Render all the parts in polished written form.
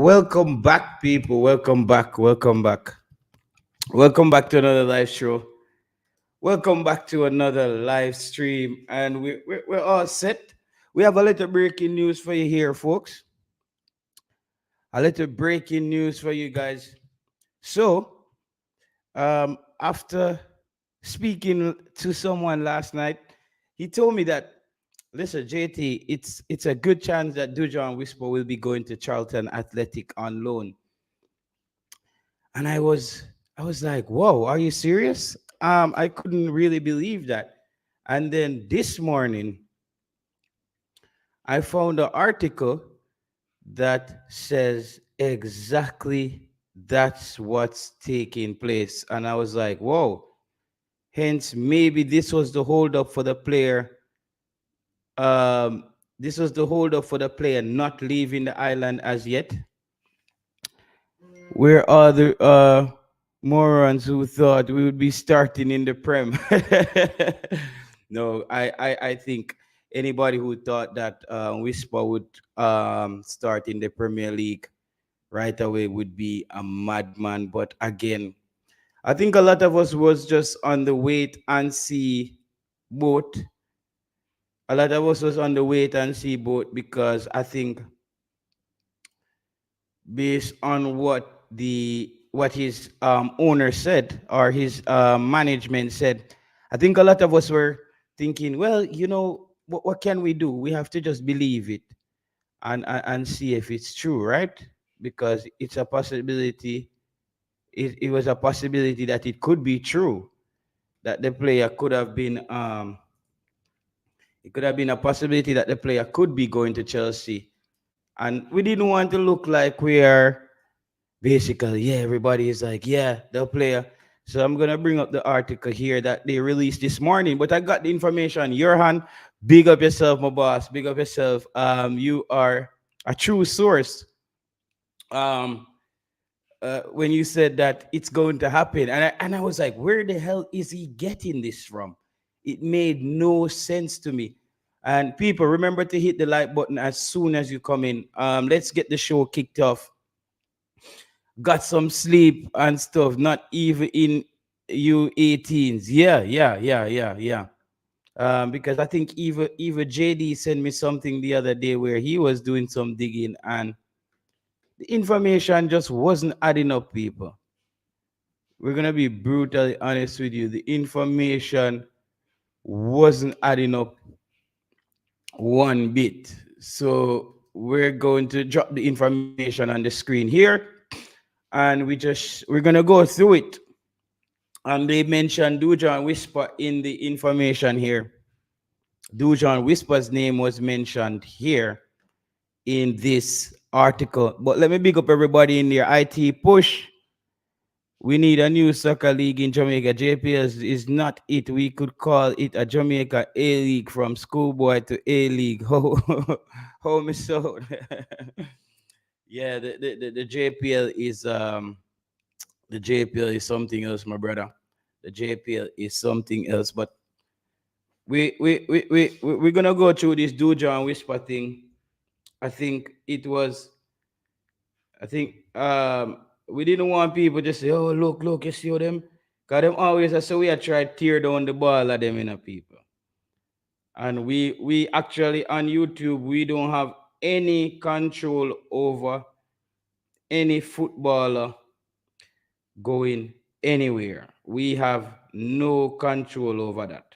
welcome back, people. Welcome back. Welcome back. Welcome back to another live show. Welcome back to another live stream. And we're all set. We have a little breaking news for you here, folks. A little breaking news for you guys. So, after speaking to someone last night, he told me that, listen, JT, it's a good chance that Dujuan Whisper will be going to Charlton Athletic on loan. And I was like, whoa, are you serious? I couldn't really believe that. And then this morning, I found an article that says exactly that's what's taking place. And I was like, whoa. Hence, maybe this was the holdup for the player. Um, this was the holdup for the player not leaving the island as yet. Where are the morons who thought we would be starting in the Prem? No, I think anybody who thought that Whisper would start in the Premier League right away would be a madman. But again, I think a lot of us was just on the wait and see boat. A lot of us was on the wait and see boat because I think based on what his owner said or his management said, I think a lot of us were thinking, well, what can we do? We have to just believe it and see if it's true, right? Because it's a possibility. It was a possibility that it could be true that the player could have been. It could have been a possibility that the player could be going to Chelsea, and we didn't want to look like we are basically, yeah, everybody is like, yeah, the player. So I'm gonna bring up the article here that they released this morning. But I got the information. Your hand, big up yourself, my boss. Big up yourself. You are a true source. Um, when you said that it's going to happen, and I was like, where the hell is he getting this from? It made no sense to me. And people, remember to hit the like button as soon as you come in. Let's get the show kicked off. Got some sleep and stuff, not even in U18s. Yeah. Because I think even JD sent me something the other day where he was doing some digging and the information just wasn't adding up, people. We're gonna be brutally honest with you. The information wasn't adding up one bit. So we're going to drop the information on the screen here and we're gonna go through it. They mentioned Dujuan Whisper in the information here. Dujuan Whisper's name was mentioned here in this article. But let me big up everybody in there. IT push. We need a new soccer league in Jamaica. JPL is not it. We could call it a Jamaica A League from schoolboy to A League. How me so? Yeah, the JPL is the JPL is something else, my brother. The JPL is something else. But we're gonna go through this Dujuan Whisper thing. I think it was I think we didn't want people to say, oh look, you see them? Cause them always I say we are trying to tear down the ball of them in a people. And we actually on YouTube we don't have any control over any footballer going anywhere. We have no control over that.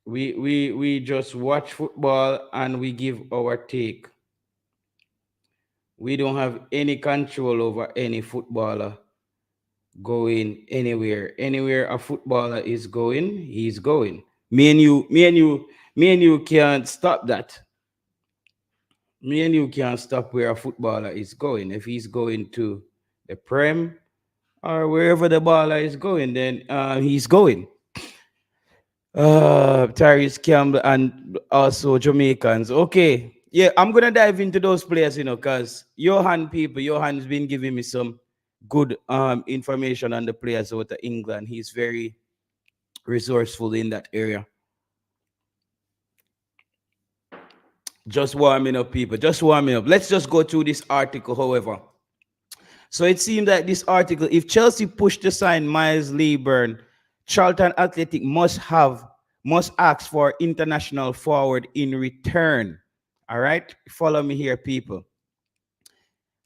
We just watch football and we give our take. We don't have any control over any footballer going anywhere. Anywhere a footballer is going, he's going. Me and you can't stop that. Me and you can't stop where a footballer is going. If he's going to the Prem or wherever the baller is going, then he's going. Tyrese Campbell and also Jamaicans. Okay. Yeah, I'm gonna dive into those players, because Johan's been giving me some good information on the players out of England. He's very resourceful in that area. Just warming up, people. Just warming up. Let's just go through this article, however. So it seems that this article, if Chelsea push to sign Miles Leeburn, Charlton Athletic must ask for international forward in return. All right, follow me here, people.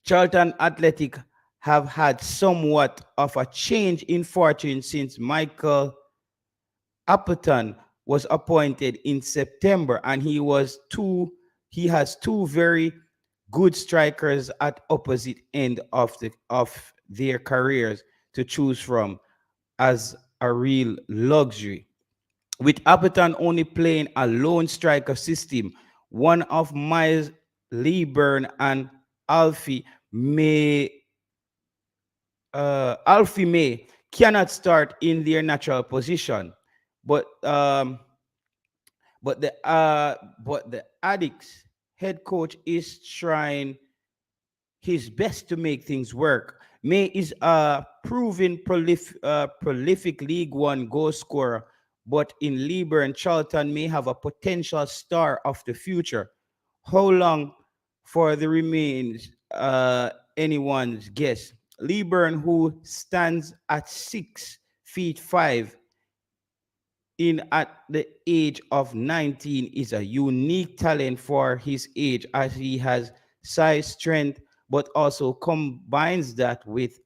Charlton Athletic have had somewhat of a change in fortune since Michael Appleton was appointed in September, and he has two very good strikers at opposite end of their careers to choose from as a real luxury. With Appleton only playing a lone striker system, one of Miles Leeburn and Alfie May Alfie May cannot start in their natural position, but um, but the Addicts head coach is trying his best to make things work. May is a proven prolific League One goal scorer, but in Leeburn, Charlton may have a potential star of the future. How long for the remains anyone's guess. Leeburn, who stands at 6 feet 5 in at the age of 19, is a unique talent for his age as he has size, strength, but also combines that with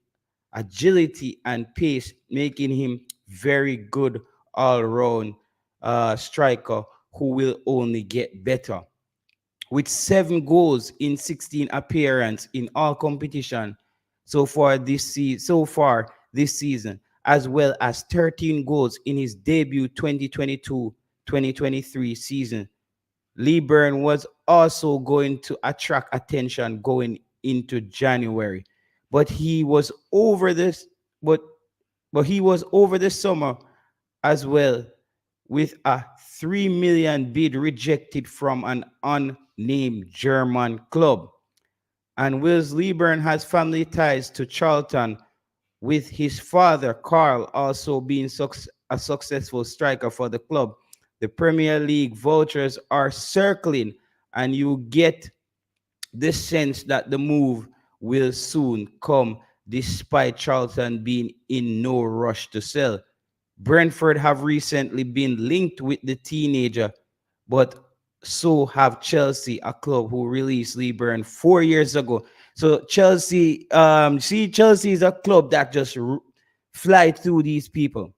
agility and pace, making him very good all-round striker who will only get better. With 7 goals in 16 appearances in all competition so far this season, as well as 13 goals in his debut 2022-2023 season. Leeburn was also going to attract attention going into January, but he was over this, but he was over the summer as well, with a 3 million bid rejected from an unnamed German club. And Wills Leeburn has family ties to Charlton, with his father, Carl, also being a successful striker for the club. The Premier League vultures are circling, and you get the sense that the move will soon come, despite Charlton being in no rush to sell. Brentford have recently been linked with the teenager, but so have Chelsea, a club who released Leeburn 4 years ago. So Chelsea, Chelsea is a club that just fly through these people.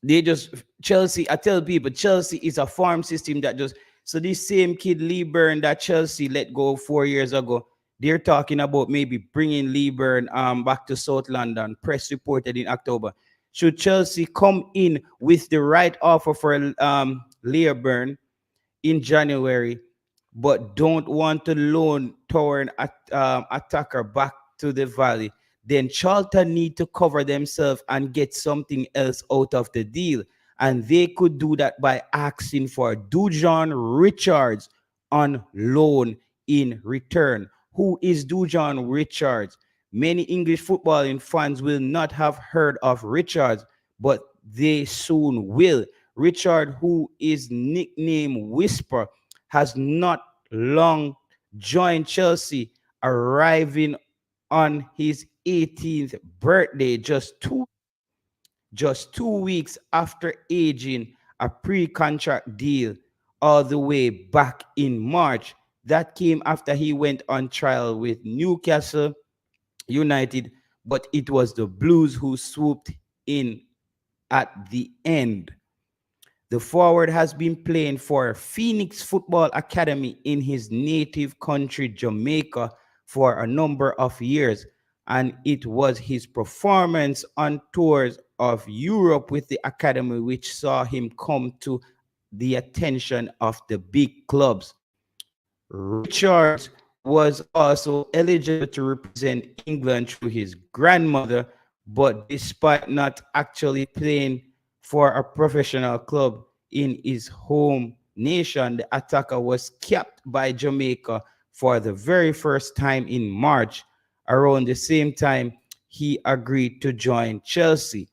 They just Chelsea. I tell people, Chelsea is a farm system that just so this same kid Leeburn that Chelsea let go 4 years ago. They're talking about maybe bringing Leeburn back to South London. Press reported in October. Should Chelsea come in with the right offer for Leeburn in January, but don't want to loan toward attacker back to the Valley, then Charlton need to cover themselves and get something else out of the deal. And they could do that by asking for Dujuan Richards on loan in return. Who is Dujuan Richards? Many English footballing fans will not have heard of Richards, but they soon will. Richard, who is nicknamed Whisper, has not long joined Chelsea, arriving on his 18th birthday, just 2 weeks after aging a pre-contract deal all the way back in March. That came after he went on trial with Newcastle United, but it was the Blues who swooped in at the end. The forward has been playing for Phoenix Football Academy in his native country, Jamaica, for a number of years, and it was his performance on tours of Europe with the academy which saw him come to the attention of the big clubs. Richards was also eligible to represent England through his grandmother, but despite not actually playing for a professional club in his home nation, the attacker was capped by Jamaica for the very first time in March. Around the same time, he agreed to join Chelsea.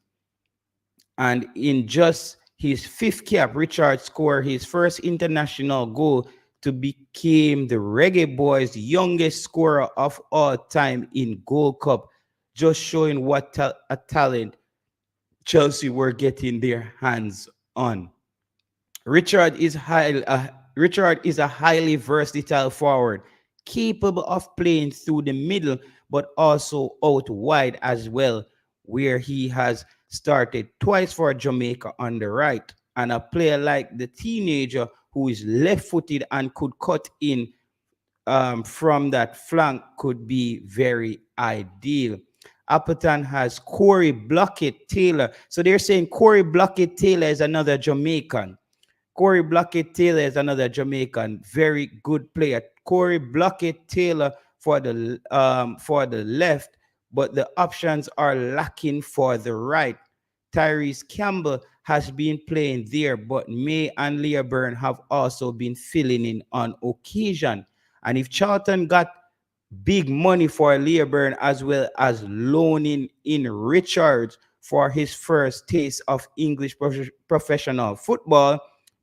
And in just his fifth cap, Richard scored his first international goal to become the Reggae Boys' youngest scorer of all time in Gold Cup, just showing what a talent Chelsea were getting their hands on. Richard is Richard is a highly versatile forward, capable of playing through the middle, but also out wide as well, where he has started twice for Jamaica on the right. And a player like the teenager who is left-footed and could cut in from that flank could be very ideal. Appleton has Corey Blockett Taylor. So they're saying Corey Blockett Taylor is another Jamaican. Corey Blockett Taylor is another Jamaican, very good player. Corey Blockett Taylor for the left, but the options are lacking for the right. Tyrese Campbell has been playing there, but May and Leeburn have also been filling in on occasion. And if Charlton got big money for Leeburn as well as loaning in Richards for his first taste of English professional football,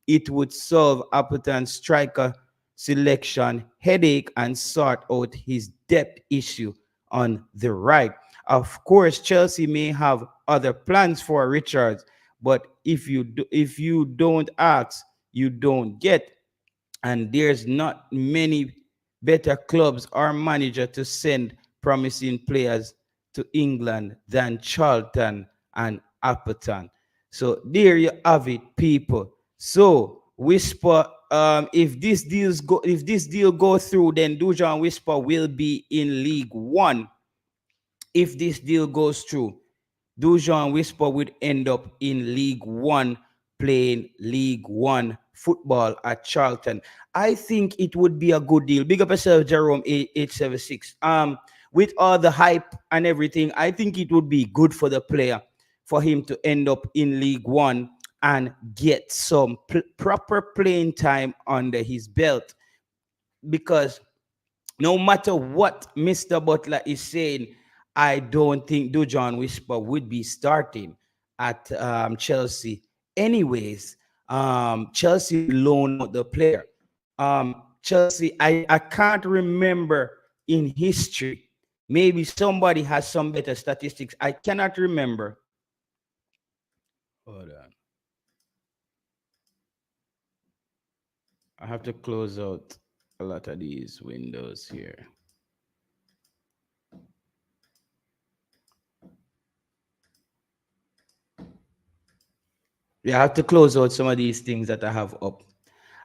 it would solve Appleton's striker selection headache and sort out his depth issue on the right. Of course, Chelsea may have other plans for Richards, but if you don't ask, you don't get. And there's not many better clubs or manager to send promising players to England than Charlton and Appleton. So there you have it, people. So Whisper, if this deal goes through, then Dujuan Whisper will be in League One. If this deal goes through, Dujuan Whisper would end up in League One, playing League One football at Charlton. I think it would be a good deal. Big up yourself, Jerome 876. With all the hype and everything, I think it would be good for the player for him to end up in League One and get some proper playing time under his belt. Because no matter what Mr. Butler is saying, I don't think Dujuan Whisper would be starting at Chelsea. Anyways, Chelsea will loan out the player. Chelsea, I can't remember in history. Maybe somebody has some better statistics. I cannot remember. Hold on. I have to close out a lot of these windows here. Yeah, I have to close out some of these things that I have up.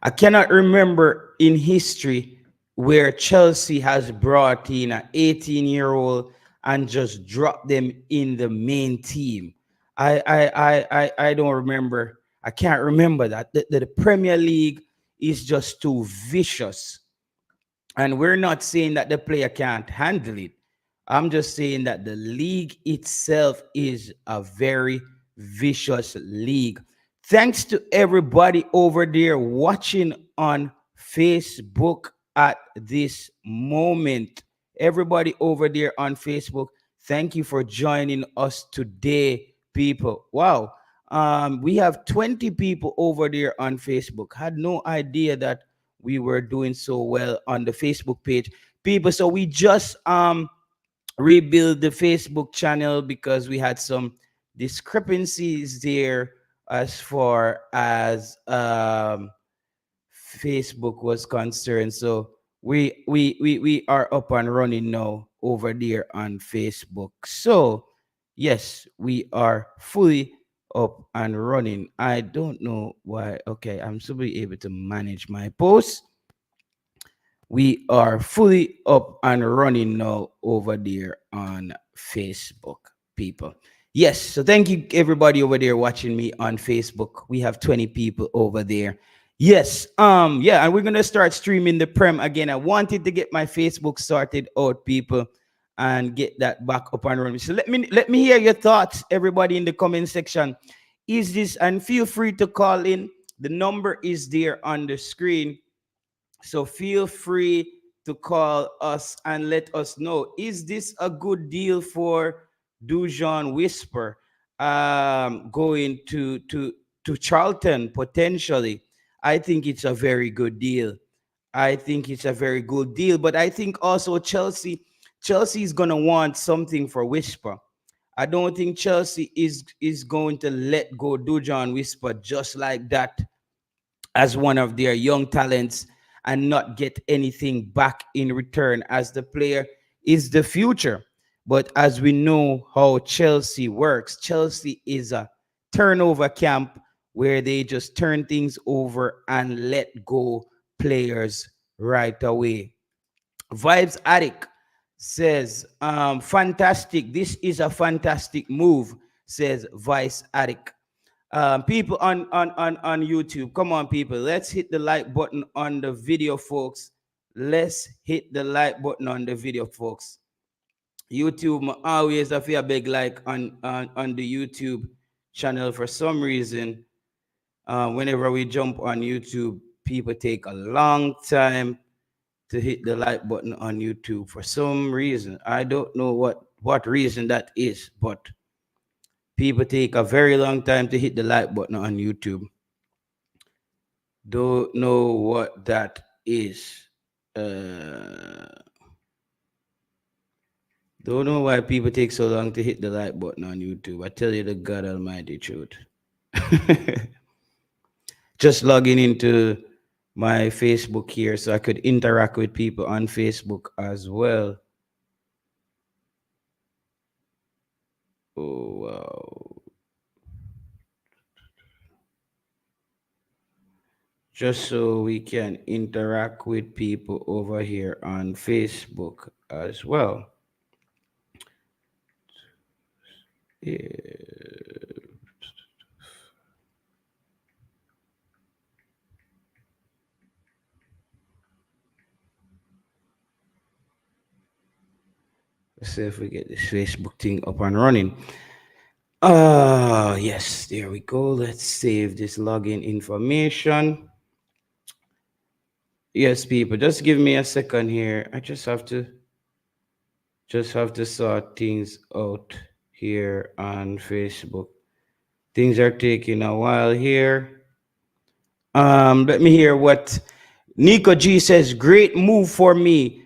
I cannot remember in history where Chelsea has brought in an 18-year-old and just dropped them in the main team. I don't remember. I can't remember that. The Premier League is just too vicious. And we're not saying that the player can't handle it. I'm just saying that the league itself is a very vicious league. Thanks to everybody over there watching on Facebook at this moment. Everybody over there on Facebook, thank you for joining us today, people. Wow. We have 20 people over there on Facebook. Had no idea that we were doing so well on the Facebook page, people. So we just rebuild the Facebook channel because we had some discrepancies there as far as Facebook was concerned. So we are up and running now over there on Facebook. So yes, we are fully up and running. I don't know why. Okay, I'm still be able to manage my posts. We are fully up and running now over there on Facebook, people. Yes, so thank you everybody over there watching me on Facebook. We have 20 people over there. Yes, yeah, and we're gonna start streaming the Prem again. I wanted to get my Facebook sorted out, people, and get that back up and running. So let me hear your thoughts, everybody, in the comment section. Is this, and feel free to call in. The number is there on the screen. So feel free to call us and let us know, is this a good deal for Dujuan Whisper going to Charlton potentially? I think it's a very good deal. I think it's a very good deal. But I think also Chelsea is gonna want something for Whisper. I don't think Chelsea is going to let go Dujuan Whisper just like that as one of their young talents and not get anything back in return, as the player is the future. But as we know how Chelsea works, Chelsea is a turnover camp where they just turn things over and let go players right away. Vibes Attic says, fantastic. This is a fantastic move, says Vice Attic. People on YouTube, come on, people. Let's hit the like button on the video, folks. Let's hit the like button on the video, folks. YouTube always have a big like on the YouTube channel for some reason. Whenever we jump on YouTube, people take a long time to hit the like button on YouTube for some reason. I don't know what reason that is, but people take a very long time to hit the like button on YouTube. Don't know what that is. Don't know why people take so long to hit the like button on YouTube. I tell you the God Almighty truth. Just logging into my Facebook here so I could interact with people on Facebook as well. Oh, wow. Just so we can interact with people over here on Facebook as well. Yeah. Let's see if we get this Facebook thing up and running. Yes, there we go. Let's save this login information. Yes, people, just give me a second here. I just have to sort things out here on Facebook. Things are taking a while here. Let me hear what Nico G says. Great move for me.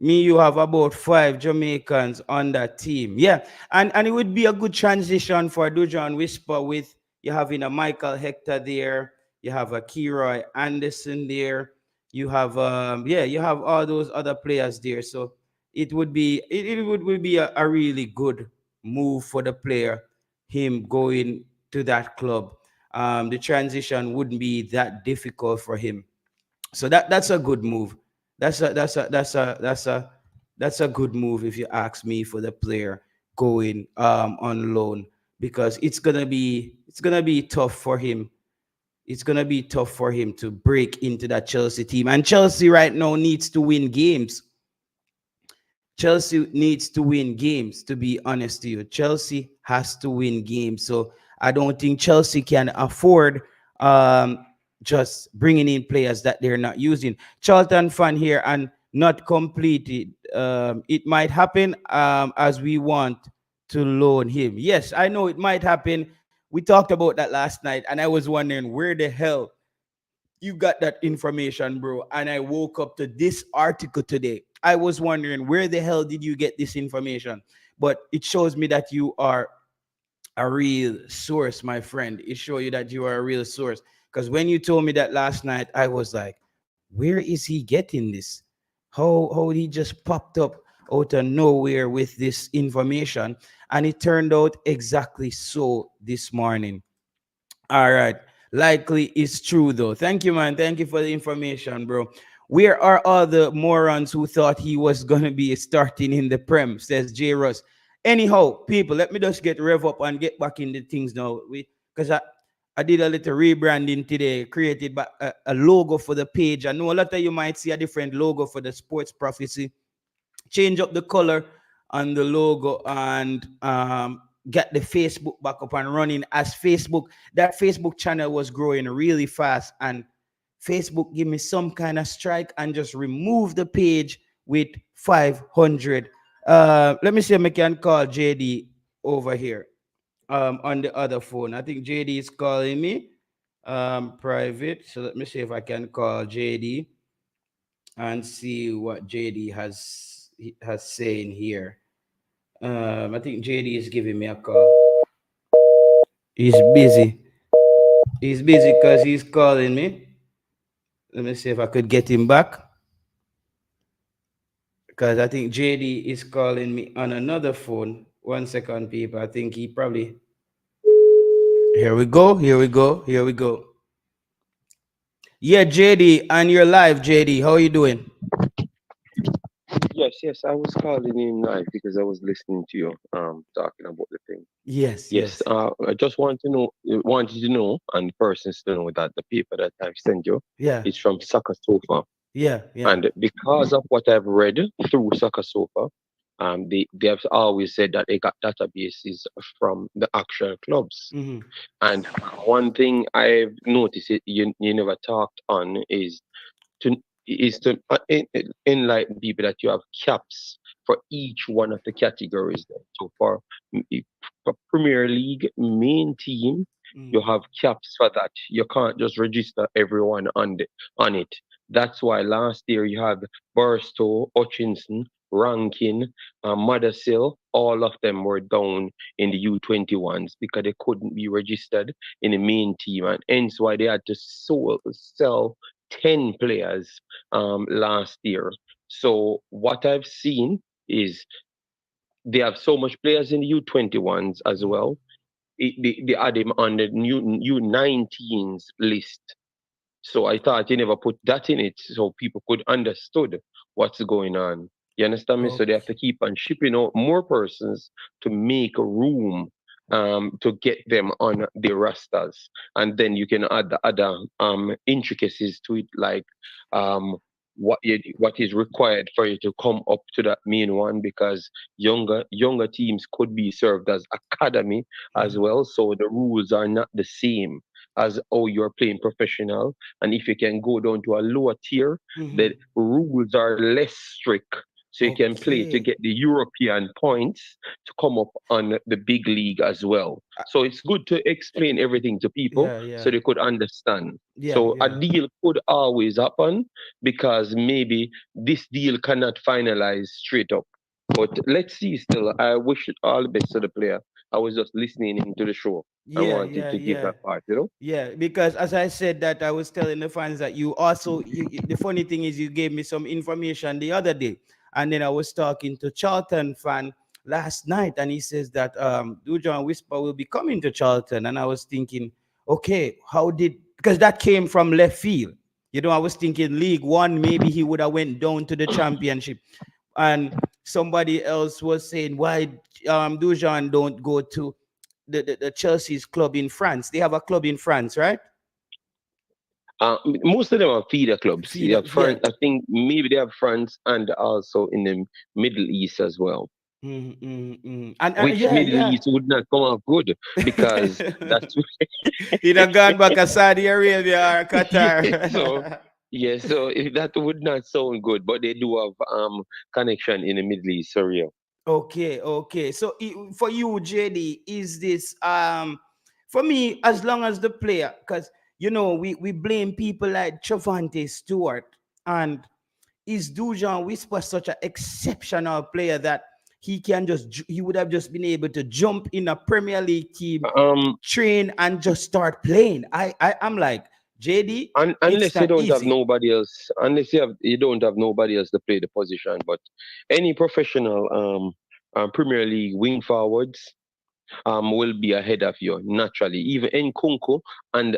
Me, you have about 5 Jamaicans on that team. Yeah, and it would be a good transition for Dujuan Whisper with you having a Michael Hector there, you have a Kiroy Anderson there, you have you have all those other players there. So it would be a really good move for the player, him going to that club. The transition wouldn't be that difficult for him. So that's a good move. That's a good move if you ask me, for the player going on loan, because it's gonna be tough for him. It's gonna be tough for him to break into that Chelsea team. And Chelsea right now needs to win games. Chelsea needs to win games, to be honest to you. Chelsea has to win games. So I don't think Chelsea can afford um, just bringing in players that they're not using. Charlton fan here and not completed. It might happen as we want to loan him. Yes, I know it might happen. We talked about that last night, and I was wondering where the hell you got that information, bro. And I woke up to this article today. I was wondering where the hell did you get this information? But it shows me that you are a real source, my friend. It shows you that you are a real source. Because when you told me that last night, I was like, where is he getting this? How he just popped up out of nowhere with this information? And it turned out exactly so this morning. All right. Likely it's true though. Thank you, man. Thank you for the information, bro. Where are all the morons who thought he was gonna be starting in the Prem? Says J Russ. Anyhow, people, let me just get rev up and get back in the things now. Because I did a little rebranding today, created a logo for the page. I know a lot of you might see a different logo for the Sports Prophecy. Change up the color on the logo and get the Facebook back up and running, as that Facebook channel was growing really fast, and Facebook give me some kind of strike and just remove the page with 500. Let me see if I can call JD over here on the other phone. I think JD is calling me. private. So let me see if I can call JD and see what JD has saying here. I think JD is giving me a call. He's busy. He's busy because he's calling me. Let me see if I could get him back. Because I think JD is calling me on another phone. 1 second, people. I think he probably. Here we go. Here we go. Here we go. Yeah, JD, and you're live, JD. How are you doing? Yes, yes, I was calling in live because I was listening to you talking about the thing. Yes, Yes, yes. I just wanted to know, and persons to know that the paper that I've sent you Yeah, is from Soccer Sofa, yeah, yeah. and because of what I've read through Soccer Sofa, they have always said that they got databases from the actual clubs. Mm-hmm. And one thing I've noticed you never talked on to to enlighten people that you have caps for each one of the categories. Then. So for Premier League main team, you Mm-hmm. have caps for that. You can't just register everyone on it. That's why last year you had Burstow, Hutchinson, Rankin, Mothersill, all of them were down in the U21s because they couldn't be registered in the main team, and hence why they had to sell 10 players last year. So what I've seen is they have so much players in the U21s as Mm-hmm. well. They add him on the new U19s list. So I thought you never put that in it so people could understood what's going on. You understand me? So they have to Okay. keep on shipping out more persons to make room to get them on the rosters. And then you can add the other intricacies to it, like um, what is required for you to come up to that main one, because younger teams could be served as academy as Mm-hmm. well. So the rules are not the same as how you're playing professional. And if you can go down to a lower tier, the Mm-hmm. rules are less strict. So you can play to Okay. get the European points to come up on the big league as well. So it's good to explain everything to people Yeah, so yeah, they could understand. yeah, So a yeah. deal could always happen because maybe this deal cannot finalize straight up. But let's see still. I wish all the best to the player. I was just listening into the show and Yeah, wanted yeah, to give yeah. a part. Yeah, because as I said that I was telling the fans that you also the funny thing is you gave me some information the other day, and then I was talking to Charlton fan last night, and he says that Dujuan Whisper will be coming to Charlton, and I was thinking, okay, how did, because that came from left field. I was thinking League One, maybe he would have went down to the championship, and somebody else was saying why Dujuan don't go to the Chelsea's club in France. They have a club in France, right? Most of them are feeder clubs. They Feeder, have yeah. France, I think maybe they have France and also in the Middle East as well. Mm, mm, mm. And Which yeah, Middle yeah. East would not come out good because that's He done gone back to Saudi Arabia or yeah. So Qatar. yeah, so if that would not sound good, but they do have connection in the Middle East, so real. Okay, okay. So for you, JD, is this for me, as long as the player, because we blame people like Travante Stewart, and is Dujan Whisper such an exceptional player that he would have just been able to jump in a Premier League team, Um, train and just start playing? I'm like, JD, it's unless you not don't have easy. nobody else, unless you don't have nobody else to play the position, but any professional Premier League wing forwards will be ahead of you naturally. Even Nkunku and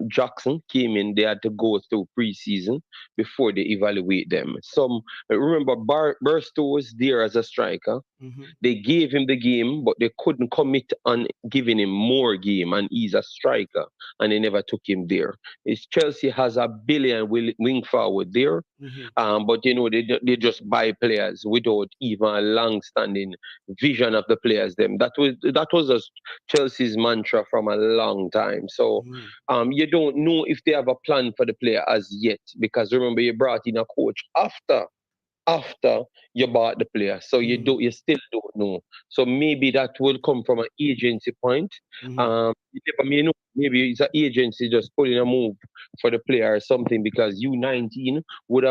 Jackson came in, they had to go through preseason before they evaluate them. Some remember Burstow was there as a striker. Hmm. They gave him the game, but they couldn't commit on giving him more game, and he's a striker, and they never took him there. It's Chelsea has a billion wing forward there, Hmm. but they just buy players without even a long-standing vision of the players. That was just Chelsea's mantra from a long time. So Hmm. you don't know if they have a plan for the player as yet, because remember you brought in a coach after after you bought the player. So Mm-hmm. you still don't know. So maybe that will come from an agency point. Mm-hmm. You never may know. Maybe it's an agency just pulling a move for the player or something because U19 would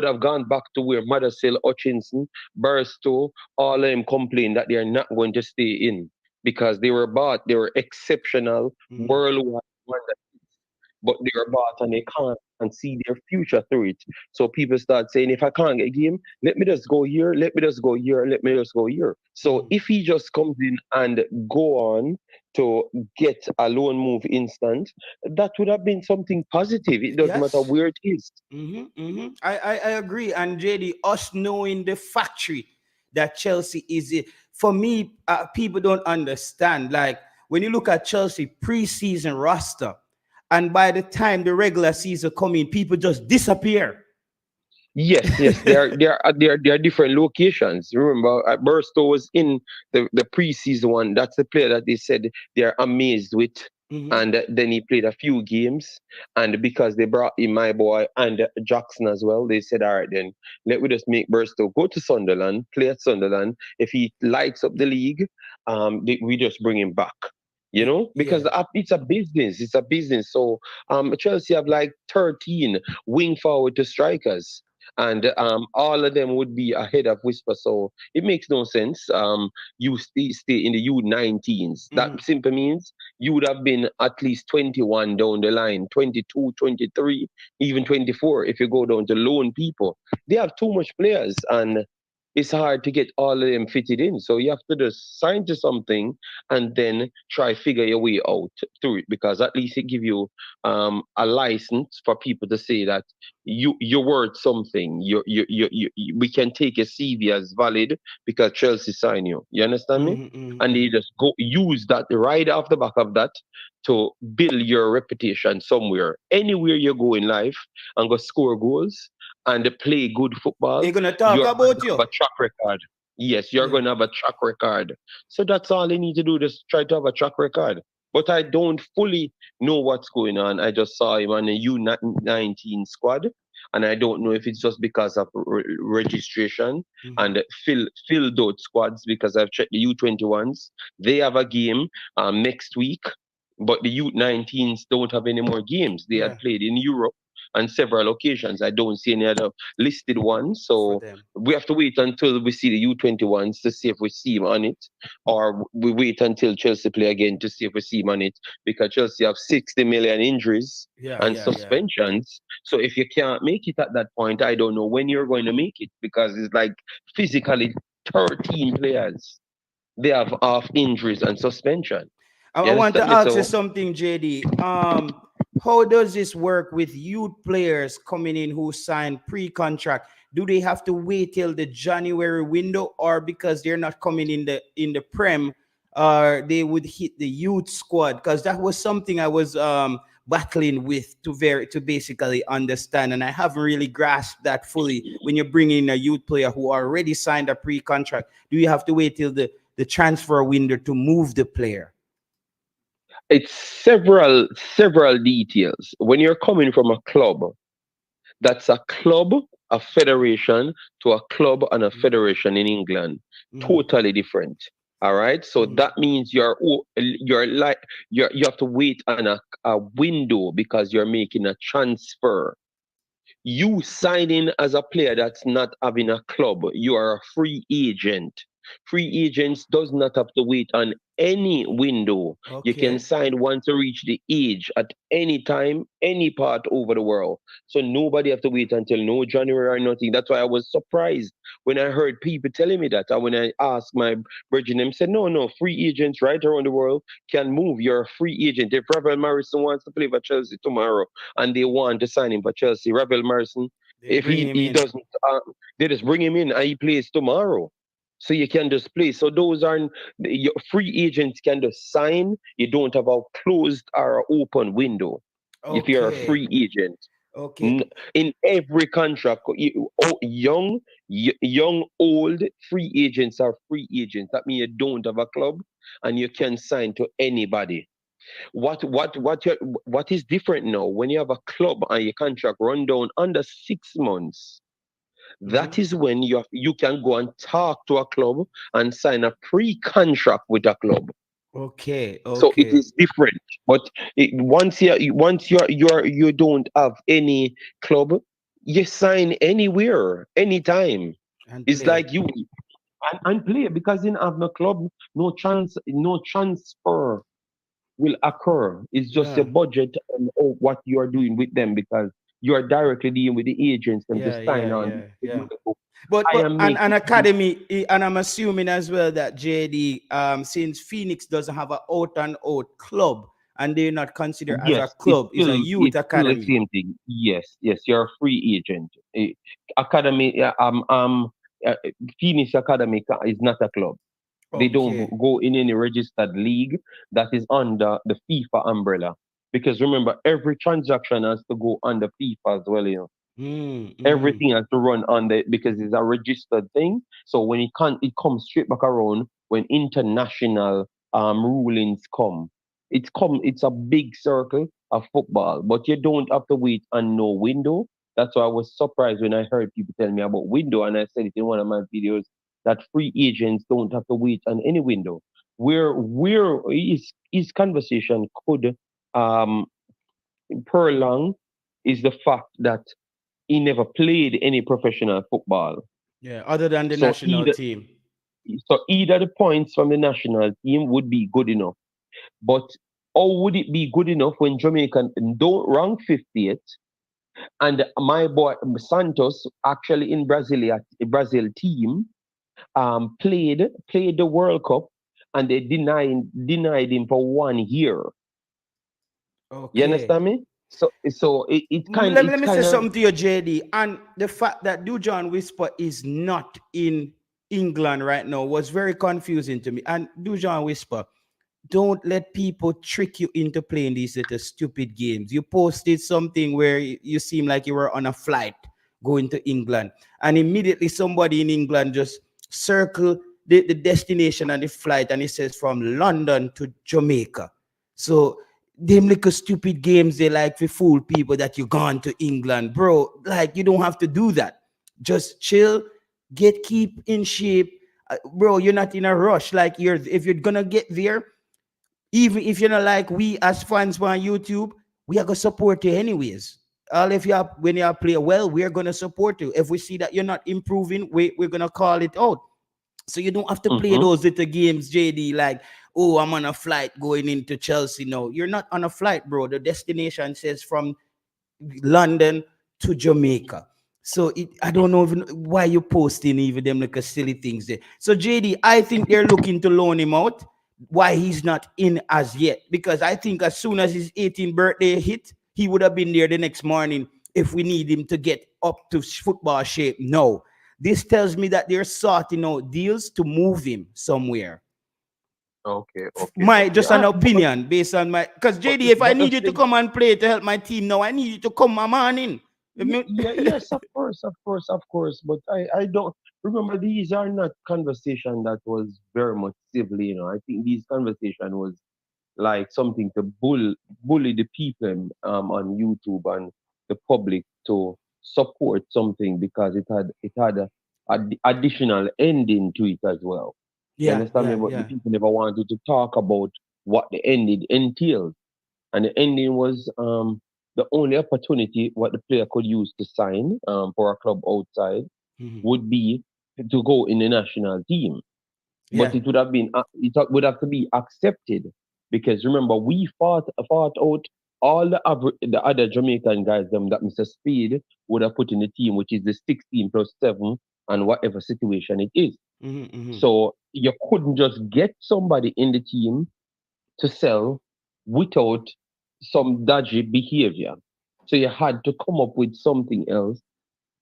have gone back to where Madasil, Hutchinson, Burstow, all of them complained that they are not going to stay in because they were bought. They were exceptional Mm-hmm. worldwide but they are bought and they can't see their future through it. So people start saying, if I can't get a game, let me just go here, let me just go here, let me just go here. So Mm-hmm. if he just comes in and go on to get a loan move instant, that would have been something positive. It doesn't matter Yes. where it is. Mm-hmm. Mm-hmm. I agree. And JD, us knowing the factory that Chelsea is it, for me, people don't understand. Like when you look at Chelsea preseason roster, and by the time the regular season come in, people just disappear. Yes, yes, they are different locations. Remember, Burstow was in the preseason one. That's the player that they said they're amazed with, Mm-hmm. and then he played a few games. And because they brought in my boy and Jackson as well, they said, all right, then let we just make Burstow go to Sunderland, play at Sunderland. If he lights up the league, we just bring him back. Because Yeah. it's a business. It's a business. So Chelsea have like 13 wing forward to strikers and all of them would be ahead of Whisper. So it makes no sense. You stay in the U19s. That Mm-hmm. simply means you would have been at least 21 down the line, 22, 23, even 24 if you go down to loan people. They have too much players and it's hard to get all of them fitted in. So you have to just sign to something and then try figure your way out through it because at least it give you a license for people to say that you're worth something. We can take a CV as valid because Chelsea sign you. You understand me? Mm-hmm. And they Mm-hmm. just go use that right off the back of that to build your reputation somewhere, anywhere you go in life, and go score goals and play good football. They're gonna talk You're going about to you. have a track record. Yes, you're Yeah. going to have a track record. So that's all they need to do. Just try to have a track record. But I don't fully know what's going on. I just saw him on the U19 squad, and I don't know if it's just because of registration Mm-hmm. and fill those squads because I've checked the U21s. They have a game next week, but the U19s don't have any more games. They had Yeah. played in Europe on several occasions. I don't see any other listed ones, For so them. we have to wait until we see the U21s to see if we see him on it, or we wait until Chelsea play again to see if we see him on it because Chelsea have 60 million injuries Yeah. and Yeah. Yeah. suspensions. So if you can't make it at that point, I don't know when you're going to make it because it's like physically 13 players. They have half injuries and suspension. I You want to understand me? ask you So something, JD. How does this work with youth players coming in who sign pre-contract? Do they have to wait till the January window, or because they're not coming in the prem, they would hit the youth squad? Because that was something I was battling with to basically understand, and I haven't really grasped that fully. When you're bringing in a youth player who already signed a pre-contract, do you have to wait till the transfer window to move the player? it's several details. When you're coming from a club, that's a club, a federation to a club and a federation in England. Mm-hmm. Totally different. All right. So Mm-hmm. that means you have to wait on a window because you're making a transfer. You sign in as a player that's not having a club. You are a free agent. Free agents does not have to wait on any window. You can Okay. sign once you reach the age at any time, any part over the world. So nobody have to wait until no January or nothing. That's why I was surprised when I heard people telling me that. And when I asked my brethren, them said, no, free agents right around the world can move. You're a free agent. If Ravel Morrison wants to play for Chelsea tomorrow, and they want to sign him for Chelsea. Ravel Morrison, They if bring him he in. doesn't, they just bring him in and he plays tomorrow. So you can just play. So those are your free agents can just sign. You don't have a closed or open window if you're a Okay. free agent. Okay. N- In every contract, young, old free agents are free agents. That means you don't have a club and you can sign to anybody. What is different now when you have a club and your contract run down under 6 months? Mm-hmm. that is when you can go and talk to a club and sign a pre-contract with a club. Okay, So it okay. is different. But once you don't have any club, you sign anywhere, anytime. And It's play. like you and play because in have no club, no transfer will occur. It's just your Yeah. budget and what you are doing with them because you are directly dealing with the agents them to Yeah, sign yeah, on. yeah, yeah. But I am an making academy, and I'm assuming as well that JD, since Phoenix doesn't have an out and out club, and they're not considered as a yes, club, is a youth it's still the academy. same thing. Yes, yes, you're a free agent. Academy, uh, Phoenix Academy is not a club. They don't Okay. go in any registered league that is under the FIFA umbrella. Because remember, every transaction has to go under FIFA as well, you know. Mm-hmm. Everything has to run on the because it's a registered thing. So when it comes straight back around when international rulings come. It's a big circle of football, but you don't have to wait on no window. That's why I was surprised when I heard people tell me about window, and I said it in one of my videos that free agents don't have to wait on any window. Where his conversation could um prolong is the fact that he never played any professional football. Yeah, other than the So national either team. either the points from the national team would be good enough. But how would it be good enough when Jamaica don't rank 50th and my boy Santos actually in Brazil team played the World Cup and they denied him for 1 year. You Okay. understand me? So Let it's me say kind of something to you, JD. And the fact that Dujuan Whisper is not in England right now was very confusing to me. And Dujuan Whisper, don't let people trick you into playing these little stupid games. You posted something where you seem like you were on a flight going to England, and immediately somebody in England just circle the destination and the flight, and it says from London to Jamaica. So them little stupid games they like to fool people that you gone to England, bro. Like you don't have to do that. Just chill, keep in shape, bro. You're not in a rush. Like if you're gonna get there, even if you're not like we as fans on YouTube, we are gonna support you anyways. All if you are when you are play well, we're gonna support you. If we see that you're not improving, we're gonna call it out. So you don't have to play mhm, those little games, JD, like, oh, I'm on a flight going into Chelsea. No, you're not on a flight, bro. The destination says from London to Jamaica. So I don't know even why you're posting even them like a silly things there. So JD, I think they're looking to loan him out. Why he's not in as yet? Because I think as soon as his 18th birthday hit, he would have been there the next morning if we need him to get up to football shape. No, this tells me that they're sorting out deals to move him somewhere. okay, okay, My okay. just an opinion based on my because JD, if I But the need you to thing come and play to help my team now, I need you to come my morning. Yeah, yes, of course, of course, of course. But I don't remember these are not conversation that was very much civil, you know. I think these conversation was like something to bully the people on YouTube and the public to support something because it had a additional ending to it as well. You Yeah, understand me? yeah, But the yeah, people never wanted to talk about what the ending entails. And the ending was the only opportunity what the player could use to sign for a club outside mhm, would be to go in the national team. yeah, But would have to be accepted because remember we fought out all the other Jamaican guys them that Mr. Speed would have put in the team, which is the 16 plus 7 and whatever situation it is. mhm, mhm. So you couldn't just get somebody in the team to sell without some dodgy behavior. So you had to come up with something else.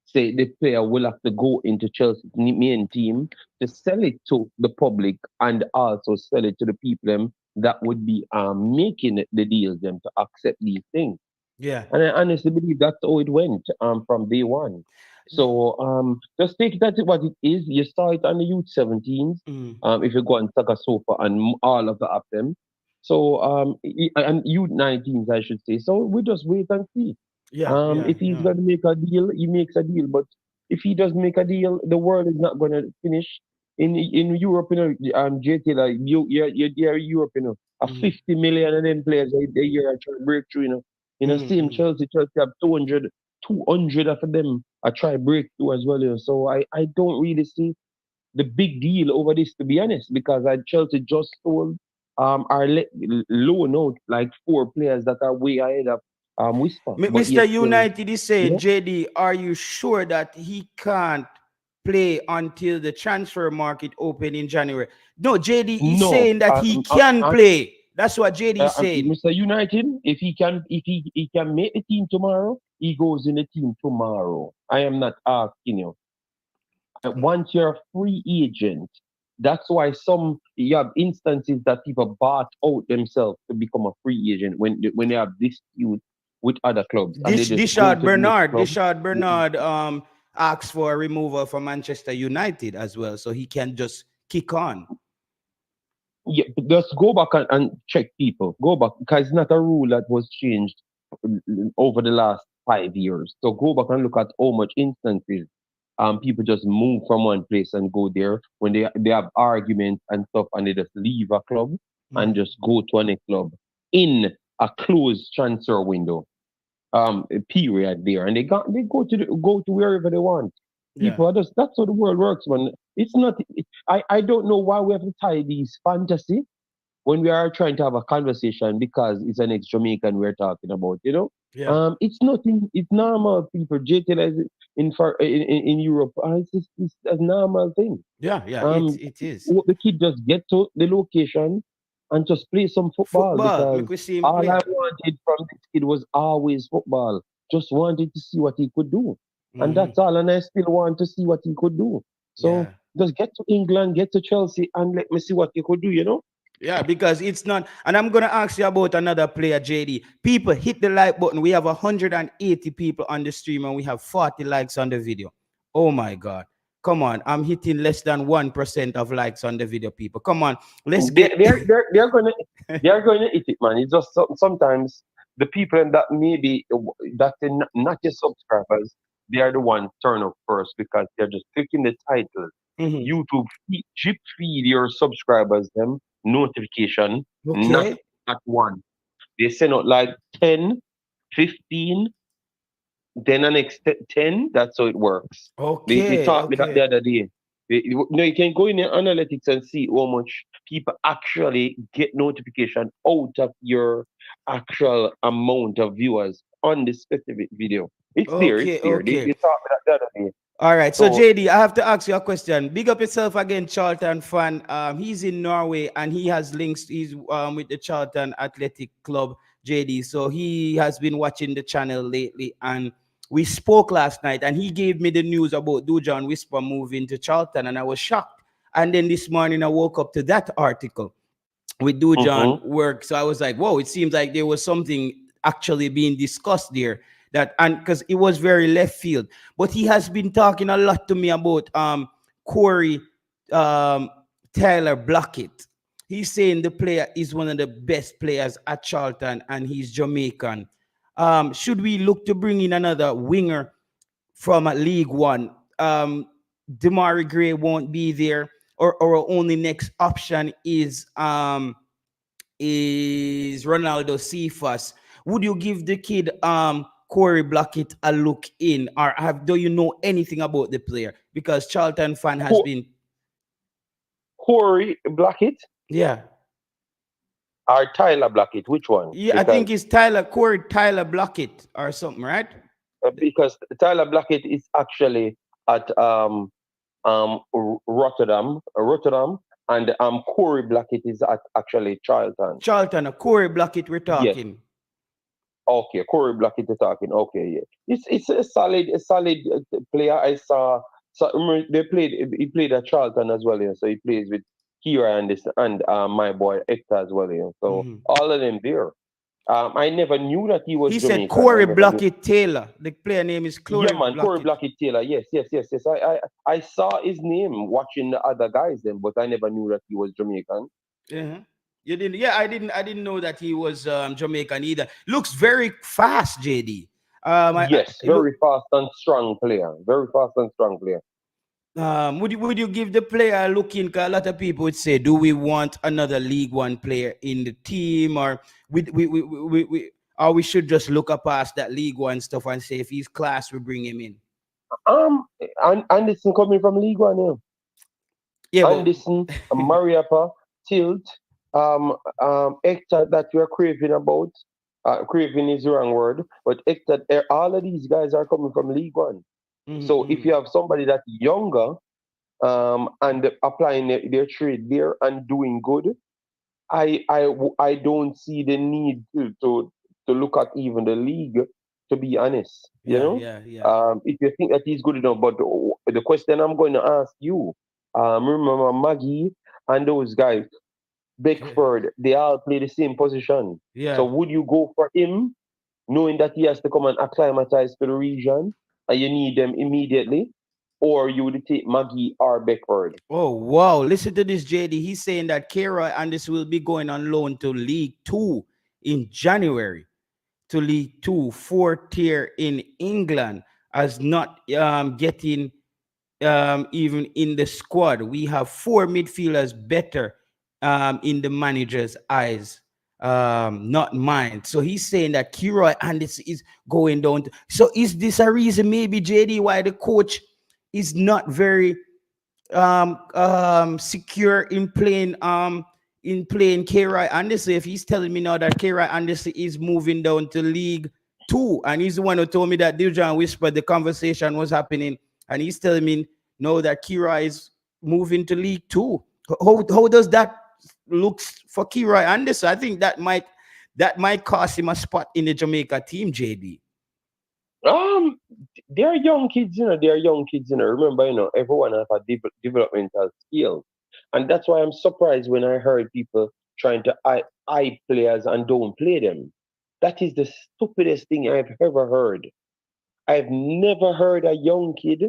Say the player will have to go into Chelsea's main team to sell it to the public and also sell it to the people that would be making the deals them to accept these things. Yeah. And I honestly believe that's how it went from day one. So just take that what it is. You saw it on the youth 17s. Mm. If you go on Saga Sofa and all of the of them. So and youth 19s I should say. So we just wait and see. Yeah, yeah, If he's yeah. gonna make a deal, he makes a deal. But If he doesn't make a deal, the world is not gonna finish. In Europe, JT, like you're Europe, a Mm-hmm. 50 million of them players a year are trying to break through, same Mm-hmm. Chelsea have 200 of them are try break through as well, So I don't really see the big deal over this, to be honest, because Chelsea just sold loan out like 4 players that are way ahead of Whisper, but Mr. yet still, United is saying, yeah, JD, are you sure that he can't play until the transfer market open in January? No, JD is no, saying that he can play. That's what JD is saying. Mr. United, if he can make the team tomorrow, he goes in the team tomorrow. I am not asking you. Once you're a free agent, that's why you have instances that people bought out themselves to become a free agent when they have dispute with other clubs and they This just go Dishard to the next Bernard, club. Dishard Bernard asked for a removal from Manchester United as well, so he can just kick on. Yeah, just go back and check people. Go back because it's not a rule that was changed over the last 5 years. So go back and look at how much instances people just move from one place and go there when they have arguments and stuff and they just leave a club and Mhm. just go to a next club in a closed transfer window period there, and they go to wherever they want. Yeah. People are just that's how the world works, man. It's not. I don't know why we have to tie these fantasy when we are trying to have a conversation because it's an ex-Jamaican we're talking about. Yeah. It's nothing. It's normal. People JTL in Europe. It's a normal thing. Yeah, yeah, Um, it is. the kid just get to the location and just play some football Football, make because we see him all I play. wanted from this kid was always football. Just wanted to see what he could do. And Hmm. that's all. And I still want to see what he could do. So Yeah. just get to England, get to Chelsea, and let me see what he could do. Yeah, because it's not, and I'm gonna ask you about another player, JD. People hit the like button. We have 180 people on the stream and we have 40 likes on the video. Oh my god. Come on, I'm hitting less than 1% of likes on the video, people. Come on, let's They, get they're, they're, they're going to they're going to eat it, man. It's just sometimes the people that maybe that not your subscribers, they are the ones turn up first because they're just clicking the title. Mhm. YouTube chip feed your subscribers them notification, not Okay. at one. They send out like 10, 15, then the next 10. That's how it works. They Okay, taught me that the okay. other day. You can go in your analytics and see how much people actually get notification out of your actual amount of viewers on this specific video. It's there. It's Okay, there. They okay. taught me that the other day. All right, so So JD, I have to ask you a question. Big up yourself again, Charlton fan. He's in Norway and he has links. He's with the Charlton Athletic Club, JD. So he has been watching the channel lately, and we spoke last night, and he gave me the news about Dujuan Whisper moving to Charlton, and I was shocked. And then this morning, I woke up to that article with Dujuan mhm. work. So I was like, whoa, it seems like there was something actually being discussed there. That and because it was very left field. But he has been talking a lot to me about Corey um Tyler Blackett. He's saying the player is one of the best players at Charlton and he's Jamaican. Should we look to bring in another winger from League One? Demari Gray won't be there, or our only next option is Ronaldo Cephas. Would you give the kid Corey Blackett a look in, or do you know anything about the player? Because Charlton fan has Co- been, Corey Blackett yeah, or Tyler Blackett? Which one? yeah. I think it's Corey Tyler Blackett or something, right? Because Tyler Blackett is actually at Rotterdam, and Corey Blackett is at actually Charlton. Charlton, Corey Blackett, we're Yes, talking. okay, Corey Blackett is talking. Okay, yeah, it's a solid player. I saw. So He played at Charlton as well. So he plays with Kira and my boy Hector as well. So Mhm. all of them there. I never knew that he was He said Jamaican. I Corey never knew. Blackett Taylor. The player name is Yeah, Corey man, Corey Blackett. Blackett Taylor. Yes, yes, yes, yes. I saw his name watching the other guys then, but I never knew that he was Jamaican. Uh-huh. You didn't? Yeah, I didn't. I didn't know that he was Jamaican either. Looks very fast, JD. Yes, Look, very fast and strong player. Very fast and strong player. would you give the player looking? 'Cause a lot of people would say, do we want another League One player in the team, or or we should just look up past that League One stuff and say if he's class, we bring him in. Um, and Anderson coming from League One, yeah. Yeah, but Anderson, Mariapa, Tilt, Hector that we are craving about. Craving is the wrong word, but Hector, all of these guys are coming from League One. So if you mhm. have somebody that's younger and applying their trade there and doing good, I don't see the need to look at even the league. To be honest, Yeah, yeah, yeah. if you think that he's good enough, but the question I'm going to ask you, remember Maggie and those guys, Yeah, Beckford, they all play the same position. So yeah. would you go for him, knowing that he has to come and acclimatize to the region, and you need them immediately, or you would take Maggie or Beckford? Oh wow! Listen to this, JD. He's saying that Kera and this will be going on loan to League Two in January. To League Two, fourth tier in England, as not getting even in the squad. We have four midfielders better in the manager's eyes, not mine. So he's saying that Kiroy and this is going down. So is this a reason, maybe JD, why the coach is not very secure in playing K-Roy Anderson? If he's telling me now that K-Roy Anderson is moving down to League Two, and he's the one who told me that Dujuan Whisper the conversation was happening, and he's telling me no that Kira is moving to League Two. How does that looks for Kira Anderson? I think that might cost him a spot in the Jamaica team, JD. Um, they're young kids, They're young kids, Remember, everyone has a developmental skills, and that's why I'm surprised when I heard people trying to eye players and don't play them. That is the stupidest thing I've ever heard. I've never heard a young kid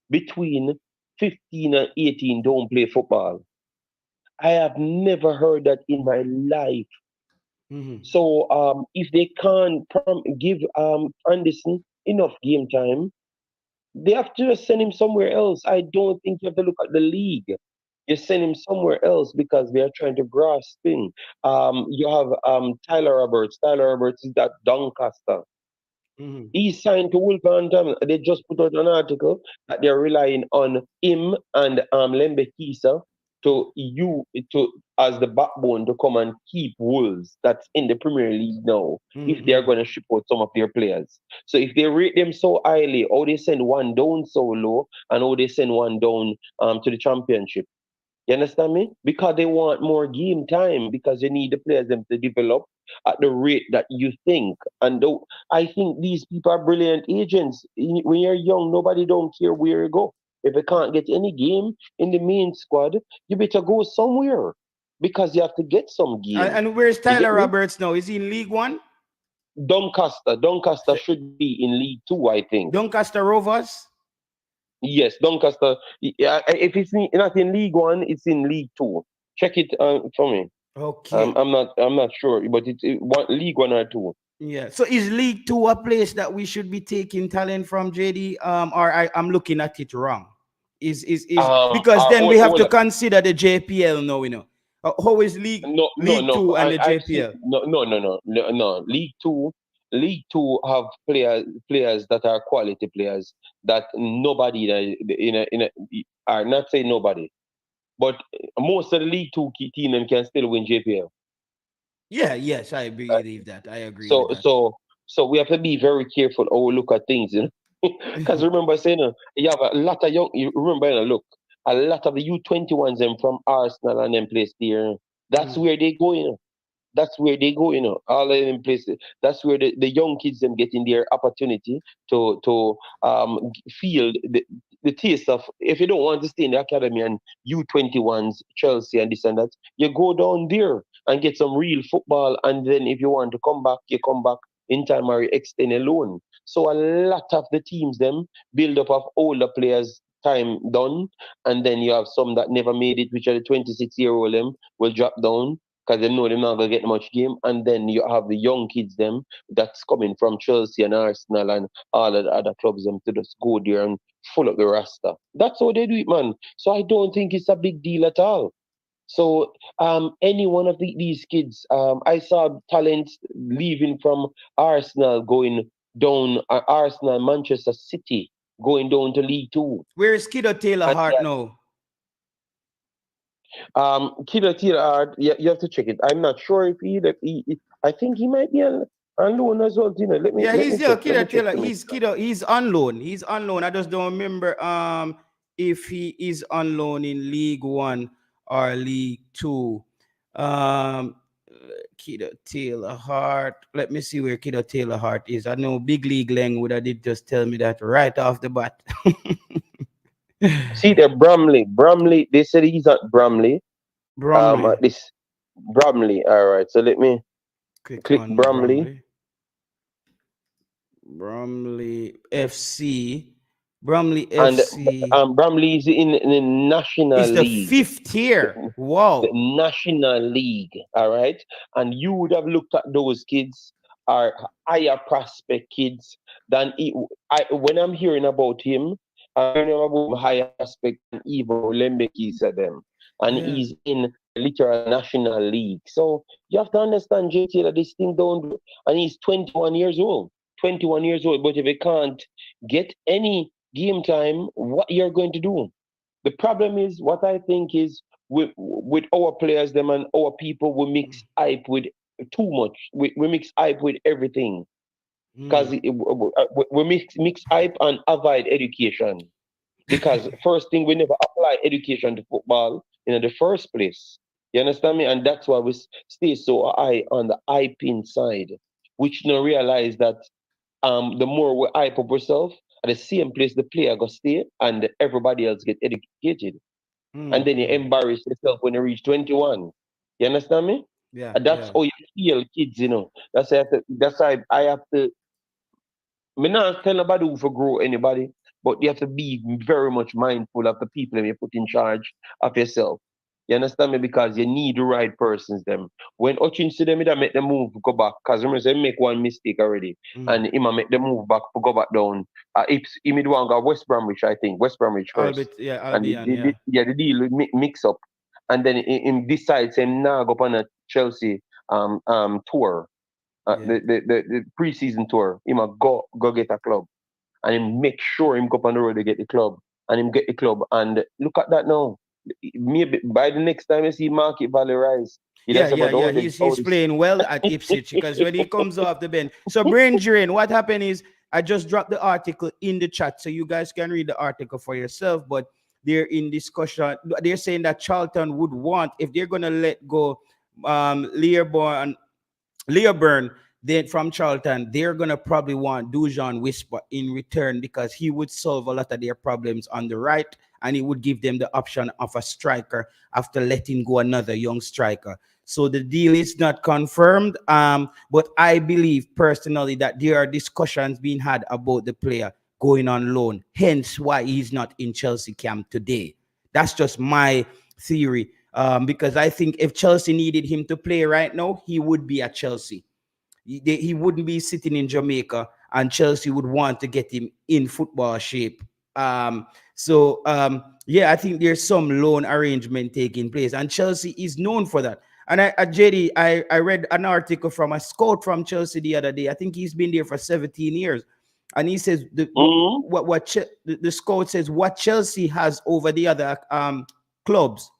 between 15 and 18 don't play football. I have never heard that in my life. Mm-hmm. So if they can't give Anderson enough game time, they have to just send him somewhere else. I don't think you have to look at the league. You send him somewhere else because they are trying to grasp him. You have Tyler Roberts. Tyler Roberts is that Doncaster. Mm-hmm. He signed to Wolverhampton. They just put out an article that they're relying on him and Lembe Kisa to as the backbone to come and keep Wolves that's in the Premier League now. If they are Mm-hmm. going to ship out some of their players, so if they rate them so highly, how they send one down so low, and how they send one down to the Championship. You understand me? Because they want more game time because you need the players them to develop at the rate that you think. And I think these people are brilliant agents. When you're young, nobody don't care where you go. If you can't get any game in the main squad, you better go somewhere because you have to get some game. And where's You get Tyler me? Roberts now? Is he in League One? Doncaster should be in League Two, I think. Doncaster Rovers. Yes, Doncaster. Yeah, if it's not in League One, it's in League Two. Check it for me. Okay. I'm not sure, but it's League One or two. Yeah. So is League Two a place that we should be taking talent from, JD? Or I'm looking at it wrong. Is because then we have to Hold consider the JPL now, how is no, no, League no. Two and the I've seen JPL? no, no, no, no, no, no. League Two have players that are quality players that nobody in a are not saying nobody, but most of the League Two team them can still win JPL. Yeah, yes, I believe that. I agree with So that. so so we have to be very careful how we look at things. Because remember saying you have a lot of young. You remember, look, a lot of the U21s them from Arsenal and them place there. That's Mhm. where they go. That's where they go. All of them places. That's where the young kids them getting their opportunity to feel the taste of. If you don't want to stay in the academy and U21s, Chelsea and this and that, you go down there and get some real football. And then if you want to come back, you come back in time or you extend a loan. So a lot of the teams them build up of older players time done, and then you have some that never made it, which are the 26-year-old them will drop down. because they know they're not gonna get much game. And then you have the young kids them that's coming from Chelsea and Arsenal and all of the other clubs them to just go there and full up the roster. That's how they do it, man. So I don't think it's a big deal at all. So any one of these kids, I saw talents leaving from Arsenal going down, Arsenal, Manchester City going down to League Two. Where is Kiddo Taylor And Hart now? Kiddo Taylor, you have to check it. I'm not sure if I think he might be on loan as well. You know, Yeah, let me he's yeah, check. Let Kiddo me check. Taylor. He's on loan. He's on loan. I just don't remember if he is on loan in League One or League Two. Um Kiddo Taylor Hart. Let me see where Kiddo Taylor Hart is. I know Big League Lang would have did just tell me that right off the bat. See the Bromley. They said he's at Bromley. Bromley. This Bromley. All right. So let me Click click on Bromley. Bromley. Bromley FC. Bromley And FC Bromley is in the National is the League. fifth tier. The Wow. National League, all right? And you would have looked at those kids are higher prospect kids than when I'm hearing about him, I'm hearing about higher prospect than even Lembekis of them. And Yeah. he's in the literal National League. So you have to understand, JT, that this thing don't, and he's 21 years old. 21 years old, but if he can't get any game time, what you're going to do? The problem is, what I think is, with our players, them and our people, we mix hype with too much. We mix hype with everything because Mm. we mix hype and avoid education. Because first thing, we never apply education to football in the first place. You understand me? And that's why we stay so high on the hype inside, which you don't realize that the more we hype up ourselves, at the same place the player go stay and everybody else get educated. And then you Mm. embarrass yourself when you reach 21. You understand me? Yeah, And that's yeah. how you feel, kids, you know. That's why I have to, me not tell nobody who for grow anybody, but you have to be very much mindful of the people that you put in charge of yourself. You understand me? Because you need the right persons them. When Ochin see them, they make them move, go back. Because remember, they make one mistake already. Mm. And him make them move back, go back down. If he made one go West Bromwich, I think. West Bromwich first. Albert, yeah, And Albion, yeah. the deal mix up. And then him decides him now go on a Chelsea tour. Yeah. The pre-season tour. Him a go get a club and him make sure him go up on the road to get the club and him get the club. And look at that now. Maybe by the next time you see Market Valley rise, you Yeah, just yeah, about yeah. all the He's playing well at Ipswich because when he comes off the bench. So Brain Drain, what happened is I just dropped the article in the chat so you guys can read the article for yourself. But they're in discussion. They're saying that Charlton would want if they're gonna let go Leeburn Leeburn, then from Charlton, they're gonna probably want Dujuan Whisper in return because he would solve a lot of their problems on the right, and he would give them the option of a striker after letting go another young striker. So the deal is not confirmed, but I believe personally that there are discussions being had about the player going on loan. Hence, why he's not in Chelsea camp today. That's just my theory. Because I think if Chelsea needed him to play right now, he would be at Chelsea. He wouldn't be sitting in Jamaica, and Chelsea would want to get him in football shape. Yeah, I think there's some loan arrangement taking place, and Chelsea is known for that. And JD, I read an article from a scout from Chelsea the other day. I think he's been there for 17 years, and he says the scout says what Chelsea has over the other clubs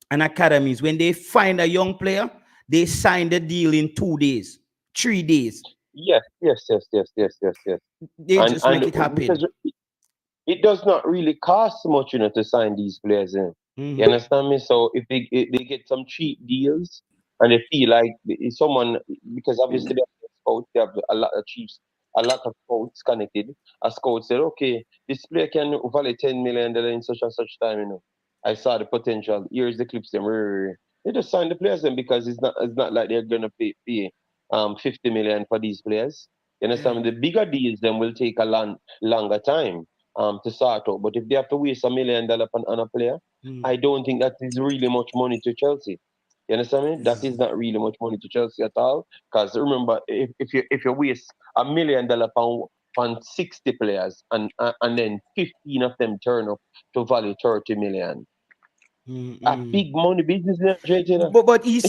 and academies. When they find a young player, they sign the deal in 2 days, 3 days. yes. They just And make it happen. because it does not really cost much, to sign these players in. You Mm-hmm. understand me? So if they get some cheap deals and they feel like someone, because obviously they have scouts, they have a lot of chiefs, a lot of scouts connected. A scout said, okay, this player can value $10 million in such and such time. I saw the potential. Here's the clips them. They just sign the players in because it's not like they're gonna pay 50 million for these players. You Yeah. understand me? The bigger deals then will take a longer time to sort out. But if they have to waste $1 million on a player, Mm. I don't think that is really much money to Chelsea. You understand me? That is not really much money to Chelsea at all. Because remember, if you waste $1 million on 60 players and then 15 of them turn up to value 30 million, a Mm-mm. big money business in Argentina. But And he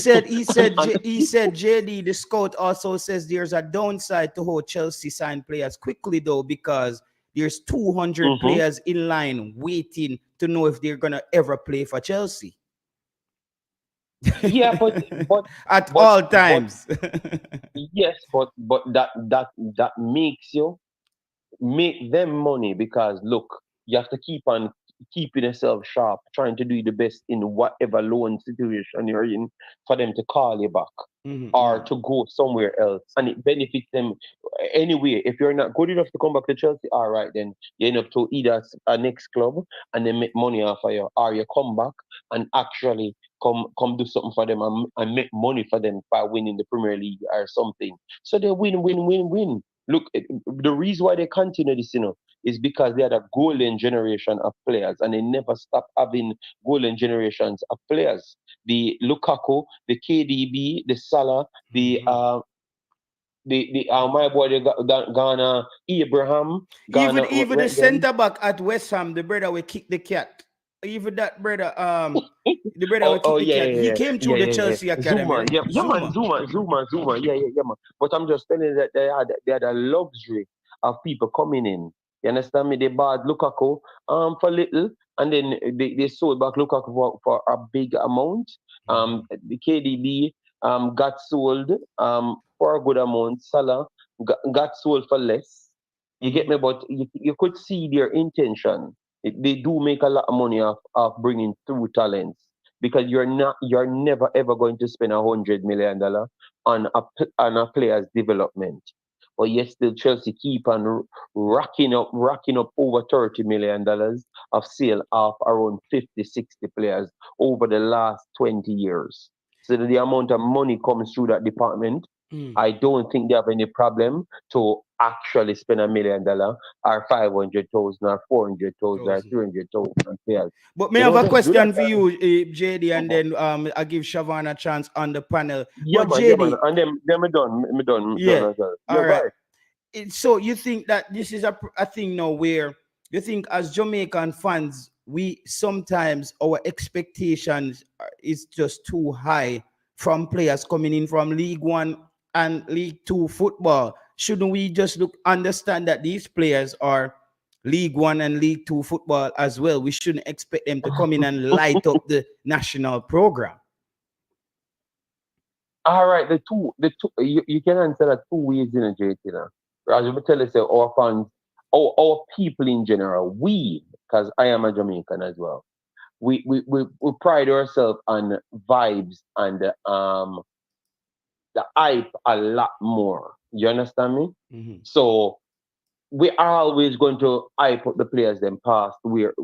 said JD the scout also says there's a downside to how Chelsea sign players quickly though, because there's 200 mhm. players in line waiting to know if they're gonna ever play for Chelsea Yeah, but at but all but times. yes, but that makes you make them money because look, you have to keep on keeping yourself sharp, trying to do the best in whatever loan situation you're in for them to call you back or Mm-hmm. to go somewhere else. And it benefits them anyway. If you're not good enough to come back to Chelsea, all right, then you end up to either a next club and they make money off of you, or you come back and actually come do something for them and make money for them by winning the Premier League or something. So they win, win, win, win. Look, the reason why they continue this, is because they had a golden generation of players and they never stop having golden generations of players. The Lukaku, the KDB, the Salah, the Mm-hmm. my boy, Ghana, Abraham, Even Ghana, even the Reggae. center back at West Ham, the brother will kick the cat. Even that brother, the brother will kick Oh the yeah, cat. yeah, He yeah, came through yeah, the yeah, yeah. Chelsea academy, Zuma, right? yeah, yeah, man, Zuma. Zuma, yeah, yeah, yeah, man. But I'm just telling you that they had a luxury of people coming in. You understand me? They bought Lukaku for little, and then they sold back Lukaku for a big amount. The KDB got sold for a good amount. Salah got sold for less. You get Mm-hmm. me? But you could see their intention. They do make a lot of money off bringing through talents because you're never ever going to spend $100 million on a player's development. But yet still Chelsea keep on racking up over $30 million of sale off around 50, 60 players over the last 20 years. So the amount of money comes through that department, Mm. I don't think they have any problem to actually spend $1 million or 500,000 or 400,000 or Thousand. 300,000 on players. But may I have a Just do that. question for you, JD, and then I give Siobhan a chance on the panel. Yeah, But man, yeah, man. JD, And then me done yeah, as well. Yeah, all go right. ahead. So you think that this is a thing now where you think as Jamaican fans, we sometimes our expectations is just too high from players coming in from League One and League Two football. Shouldn't we just understand that these players are League One and League Two football as well? We shouldn't expect them to come in and light up the national program. All right, the two, you can answer that two ways in a JT now. As we tell you, say, our fans, our people in general, because I am a Jamaican as well, we pride ourselves on vibes and the hype a lot more. You understand me? Mhm. So we are always going to hype up the players them past where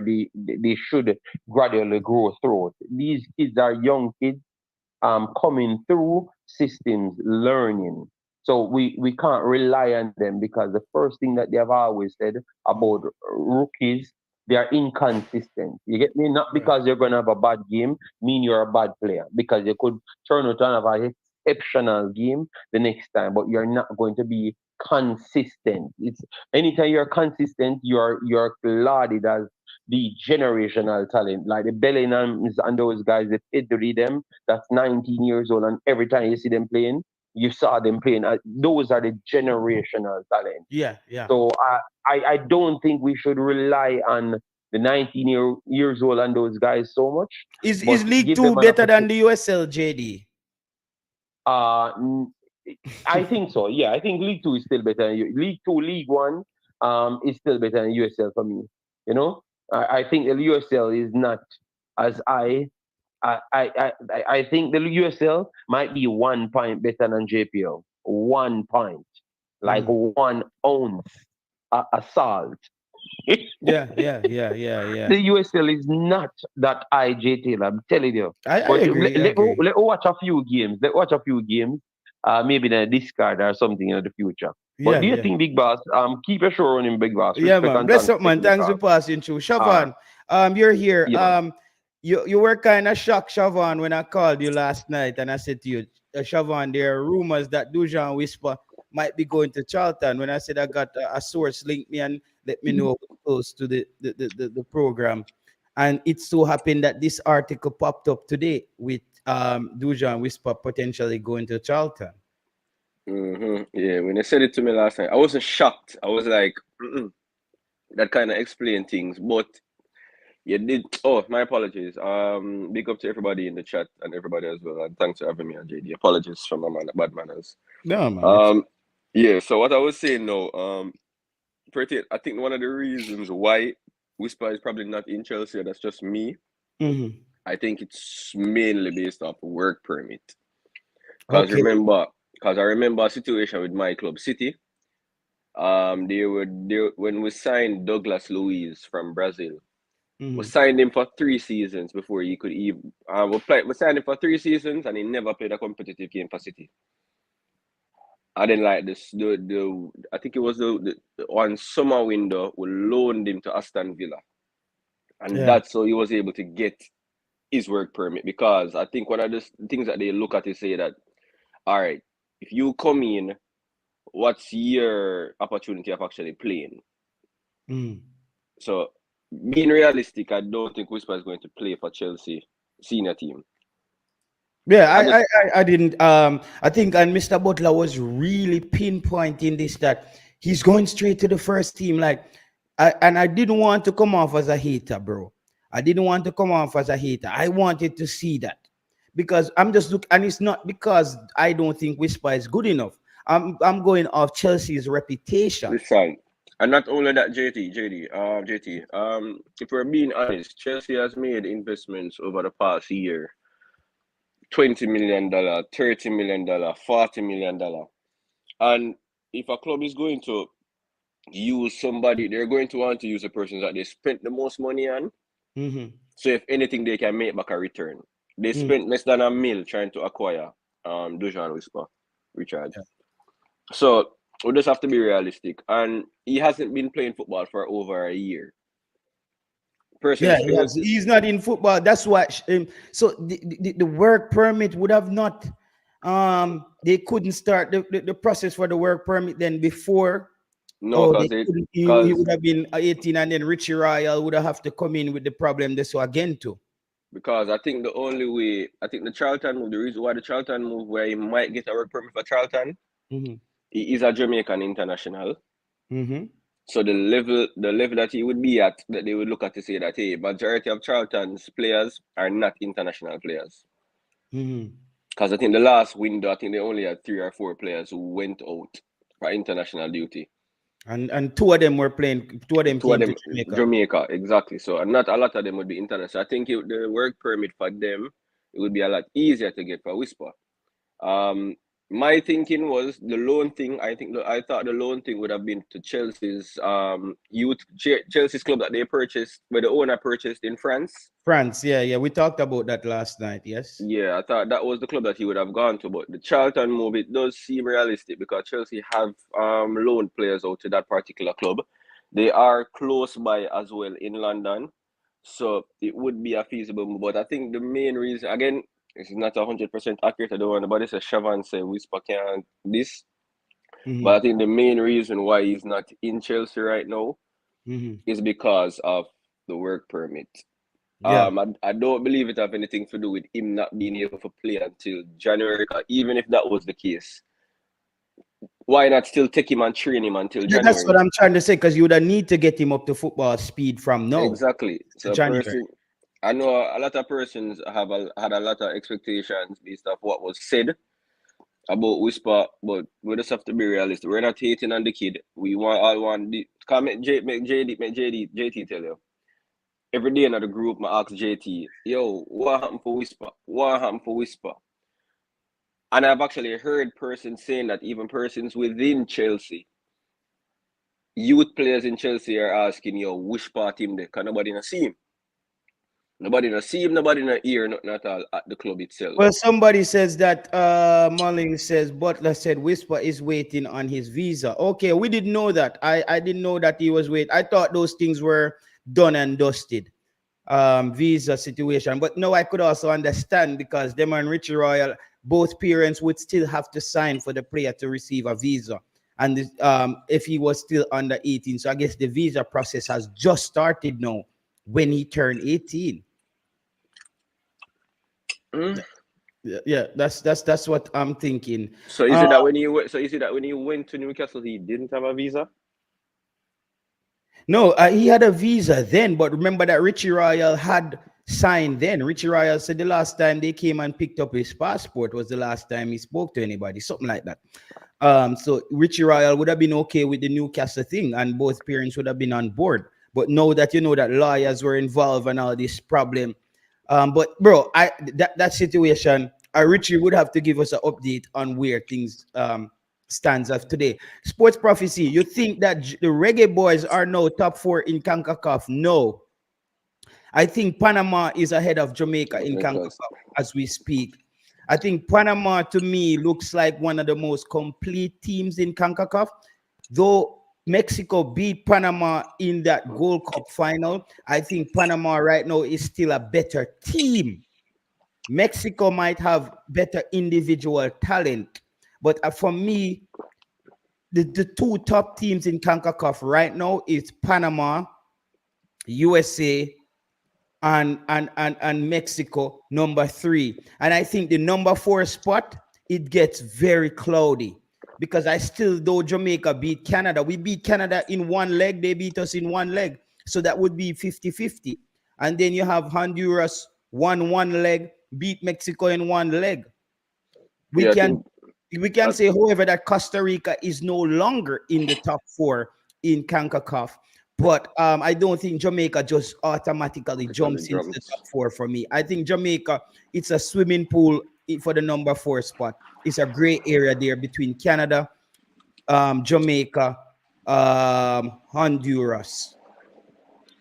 they should gradually grow through. These kids are young kids coming through systems learning. So we can't rely on them because the first thing that they have always said about Mhm. rookies, they are inconsistent. You get me? Not Right. because you're gonna have a bad game, mean you're a bad player. Because you could turn out and have an exceptional game the next time, but you're not going to be consistent. It's anytime you're consistent, you're lauded as the generational talent, like the Bellinghams and those guys, the Pedri them, that's 19 years old, and every time you see them playing, you saw them playing. Those are the generational talent. Yeah, yeah. So I don't think we should rely on the 19 years old and those guys so much, Is but League give Two them an better than opportunity. the USL, JD? Uh, n- I think so. Yeah, I think League Two is still better. League Two, League One, is still better than USL for me. You know, I think the USL is not as high. I think the USL might be 1 point better than JPL. 1 point, like Mhm. 1 ounce assault. Yeah, yeah, yeah, yeah, yeah. The USL is not that IJT, I'm telling you. I But agree, I agree. let watch a few games. Let watch a few games. Maybe in a discard or something in the future. But Yeah, do you yeah. think Big Boss? Keep your show running, Big Boss. Yeah, Respect man. and Bless thanks up, for man. taking the Thanks for call. passing through. All right, Siobhan, you're here. yeah, man. you were kind of shocked, Siobhan, when I called you last night and I said to you, Siobhan, there are rumors that Dujuan Whisper might be going to Charlton. When I said I got a source link me and let me know close to the program. And it so happened that this article popped up today with Dujuan Whisper potentially going to Charlton. Yeah, when they said it to me last night, I wasn't shocked. I was like, that kind of explained things. But you did. Oh, my apologies. Big up to everybody in the chat and everybody as well. And thanks for having me on JD. Apologies for my bad manners. No, man. Yeah. So what I was saying now, I think one of the reasons why Whisper is probably not in Chelsea, that's just me. Mm-hmm. I think it's mainly based off work permit. Because Okay. I remember a situation with my club City. When we signed Douglas Luiz from Brazil. We signed him for 3 seasons before he could even. We signed him for 3 seasons and he never played a competitive game for City. I didn't like this. I think it was the one summer window we loaned him to Aston Villa, and that's how he was able to get his work permit. Because I think one of the things that they look at is say that, all right, if you come in, what's your opportunity of actually playing? So, being realistic, I don't think Whisper is going to play for Chelsea senior team. Yeah, I didn't. I think and Mr. Butler was really pinpointing this that he's going straight to the first team. Like, I didn't want to come off as a hater, bro. I didn't want to come off as a hater. I wanted to see that because I'm just looking, and it's not because I don't think Whisper is good enough. I'm going off Chelsea's reputation. Listen, and not only that, JT. If we're being honest, Chelsea has made investments over the past year. $20 million, $30 million, $40 million. And if a club is going to use somebody, they're going to want to use the person that they spent the most money on. So if anything, they can make back a return. They spent less than $1 million trying to acquire Dujuan Whisper Richards. So we just have to be realistic. And he hasn't been playing football for over a year. He's not in football. That's why. So the work permit would have not. They couldn't start the process for the work permit then before. No, because he would have been 18, and then Richie Royal would have to come in with the problem this again too. Because I think the only way, I think the Charlton move, the reason why the Charlton move, where he might get a work permit for Charlton, he is a Jamaican international. So the level that he would be at, that they would look at to say that, hey, majority of Charlton's players are not international players. Because I think the last window, I think they only had 3 or 4 players who went out for international duty. And 2 of them were playing, 2 of them came to Jamaica. Jamaica, exactly. So not a lot of them would be international. I think the work permit for them, it would be a lot easier to get for Whisper. My thinking was the loan thing. I thought the loan thing would have been to Chelsea's Chelsea's club that they purchased, where the owner purchased in France. Yeah. We talked about that last night. Yes. Yeah, I thought that was the club that he would have gone to, but the Charlton move, it does seem realistic because Chelsea have loaned players out to that particular club. They are close by as well in London, so it would be a feasible move. But I think the main reason, again, it's not 100% accurate. I don't want nobody say Siobhan say Whisper can't this. But I think the main reason why he's not in Chelsea right now is because of the work permit. I don't believe it have anything to do with him not being able to play until January. Even if that was the case, why not still take him and train him until January? That's what I'm trying to say, because you would need to get him up to football speed from now. Exactly. So I know a lot of persons have had a lot of expectations based off what was said about Whisper, but we just have to be realistic. We're not hating on the kid. We want the comment. JT tell you. Every day in the group, I ask JT, yo, what happened for Whisper? What happened for Whisper? And I've actually heard persons saying that even persons within Chelsea, youth players in Chelsea are asking, yo, which part him there? Because nobody not see him. Nobody not see him, nobody not hear nothing at all at the club itself. Well, somebody says that Mulling says Butler said Whisper is waiting on his visa. Okay, we didn't know that. I didn't know that he was waiting. I thought those things were done and dusted. visa situation. But no, I could also understand because them and Richie Royal, both parents would still have to sign for the player to receive a visa. And if he was still under 18, so I guess the visa process has just started now when he turned 18. Yeah, that's what I'm thinking. So is it that when you went to Newcastle, he didn't have a visa? No, he had a visa then, but remember that Richie Royal had signed then. Richie Royal said the last time they came and picked up his passport was the last time he spoke to anybody, something like that. So Richie Royal would have been okay with the Newcastle thing, and both parents would have been on board. But now that you know that lawyers were involved and all this problem, but bro, that situation, Richie would have to give us an update on where things stands of today. Sports prophecy. You think that the Reggae boys are now top 4 in CONCACAF? No, I think Panama is ahead of Jamaica in CONCACAF as we speak. I think Panama to me looks like one of the most complete teams in CONCACAF, though Mexico beat Panama in that Gold Cup final. I think Panama right now is still a better team. Mexico might have better individual talent, but for me, the two top teams in CONCACAF right now is Panama, USA, and Mexico, number 3. And I think the number 4 spot, it gets very cloudy because I still, though Jamaica beat Canada, we beat Canada in one leg, they beat us in one leg. So that would be 50-50. And then you have Honduras won one leg, beat Mexico in one leg. We can say, however, that Costa Rica is no longer in the top 4 in CONCACAF. But I don't think Jamaica just automatically jumps into the top 4 for me. I think Jamaica, it's a swimming pool for the number 4 spot. It's a gray area there between Canada, Jamaica, Honduras.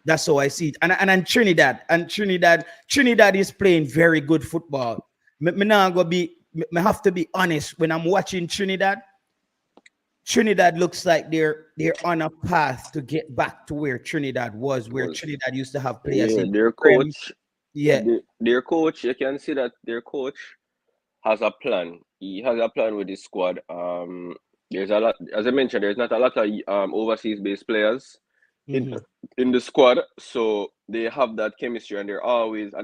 That's how I see it. And Trinidad. And Trinidad is playing very good football. I have to be honest. When I'm watching Trinidad looks like they're on a path to get back to where Trinidad was, where Trinidad used to have players. Yeah, their coach. Their coach. You can see that their coach has a plan. He has a plan with his squad. There's a lot, as I mentioned, there's not a lot of overseas based players in the squad, so they have that chemistry, and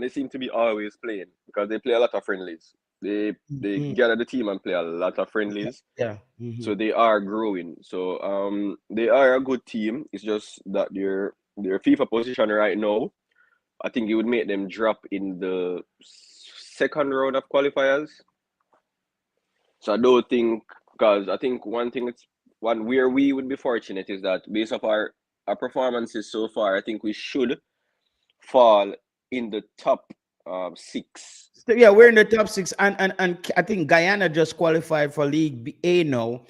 they seem to be always playing because they play a lot of friendlies. They gather the team and play a lot of friendlies. Yeah. So they are growing. So they are a good team. It's just that their FIFA position right now, I think it would make them drop in the second round of qualifiers. So I don't think, because I think one where we would be fortunate is that based off our performances so far, I think we should fall in the top 6. So yeah, we're in the top 6, and I think Guyana just qualified for League A now.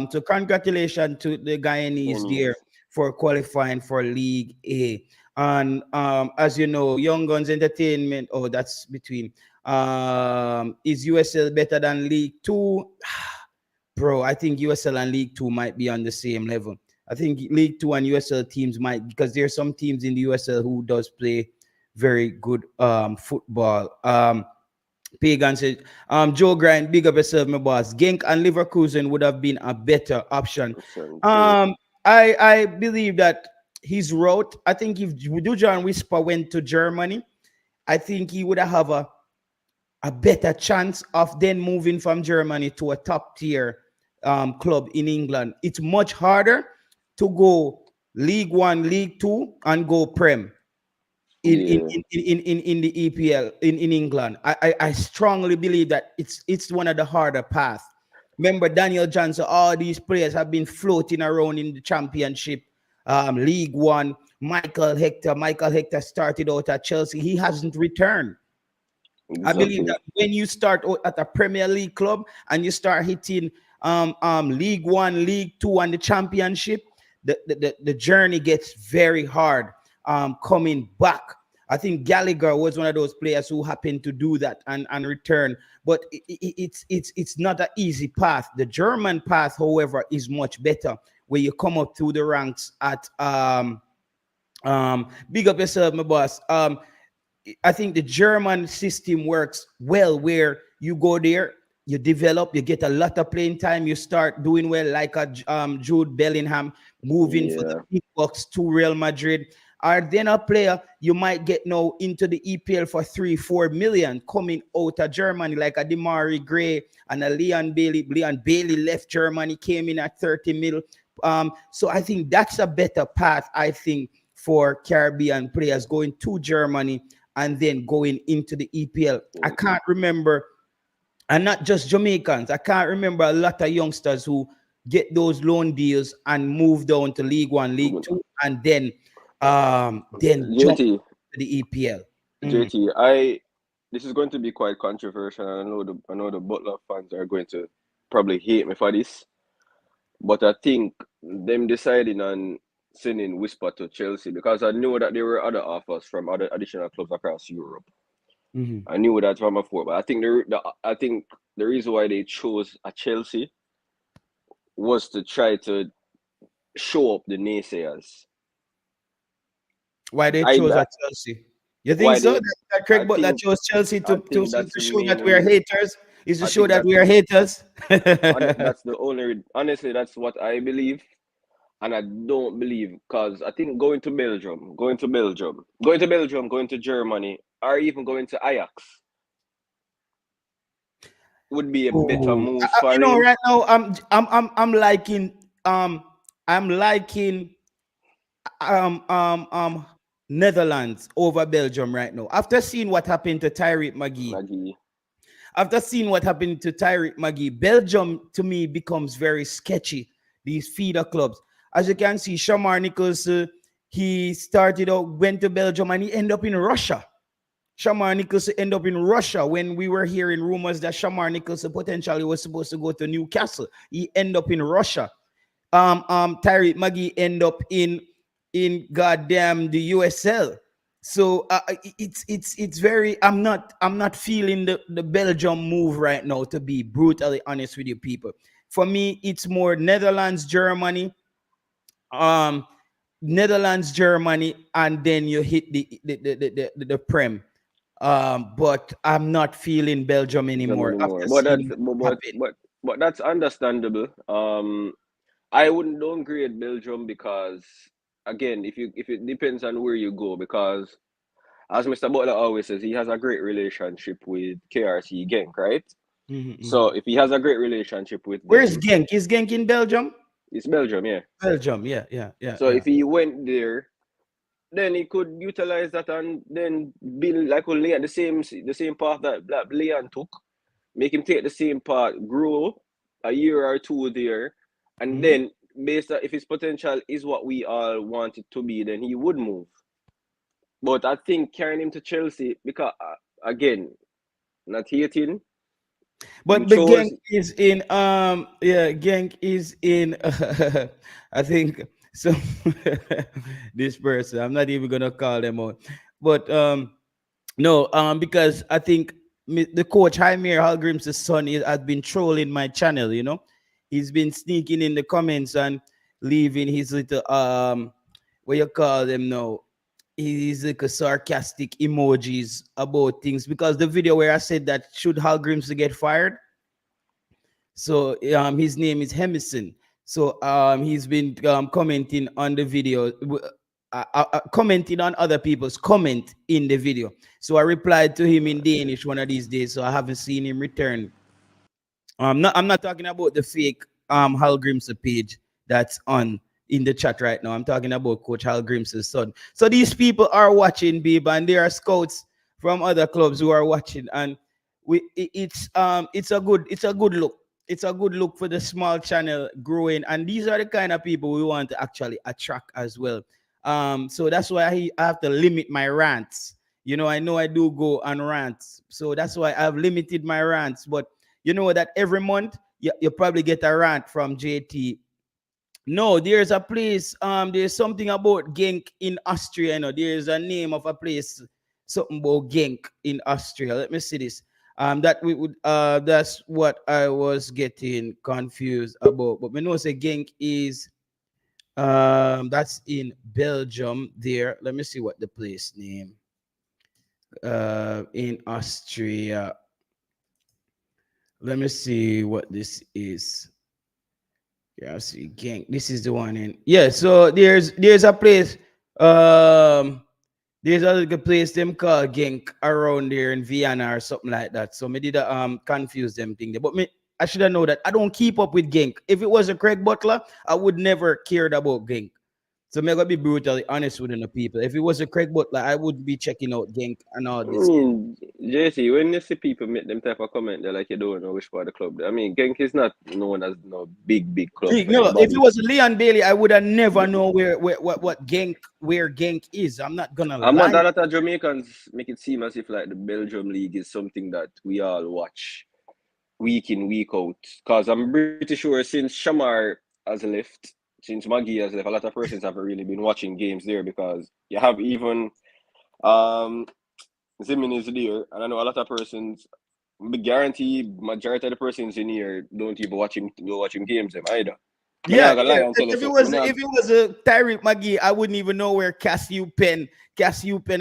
So congratulations to the Guyanese there for qualifying for League A. And as you know, Young Guns Entertainment. Oh, that's between. Is USL better than League 2? Bro, I think USL and League 2 might be on the same level. I think League 2 and USL teams might, because there are some teams in the USL who does play very good football. Pagan said, Joe Grind, big up yourself, my boss. Genk and Leverkusen would have been a better option. I believe that his route, I think if Dujuan Whisper went to Germany, I think he would have a better chance of then moving from Germany to a top tier club in England. It's much harder to go League 1, League 2, and go Prem in the EPL in England. I strongly believe that it's one of the harder paths. Remember, Daniel Johnson, all these players have been floating around in the Championship, League 1. Michael Hector started out at Chelsea. He hasn't returned. Exactly. I believe that when you start at a Premier League club and you start hitting League 1, League 2, and the Championship, the journey gets very hard coming back. I think Gallagher was one of those players who happened to do that and return, but it's not an easy path. The German path, however, is much better, where you come up through the ranks at Big up yourself, my boss. I think the German system works well where you go there, you develop, you get a lot of playing time, you start doing well, like a Jude Bellingham moving for the Yeah. big bucks to Real Madrid. Or then a player you might get now into the EPL for 3-4 million coming out of Germany, like a Demari Gray and a Leon Bailey. Leon Bailey left Germany, came in at 30 mil. So I think that's a better path, I think, for Caribbean players going to Germany and then going into the EPL. I can't remember, and not just Jamaicans, I can't remember a lot of youngsters who get those loan deals and move down to League One, League Two, and then jump JT, to the EPL. Mhm. JT, I this is going to be quite controversial, and I know the Butler fans are going to probably hate me for this, but I think them deciding on sending Whisper to Chelsea because I knew that there were other offers from other additional clubs across Europe. Mhm. I knew that from before, but I think the reason why they chose a Chelsea was to try to show up the naysayers. Why they I chose that at Chelsea? You think why so? they That I Craig Butler think chose Chelsea I to, think to, that's to the show that main we are reason. haters? Is to I show think that we are haters? that's the only honestly that's what I believe, and I don't believe because I think going to Germany, or even going to Ajax would be a better Oh, move for him. right now I'm liking I'm liking um um um Netherlands over Belgium right now. After seeing what happened to Tyreek McGee, Nagy. Belgium to me becomes very sketchy. These feeder clubs, as you can see, Shamar Nichols, he started out, went to Belgium, and he ended up in Russia. Shamar Nicholson end up in Russia when we were hearing rumors that Shamar Nicholson potentially was supposed to go to Newcastle. He end up in Russia. Tyreek Maggie end up in goddamn the USL. So it's very. I'm not feeling the Belgium move right now. To be brutally honest with you, people. For me, it's more Netherlands, Germany, um, and then you hit the Prem. But I'm not feeling Belgium Them anymore after anymore. seeing what happened. But that's understandable. I wouldn't downgrade Belgium because again, if it depends on where you go, because as Mr. Butler always says, he has a great relationship with KRC Genk, right? Mhm. So if he has a great relationship with Where's them, Genk? Is Genk in Belgium? it's Belgium, yeah. Belgium, yeah, yeah, yeah, So yeah. if he went there, then he could utilize that and then build like Leon, the same path that Leon took. Make him take the same path, grow a year or two there, and Mhm. then based on if his potential is what we all want it to be, then he would move. But I think carrying him to Chelsea because again, not hating, you But Genk chose is in Genk is in I think so. This person, I'm not even gonna call them out, but no, because I think the coach Jaime Hallgrim's son has been trolling my channel. He's been sneaking in the comments and leaving his little what you call them now. He's like a sarcastic emojis about things because the video where I said that should Hallgrims get fired, so his name is Hemison. So he's been commenting on the video, commenting on other people's comment in the video. So I replied to him in Danish one of these days. So I haven't seen him return. I'm not talking about the fake Hal Grimson page that's on in the chat right now. I'm talking about Coach Hal Grimson's son. So these people are watching, Bib, and there are scouts from other clubs who are watching, and it's a good look. It's a good look for the small channel growing, and these are the kind of people we want to actually attract as well. So that's why I have to limit my rants. I know I do go on rants, so that's why I've limited my rants. But you know that every month you probably get a rant from JT. No, there's a place, there's something about Genk in Austria. There's a name of a place, something about Genk in Austria. Let me see this. That we would that's what I was getting confused about. But we know say Genk is That's in Belgium. There, let me see what the place name. In Austria. Let me see what this is. Yeah, I see gang. This is the one in. Yeah, so there's a place. Um, there's a little place them call Genk around there in Vienna or something like that. So me did confuse them thing there. But me I should have known that I don't keep up with Genk. If it was a Craig Butler, I would never cared about Genk. So I'm gonna be brutally honest with the people. If it was a Craig Butler, I would be checking out Genk and all I this. mean, JC, when you see people make them type of comment, they're like, you don't know which part of the club. I mean, Genk is not known as no big club for No, if it anybody. was Leon Bailey, I would have never know what Genk where Genk is. I'm not gonna I'm not lie. a lot of Jamaicans make it seem as if like the Belgium league is something that we all watch week in, week out. Because I'm pretty sure since Shamar has left, since Maggie has left, a lot of persons haven't really been watching games there because you have even um Zimin is there, and I know a lot of persons. We guarantee majority of the persons in here don't even watch him games them either. I'm Yeah, not gonna lie yeah. and tell you If it so. was if it was a Tyreek McGee, I wouldn't even know where Cassiu Pen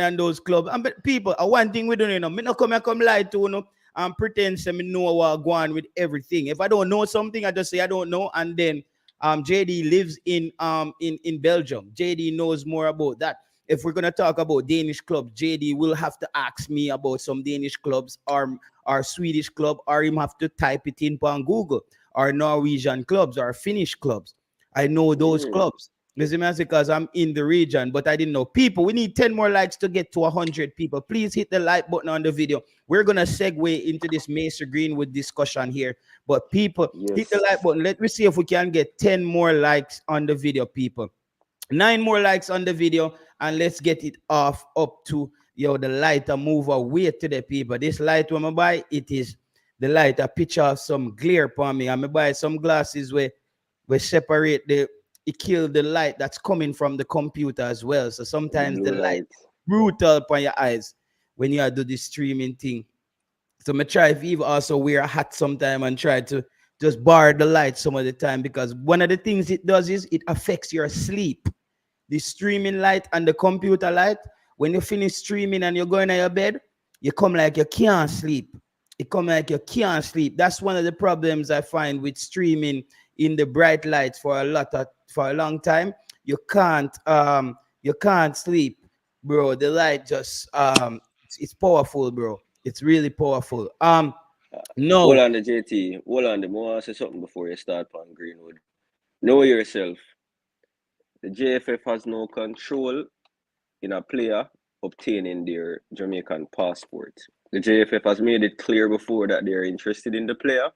and those clubs. And but people, one thing we don't know. Me not come lie to you know and pretend say me know what go on with everything. If I don't know something, I just say I don't know, and then JD lives in Belgium. JD knows more about that. If we're gonna talk about Danish clubs, JD will have to ask me about some Danish clubs or Swedish club, or him have to type it in on Google, or Norwegian clubs or Finnish clubs. I know those Mm, clubs. Listen, man, because I'm in the region, but I didn't know. People, we need 10 more likes to get to 100 people. Please hit the like button on the video. We're going to segue into this Master Greenwood discussion here. But people, hit the like yes. button. Let me see if we can get 10 more likes on the video, people. 9 more likes on the video, and let's get it off up to the lighter move away to the people. This light when I buy, it is the light a picture of some glare upon me. I'm buy some glasses where we separate it kill the light that's coming from the computer as well. So The sometimes the blue light light. brutal upon your eyes when you do this streaming thing. So I try if Eve also wear a hat sometime and try to just bar the light some of the time, because one of the things it does is it affects your sleep. The streaming light and the computer light, when you finish streaming and you're going to your bed, you come like you can't sleep. It come like you can't sleep. That's one of the problems I find with streaming in the bright lights for a long time. You can't sleep, bro. The light just it's powerful, bro. It's really powerful. Hold No. on the JT. Hold on. I want to say something before you start on Greenwood. Know yourself. The JFF has no control in a player obtaining their Jamaican passport. The JFF has made it clear before that they're interested in the player,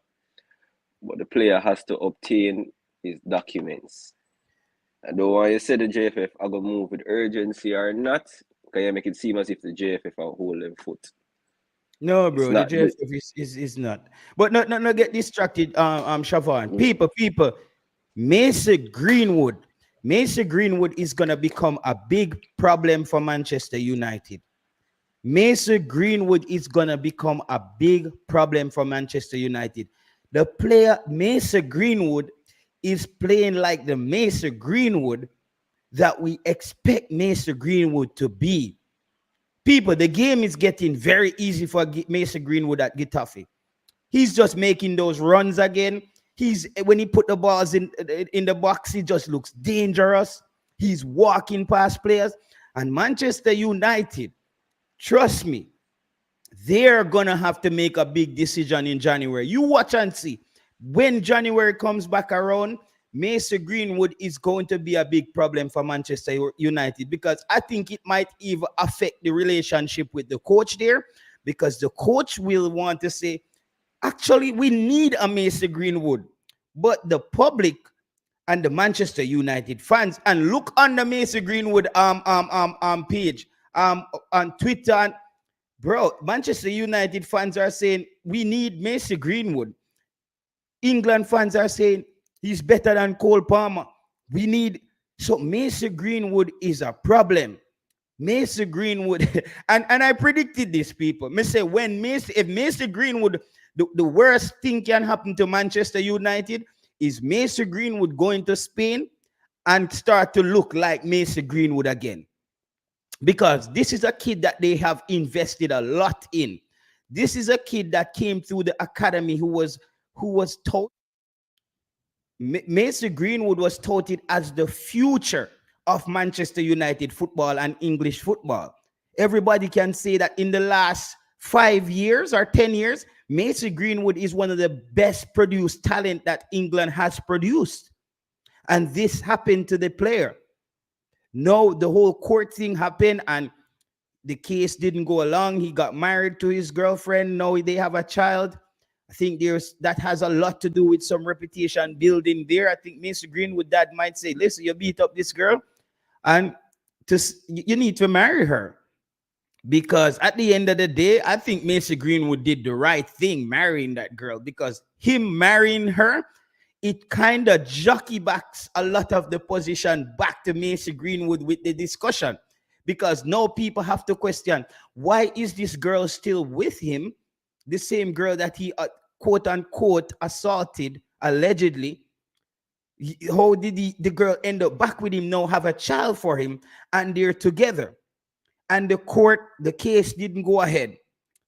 but the player has to obtain his documents. I don't want you say the JFF are going to move with urgency or not, because you make it seem as if the JFF are holding foot. No, It's bro, the not the. JFF is not. But not get distracted, Siobhan. People, Mason Greenwood. Mason Greenwood is gonna become a big problem for Manchester United. Mason Greenwood is gonna become a big problem for Manchester United. The player Mason Greenwood is playing like the Mason Greenwood that we expect Mason Greenwood to be. People, the game is getting very easy for Mason Greenwood at Getafe. He's just making those runs again. He's when he put the balls in the box, he just looks dangerous. He's walking past players. And Manchester United, trust me, they're gonna have to make a big decision in January. You watch and see. When January comes back around, Mason Greenwood is going to be a big problem for Manchester United, because I think it might even affect the relationship with the coach there, because the coach will want to say, actually, we need a Mason Greenwood. But the public and the Manchester United fans, and look on the Mason Greenwood page on Twitter, and bro, Manchester United fans are saying we need Mason Greenwood. England fans are saying he's better than Cole Palmer. We need, so Mason Greenwood is a problem. Mason Greenwood, and I predicted this, people. Me say if Mason Greenwood, the worst thing can happen to Manchester United is Mason Greenwood going to Spain and start to look like Mason Greenwood again. Because this is a kid that they have invested a lot in. This is a kid that came through the academy who was taught. Mason Greenwood was touted as the future of Manchester United football and English football. Everybody can say that in the last 5 years or 10 years, Mason Greenwood is one of the best produced talent that England has produced. And this happened to the player. No, the whole court thing happened and the case didn't go along. He got married to his girlfriend. Now they have a child. I think that has a lot to do with some reputation building there. I think Mr. Greenwood dad might say, listen, you beat up this girl and you need to marry her. Because at the end of the day, I think Mr. Greenwood did the right thing marrying that girl, because him marrying her, it kind of jockey backs a lot of the position back to Mason Greenwood with the discussion, because now people have to question, why is this girl still with him? The same girl that he quote unquote assaulted allegedly. How did the girl end up back with him now, have a child for him, and they're together? And the case didn't go ahead.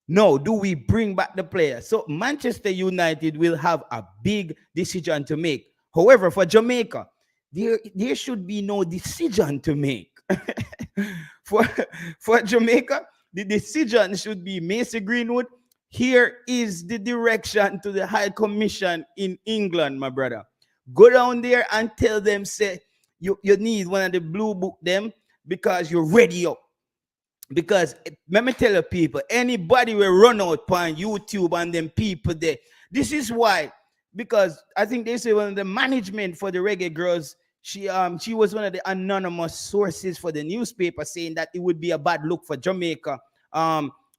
No, do we bring back the player? So Manchester United will have a big decision to make. However, for Jamaica, there should be no decision to make. for Jamaica, the decision should be Mason Greenwood. Here is the direction to the High Commission in England, my brother. Go down there and tell them, say, you need one of the blue book them because you're ready up. Because let me tell you people, anybody will run out on YouTube and them people there. This is why, because I think they say one of the management for the Reggae girls, she was one of the anonymous sources for the newspaper saying that it would be a bad look for Jamaica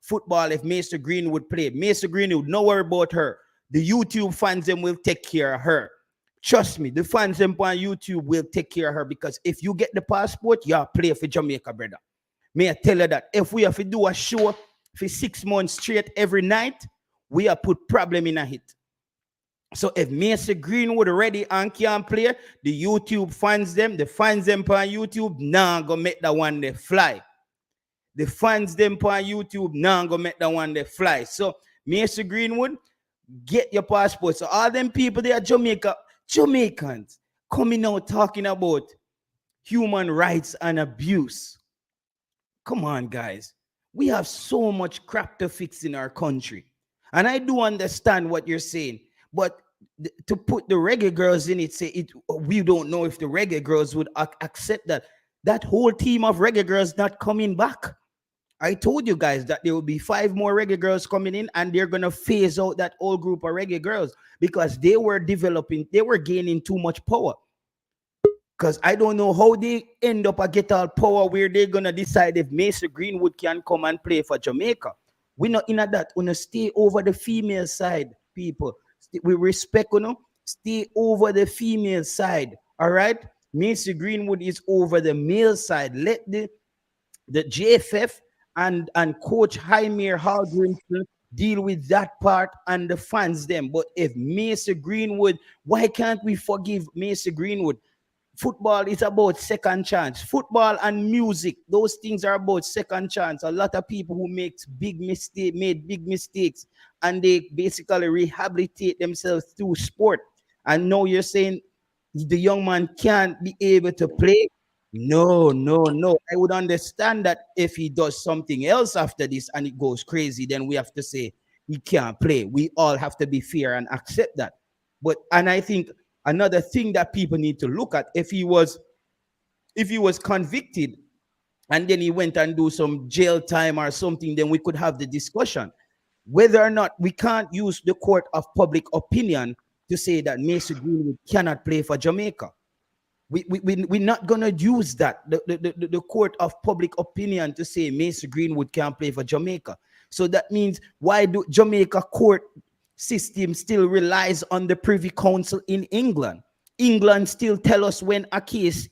football if Mason Greenwood played. Mason Greenwood, no worry about her. The YouTube fans them will take care of her. Trust me, the fans them on YouTube will take care of her, because if you get the passport, you play for Jamaica, brother. May I tell you that if we have to do a show for 6 months straight every night, we have put problem in a hit. So if Mason Greenwood ready and can play, the YouTube fans them on YouTube, nah, go make that one they fly. The fans them on YouTube, nah, go make that one they fly. So Mason Greenwood, get your passport. So all them people there, Jamaicans coming out talking about human rights and abuse. Come on, guys. We have so much crap to fix in our country. And I do understand what you're saying. But to put the Reggae girls in it, we don't know if the Reggae girls would accept that. That whole team of Reggae girls not coming back. I told you guys that there will be 5 more Reggae girls coming in, and they're going to phase out that old group of Reggae girls because they were gaining too much power. Because I don't know how they end up get all power where they're going to decide if Mason Greenwood can come and play for Jamaica. We're not in that. We're going to stay over the female side, people. We respect, stay over the female side. All right? Mason Greenwood is over the male side. Let the JFF and Coach Jaime Haldren deal with that part and the fans them. But if Mason Greenwood, why can't we forgive Mason Greenwood? Football is about second chance. Football and music, those things are about second chance. A lot of people who made big mistakes, and they basically rehabilitate themselves through sport. And now you're saying the young man can't be able to play? No. I would understand that if he does something else after this and it goes crazy, then we have to say he can't play. We all have to be fair and accept that. And I think another thing that people need to look at, if he was convicted and then he went and do some jail time or something, then we could have the discussion. Whether or not we can't use the court of public opinion to say that Mason Greenwood cannot play for Jamaica. We're not going to use that, the court of public opinion, to say Mason Greenwood can't play for Jamaica. So that means, why do Jamaica court system still relies on the Privy Council in England? England still tell us when a case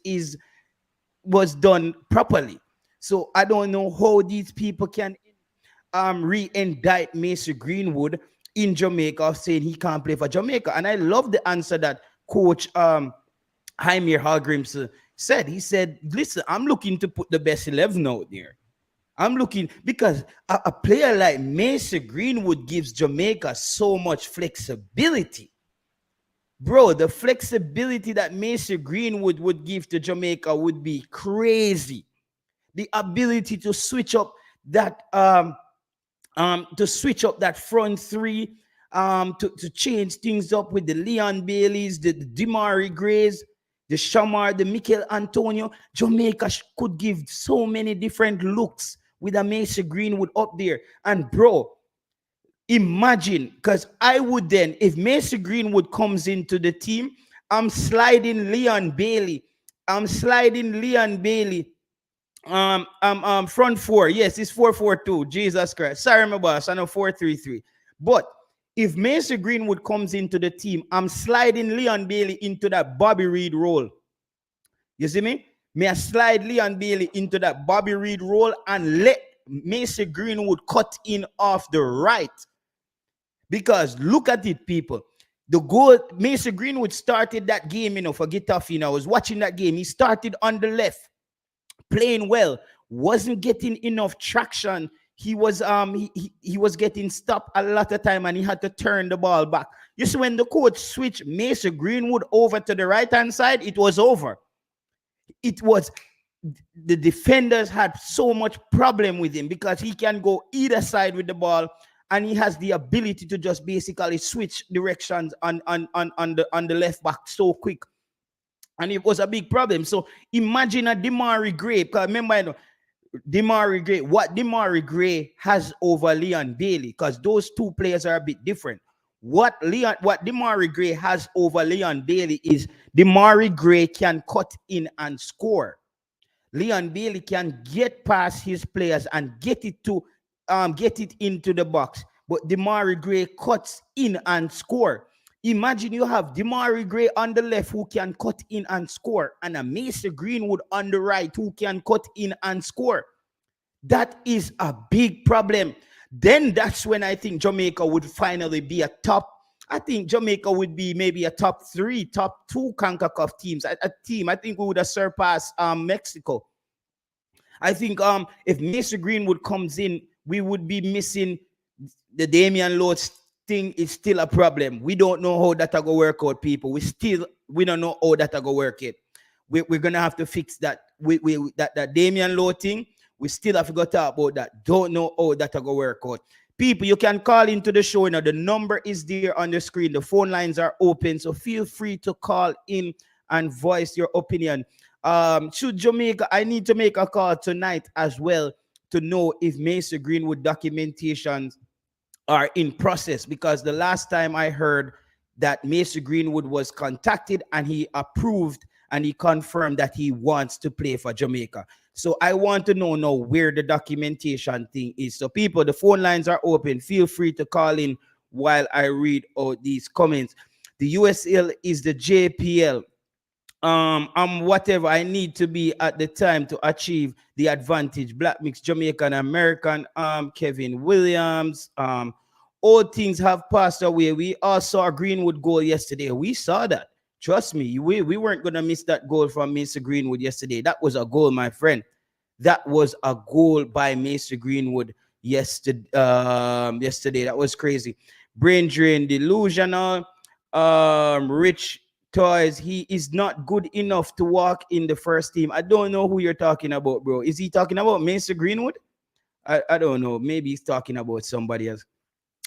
was done properly. So I don't know how these people can re-indict Mason Greenwood in Jamaica, saying he can't play for Jamaica. And I love the answer that Coach Jaime Hargreaves said. He said, listen, I'm looking to put the best 11 out there. I'm looking because a player like Mason Greenwood gives Jamaica so much flexibility. Bro, the flexibility that Mason Greenwood would give to Jamaica would be crazy. The ability to switch up that front three, to change things up with the Leon Baileys, the Demari Grays, the Shamar, the Mikel Antonio. Jamaica could give so many different looks with a Mason Greenwood up there. And bro, imagine, because I would then, if Mason Greenwood comes into the team, I'm sliding Leon Bailey. I'm sliding Leon Bailey. Front four. Yes, it's 4-4-2. Jesus Christ. Sorry, my boss. I know 4-3-3. But if Mason Greenwood comes into the team, I'm sliding Leon Bailey into that Bobby Reed role. You see me? May I slide Leon Bailey into that Bobby Reed role and let Mason Greenwood cut in off the right. Because look at it, people. The goal, Mason Greenwood started that game, for Getafe. I was watching that game. He started on the left, playing well, wasn't getting enough traction. He was he was getting stopped a lot of time, and he had to turn the ball back. You see, when the coach switched Mason Greenwood over to the right hand side, it was over. It was, the defenders had so much problem with him because he can go either side with the ball, and he has the ability to just basically switch directions on the left back so quick. And it was a big problem. So imagine a Demari Gray. Because remember, Demari Gray, what Demari Gray has over Leon Bailey, because those two players are a bit different. What Demari Gray has over Leon Bailey is Demari Gray can cut in and score. Leon Bailey can get past his players and get it into the box. But Demari Gray cuts in and score. Imagine you have Demari Gray on the left who can cut in and score, and a Mason Greenwood on the right who can cut in and score. That is a big problem. Then that's when I think Jamaica would finally be a top. I think Jamaica would be maybe a top 3, top 2 CONCACAF teams. A team. I think we would have surpassed Mexico. I think if Mason Greenwood comes in, we would be missing the Damian Lillard thing. Is still a problem. We don't know how that will work out, people. We don't know how that will work it. We're gonna have to fix that. That Damian Lillard thing. We still have to talk about that. Don't know how that will work out. People, you can call into the show now. The number is there on the screen. The phone lines are open, so feel free to call in and voice your opinion. Should Jamaica, I need to make a call tonight as well to know if Mason Greenwood documentations are in process, because the last time I heard that Mason Greenwood was contacted and he approved and he confirmed that he wants to play for Jamaica. So I want to know now where the documentation thing is. So people, the phone lines are open. Feel free to call in while I read out these comments. The USL is the JPL. Whatever I need to be at the time to achieve the advantage. Black mix, Jamaican, American, Kevin Williams, all things have passed away. We all saw a Greenwood goal yesterday. We saw that. Trust me, we weren't going to miss that goal from Mason Greenwood yesterday. That was a goal, my friend. That was a goal by Mason Greenwood yesterday. That was crazy. Brain drain, delusional, rich toys. He is not good enough to walk in the first team. I don't know who you're talking about, bro. Is he talking about Mason Greenwood? I don't know. Maybe he's talking about somebody else.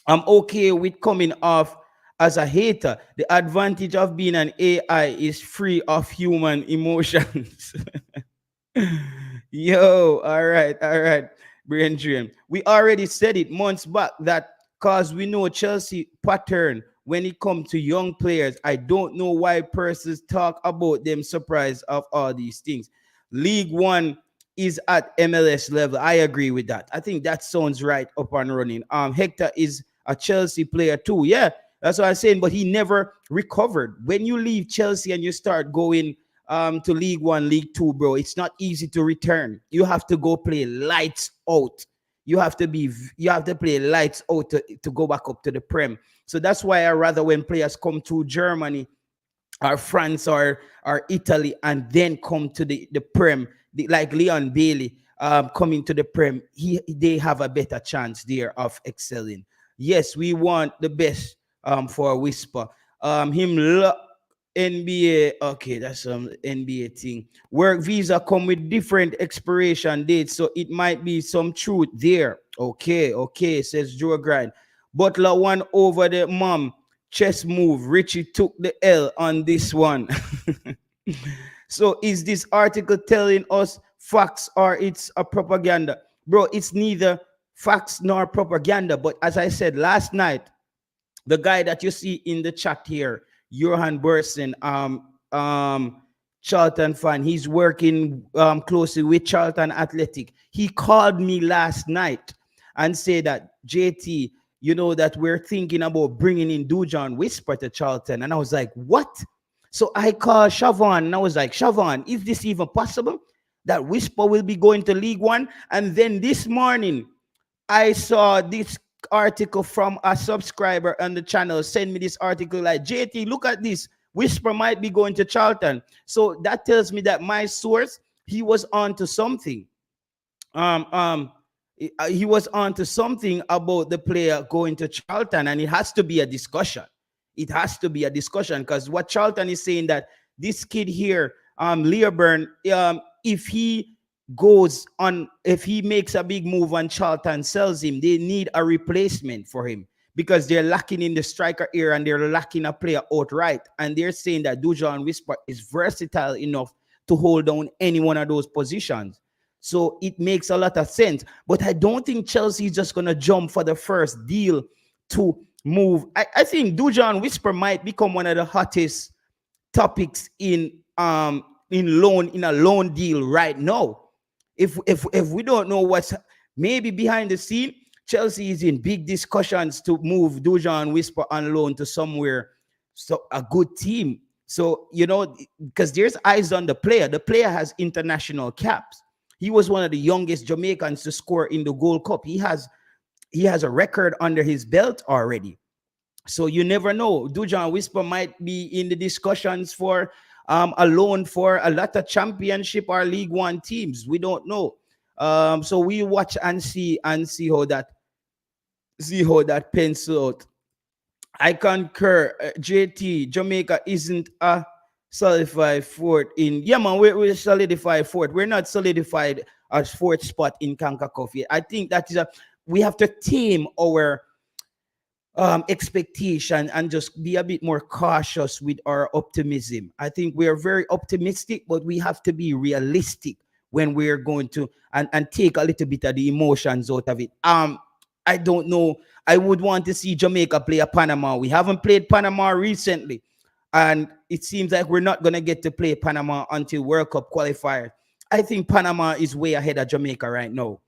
I'm okay with coming off as a hater. The advantage of being an AI is free of human emotions. Yo, all right. Brain dream. We already said it months back that because we know Chelsea pattern when it comes to young players. I don't know why persons talk about them surprised of all these things. League One is at MLS level. I agree with that. I think that sounds right up and running. Hector is a Chelsea player too. Yeah, that's what I'm saying. But he never recovered. When you leave Chelsea and you start going to League One, League Two, bro, it's not easy to return. You have to go play lights out. You have to play lights out to go back up to the Prem. So that's why I rather when players come to Germany France or Italy and then come to the Prem, like Leon Bailey coming to the Prem, they have a better chance there of excelling. Yes, we want the best for Whisper. NBA, okay, that's some NBA thing. Work visa come with different expiration dates, so it might be some truth there. Okay, says Joe Grind. Butler won over the mom. Chess move. Richie took the L on this one. So is this article telling us facts or it's a propaganda? Bro, it's neither facts nor propaganda. But as I said last night, the guy that you see in the chat here, Johan Burson, Charlton fan, he's working closely with Charlton Athletic. He called me last night and said that, JT, you know that we're thinking about bringing in Dujuan Whisper to Charlton. And I was like, what? So I called Siobhan and I was like, Siobhan, is this even possible that Whisper will be going to League One? And then this morning, I saw this article from a subscriber on the channel send me this article like, JT, look at this. Whisper might be going to Charlton. So that tells me that my source, he was on to something. He was on to something about the player going to Charlton, and it has to be a discussion. It has to be a discussion because what Charlton is saying that this kid here, Leeburn, if he goes on, if he makes a big move and Charlton sells him, they need a replacement for him because they're lacking in the striker area and they're lacking a player outright. And they're saying that Dujuan Whisper is versatile enough to hold down any one of those positions. So it makes a lot of sense. But I don't think Chelsea is just going to jump for the first deal to move. I think Dujuan Whisper might become one of the hottest topics in a loan deal right now. If we don't know what's maybe behind the scene, Chelsea is in big discussions to move Dujuan Whisper on loan to somewhere, so a good team. So you know, because there's eyes on the player. The player has international caps. He was one of the youngest Jamaicans to score in the Gold Cup. He has a record under his belt already. So you never know. Dujuan Whisper might be in the discussions for a loan for a lot of championship or League One teams. We don't know. So we watch and see how that pencil out. I concur. JT, Jamaica isn't a solidified fourth in. Yeah, man, we're solidified fourth. We're not solidified as fourth spot in CONCACAF. I think that is we have to tame our expectation and just be a bit more cautious with our optimism. I think we are very optimistic, but we have to be realistic when we're going to and take a little bit of the emotions out of it. I don't know. I would want to see Jamaica play a Panama. We haven't played Panama recently, and it seems like we're not gonna get to play Panama until World Cup qualifier. I think Panama is way ahead of Jamaica right now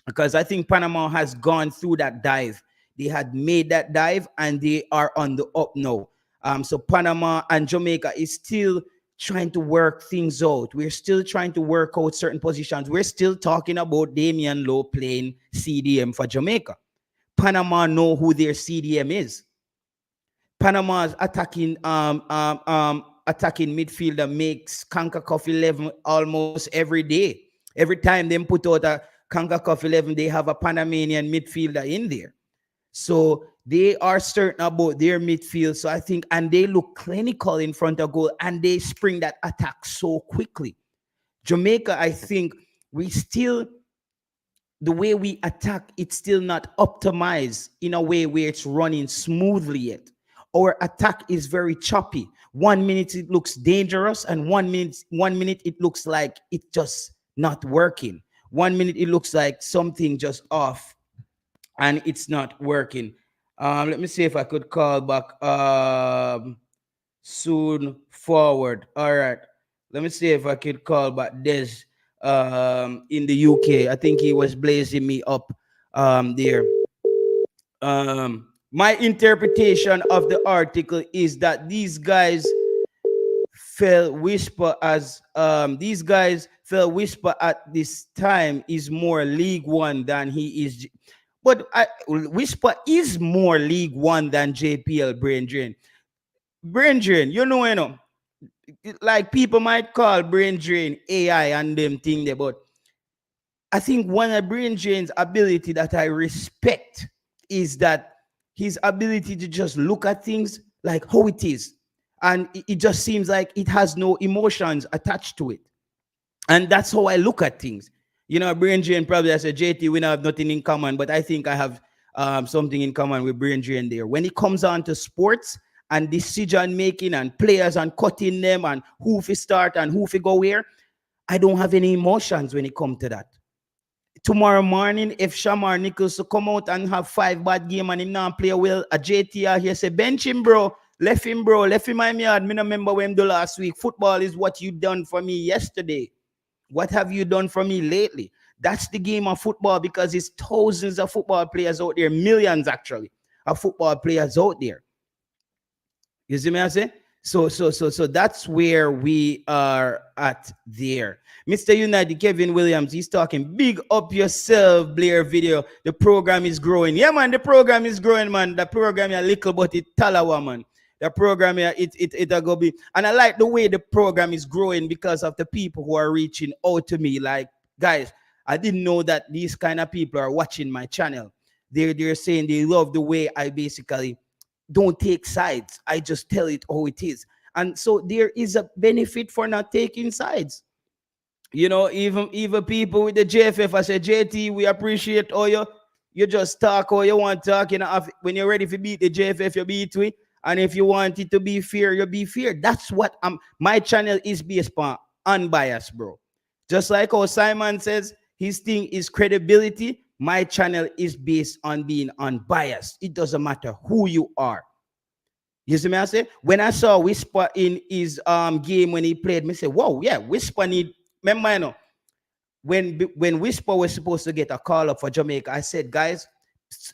because I think Panama has gone through that dive. They had made that dive and they are on the up now. So Panama and Jamaica is still trying to work things out. We're still trying to work out certain positions. We're still talking about Damian Lowe playing CDM for Jamaica. Panama know who their CDM is. Panama's attacking midfielder makes CONCACAF 11 almost every day. Every time they put out a CONCACAF 11, they have a Panamanian midfielder in there. So they are certain about their midfield. So I think, and they look clinical in front of goal and they spring that attack so quickly. Jamaica, I think the way we attack, it's still not optimized in a way where it's running smoothly yet. Our attack is very choppy. 1 minute it looks dangerous, and 1 minute it looks like it's just not working. 1 minute it looks like something just off, and it's not working. Let me see if I could call back soon forward. All right. Let me see if I could call back Des in the UK. I think he was blazing me up there. My interpretation of the article is that these guys fell Whisper at this time is more League One than he is. But Whisper is more League One than JPL Brain Drain. brain drain, like people might call brain drain AI and them thing there, but I think one of brain drain's ability that I respect is that his ability to just look at things like how it is. And it just seems like it has no emotions attached to it. And that's how I look at things. Brain drain probably as a JT, we don't have nothing in common, but I think I have something in common with brain drain there. When it comes on to sports and decision making and players and cutting them and who fi start and who fi go where, I don't have any emotions when it comes to that. Tomorrow morning, if Shamar Nichols to come out and have 5 bad game and him not play well, a JTR here say, bench him, bro. Left him, bro. Left him my yard. Me no remember when do last week. Football is what you done for me yesterday. What have you done for me lately? That's the game of football, because it's thousands of football players out there, millions actually, of football players out there. You see me I say? So that's where we are at there. Mr. United, Kevin Williams, he's talking, big up yourself, Blair video. The program is growing. Yeah, man, the program is growing, man. The program is a little, but it talawa, man. The program here, it go be. And I like the way the program is growing because of the people who are reaching out to me. Like, guys, I didn't know that these kind of people are watching my channel. They're saying they love the way I basically don't take sides. I just tell it how it is. And so there is a benefit for not taking sides. Even people with the JFF, I say, JT, we appreciate all you just talk all you want to talk. When you're ready to beat the JFF, you beat we. And if you want it to be fair, you be fair. That's what my channel is based on, unbiased, bro. Just like how Simon says his thing is credibility, my channel is based on being unbiased. It doesn't matter who you are. You see me I say? When I saw Whisper in his game when he played, me say, whoa, yeah, Whisper need, remember, when Whisper was supposed to get a call up for Jamaica, I said, guys,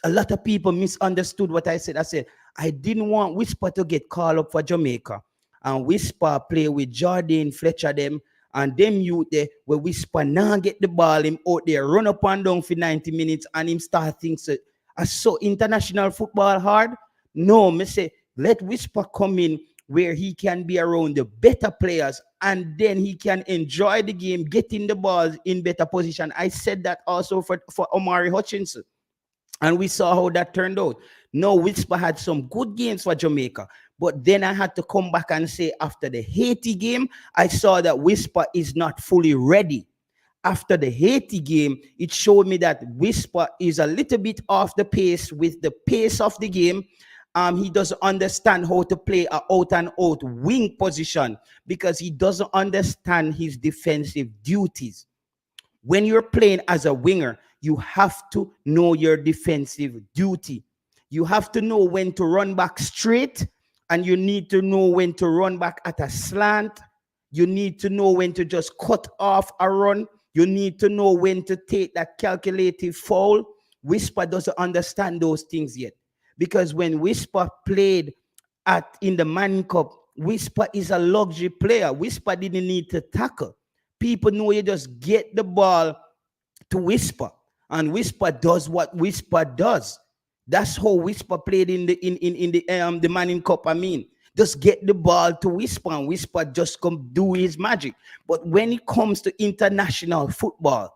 a lot of people misunderstood what I said. I said, I didn't want Whisper to get called up for Jamaica. And Whisper play with Jordan Fletcher them and them youth there where Whisper now get the ball him out there, run up and down for 90 minutes and him start things. I saw international football hard. No, me say, let Whisper come in where he can be around the better players and then he can enjoy the game, getting the balls in better position. I said that also for Omari Hutchinson. And we saw how that turned out. No, Whisper had some good games for Jamaica. But then I had to come back and say after the Haiti game, I saw that Whisper is not fully ready. After the Haiti game, it showed me that Whisper is a little bit off the pace with the pace of the game. He doesn't understand how to play an out-and-out wing position because he doesn't understand his defensive duties. When you're playing as a winger, you have to know your defensive duty. You have to know when to run back straight, and you need to know when to run back at a slant. You need to know when to just cut off a run. You need to know when to take that calculative foul. Whisper doesn't understand those things yet. Because when Whisper played in the Man Cup, Whisper is a luxury player. Whisper didn't need to tackle. People know you just get the ball to Whisper. And Whisper does what Whisper does. That's how Whisper played in the Manning Cup. Just get the ball to Whisper and Whisper just come do his magic. But when it comes to international football,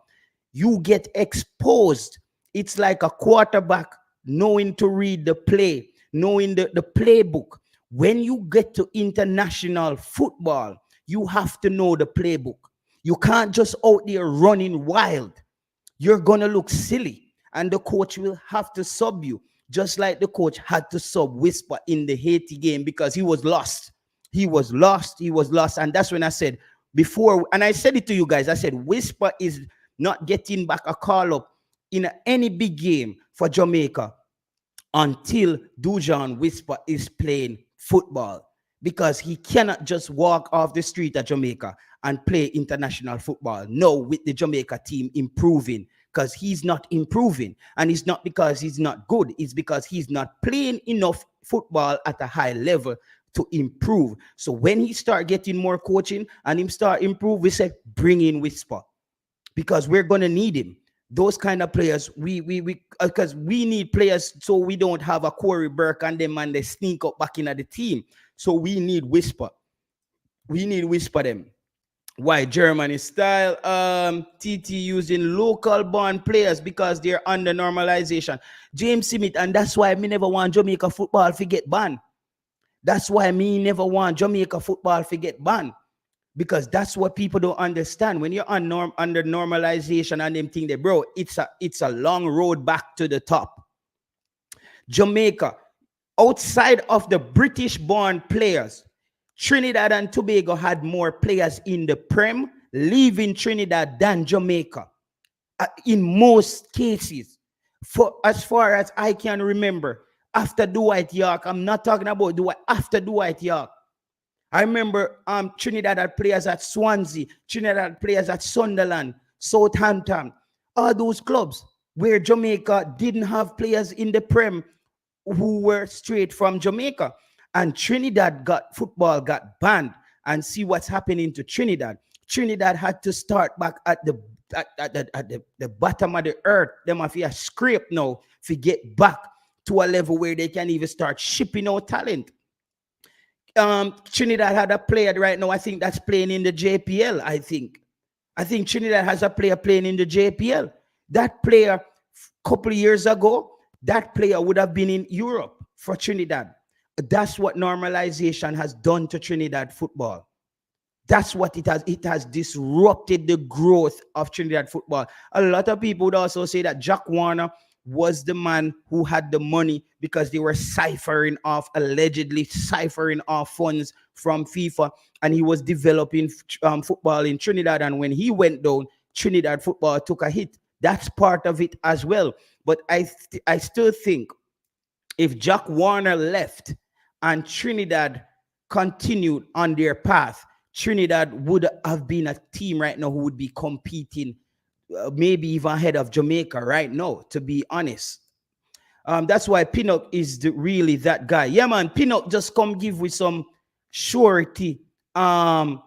you get exposed. It's like a quarterback knowing to read the play, knowing the playbook. When you get to international football, you have to know the playbook. You can't just out there running wild. You're going to look silly. And the coach will have to sub you, just like the coach had to sub Whisper in the Haiti game because he was lost. He was lost. And that's when I said before, and I said it to you guys, I said Whisper is not getting back a call up in any big game for Jamaica until Dujuan Whisper is playing football, because he cannot just walk off the street at Jamaica and play international football. No, with the Jamaica team improving, because he's not improving. And it's not because he's not good. It's because he's not playing enough football at a high level to improve. So when he start getting more coaching and him start improve, we say, bring in Whisper, because we're going to need him. Those kind of players, we because we need players, so we don't have a Corey Burke and them and they sneak up back into the team. So we need Whisper. We need Whisper them. Why Germany style? TT using local born players because they're under normalization. James Smith, and that's why me never want Jamaica football to get banned. That's why me never want Jamaica football to get banned. Because that's what people don't understand. When you're under normalization and them thing, bro, it's a long road back to the top. Jamaica, outside of the British-born players, Trinidad and Tobago had more players in the Prem leaving Trinidad than Jamaica. In most cases, for as far as I can remember, after Dwight York, I'm not talking about Dwight, after Dwight York. I remember Trinidad had players at Swansea, Trinidad had players at Sunderland, Southampton, all those clubs where Jamaica didn't have players in the Prem who were straight from Jamaica. And Trinidad football got banned. And see what's happening to Trinidad. Trinidad had to start back at the bottom of the earth. Them have to scrape now to get back to a level where they can even start shipping out talent. Trinidad had a player right now, I think that's playing in the JPL, I think Trinidad has a player playing in the JPL. That player, a couple of years ago, that player would have been in Europe for Trinidad. That's what normalization has done to Trinidad football. That's what it has. It has disrupted the growth of Trinidad football. A lot of people would also say that Jack Warner was the man who had the money because they were allegedly ciphering off funds from FIFA, and he was developing football in Trinidad. And when he went down, Trinidad football took a hit. That's part of it as well. But I still think if Jack Warner left and Trinidad continued on their path, Trinidad would have been a team right now who would be competing maybe even ahead of Jamaica right now, to be honest. That's why Pinnock is really that guy. Yeah, man, Pinnock just come give with some surety, some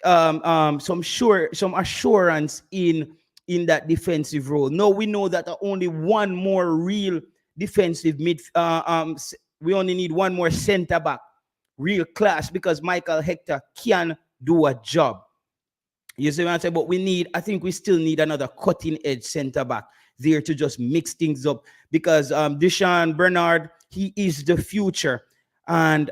assurance in that defensive role. No, we know that only one more real defensive we only need one more center back, real class, because Michael Hector can do a job. You see what I'm saying? But I think we still need another cutting edge center back there to just mix things up, because Deshaun Bernard, he is the future, and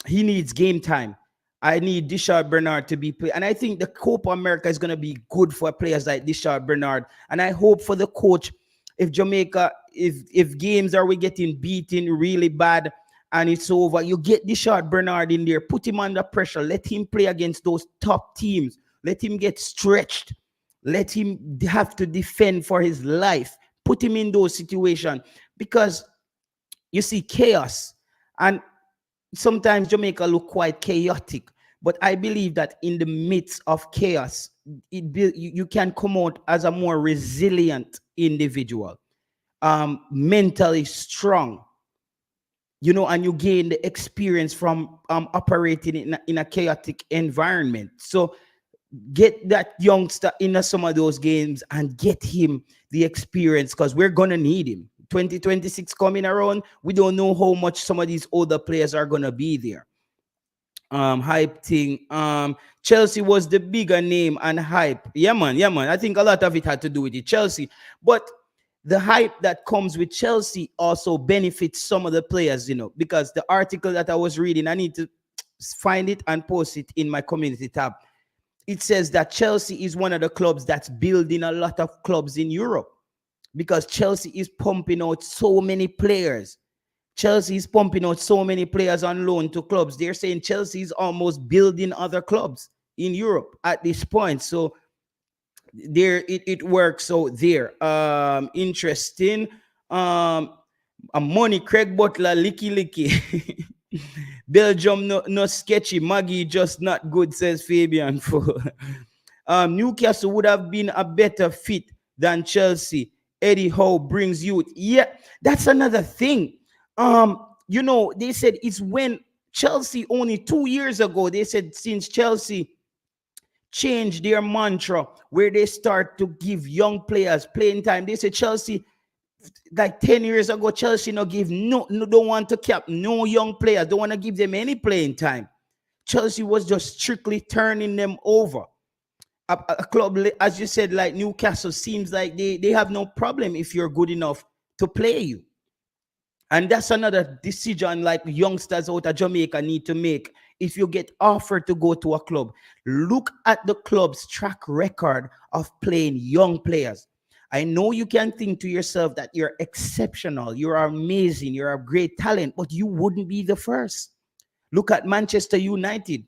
he needs game time. I need Deshaun Bernard to be played. And I think the Copa America is going to be good for players like Deshaun Bernard. And I hope for the coach, if Jamaica, if games are we getting beaten really bad and it's over, you get Deshaun Bernard in there, put him under pressure, let him play against those top teams, let him get stretched, let him have to defend for his life, put him in those situations, because you see chaos, and sometimes Jamaica look quite chaotic, but I believe that in the midst of chaos, you can come out as a more resilient individual, mentally strong, and you gain the experience from operating in a chaotic environment. So get that youngster in some of those games and get him the experience, because we're going to need him. 2026 coming around, we don't know how much some of these older players are going to be there. Hype thing. Chelsea was the bigger name and hype. Yeah, man. I think a lot of it had to do with it, Chelsea. But the hype that comes with Chelsea also benefits some of the players, because the article that I was reading, I need to find it and post it in my community tab. It says that Chelsea is one of the clubs that's building a lot of clubs in Europe, because Chelsea is pumping out so many players. Chelsea is pumping out so many players on loan to clubs. They're saying Chelsea is almost building other clubs in Europe at this point. So there it works out there. Interesting. A money, Craig Butler, licky. Belgium no sketchy. Maggie just not good, says Fabian. Newcastle would have been a better fit than Chelsea. Eddie Howe brings youth. Yeah, that's another thing. They said it's when Chelsea only 2 years ago, they said since Chelsea change their mantra where they start to give young players playing time. They say Chelsea, like 10 years ago, Chelsea don't want to cap no young players, don't want to give them any playing time. Chelsea was just strictly turning them over. A club, as you said, like Newcastle, seems like they have no problem if you're good enough to play you. And that's another decision like youngsters out of Jamaica need to make. If you get offered to go to a club, look at the club's track record of playing young players. I know you can think to yourself that you're exceptional, you're amazing, you're a great talent, but you wouldn't be the first. Look at Manchester United.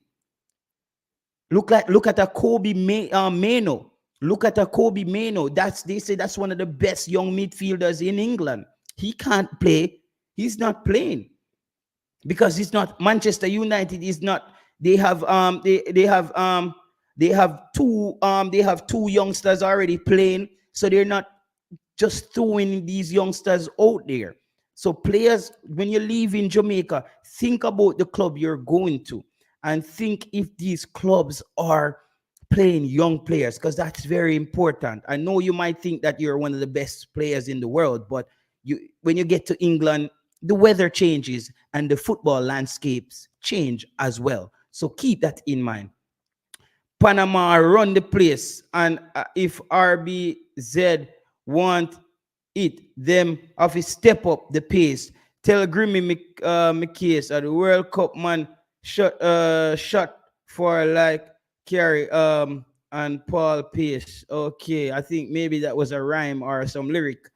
Look at a Kobe Mano. Look at a Kobe Mano. They say that's one of the best young midfielders in England. He can't play. He's not playing because he's not. Manchester United is not. They have two youngsters already playing, so they're not just throwing these youngsters out there. So players, when you leave in Jamaica, think about the club you're going to and think if these clubs are playing young players, because that's very important. I know you might think that you're one of the best players in the world, but when you get to England, the weather changes and the football landscapes change as well. So keep that in mind. Panama run the place, and if RBZ want it, them have to step up the pace. Tell Grimmy McCase at the World Cup man shot for like Carey and Paul Pace. Okay, I think maybe that was a rhyme or some lyric.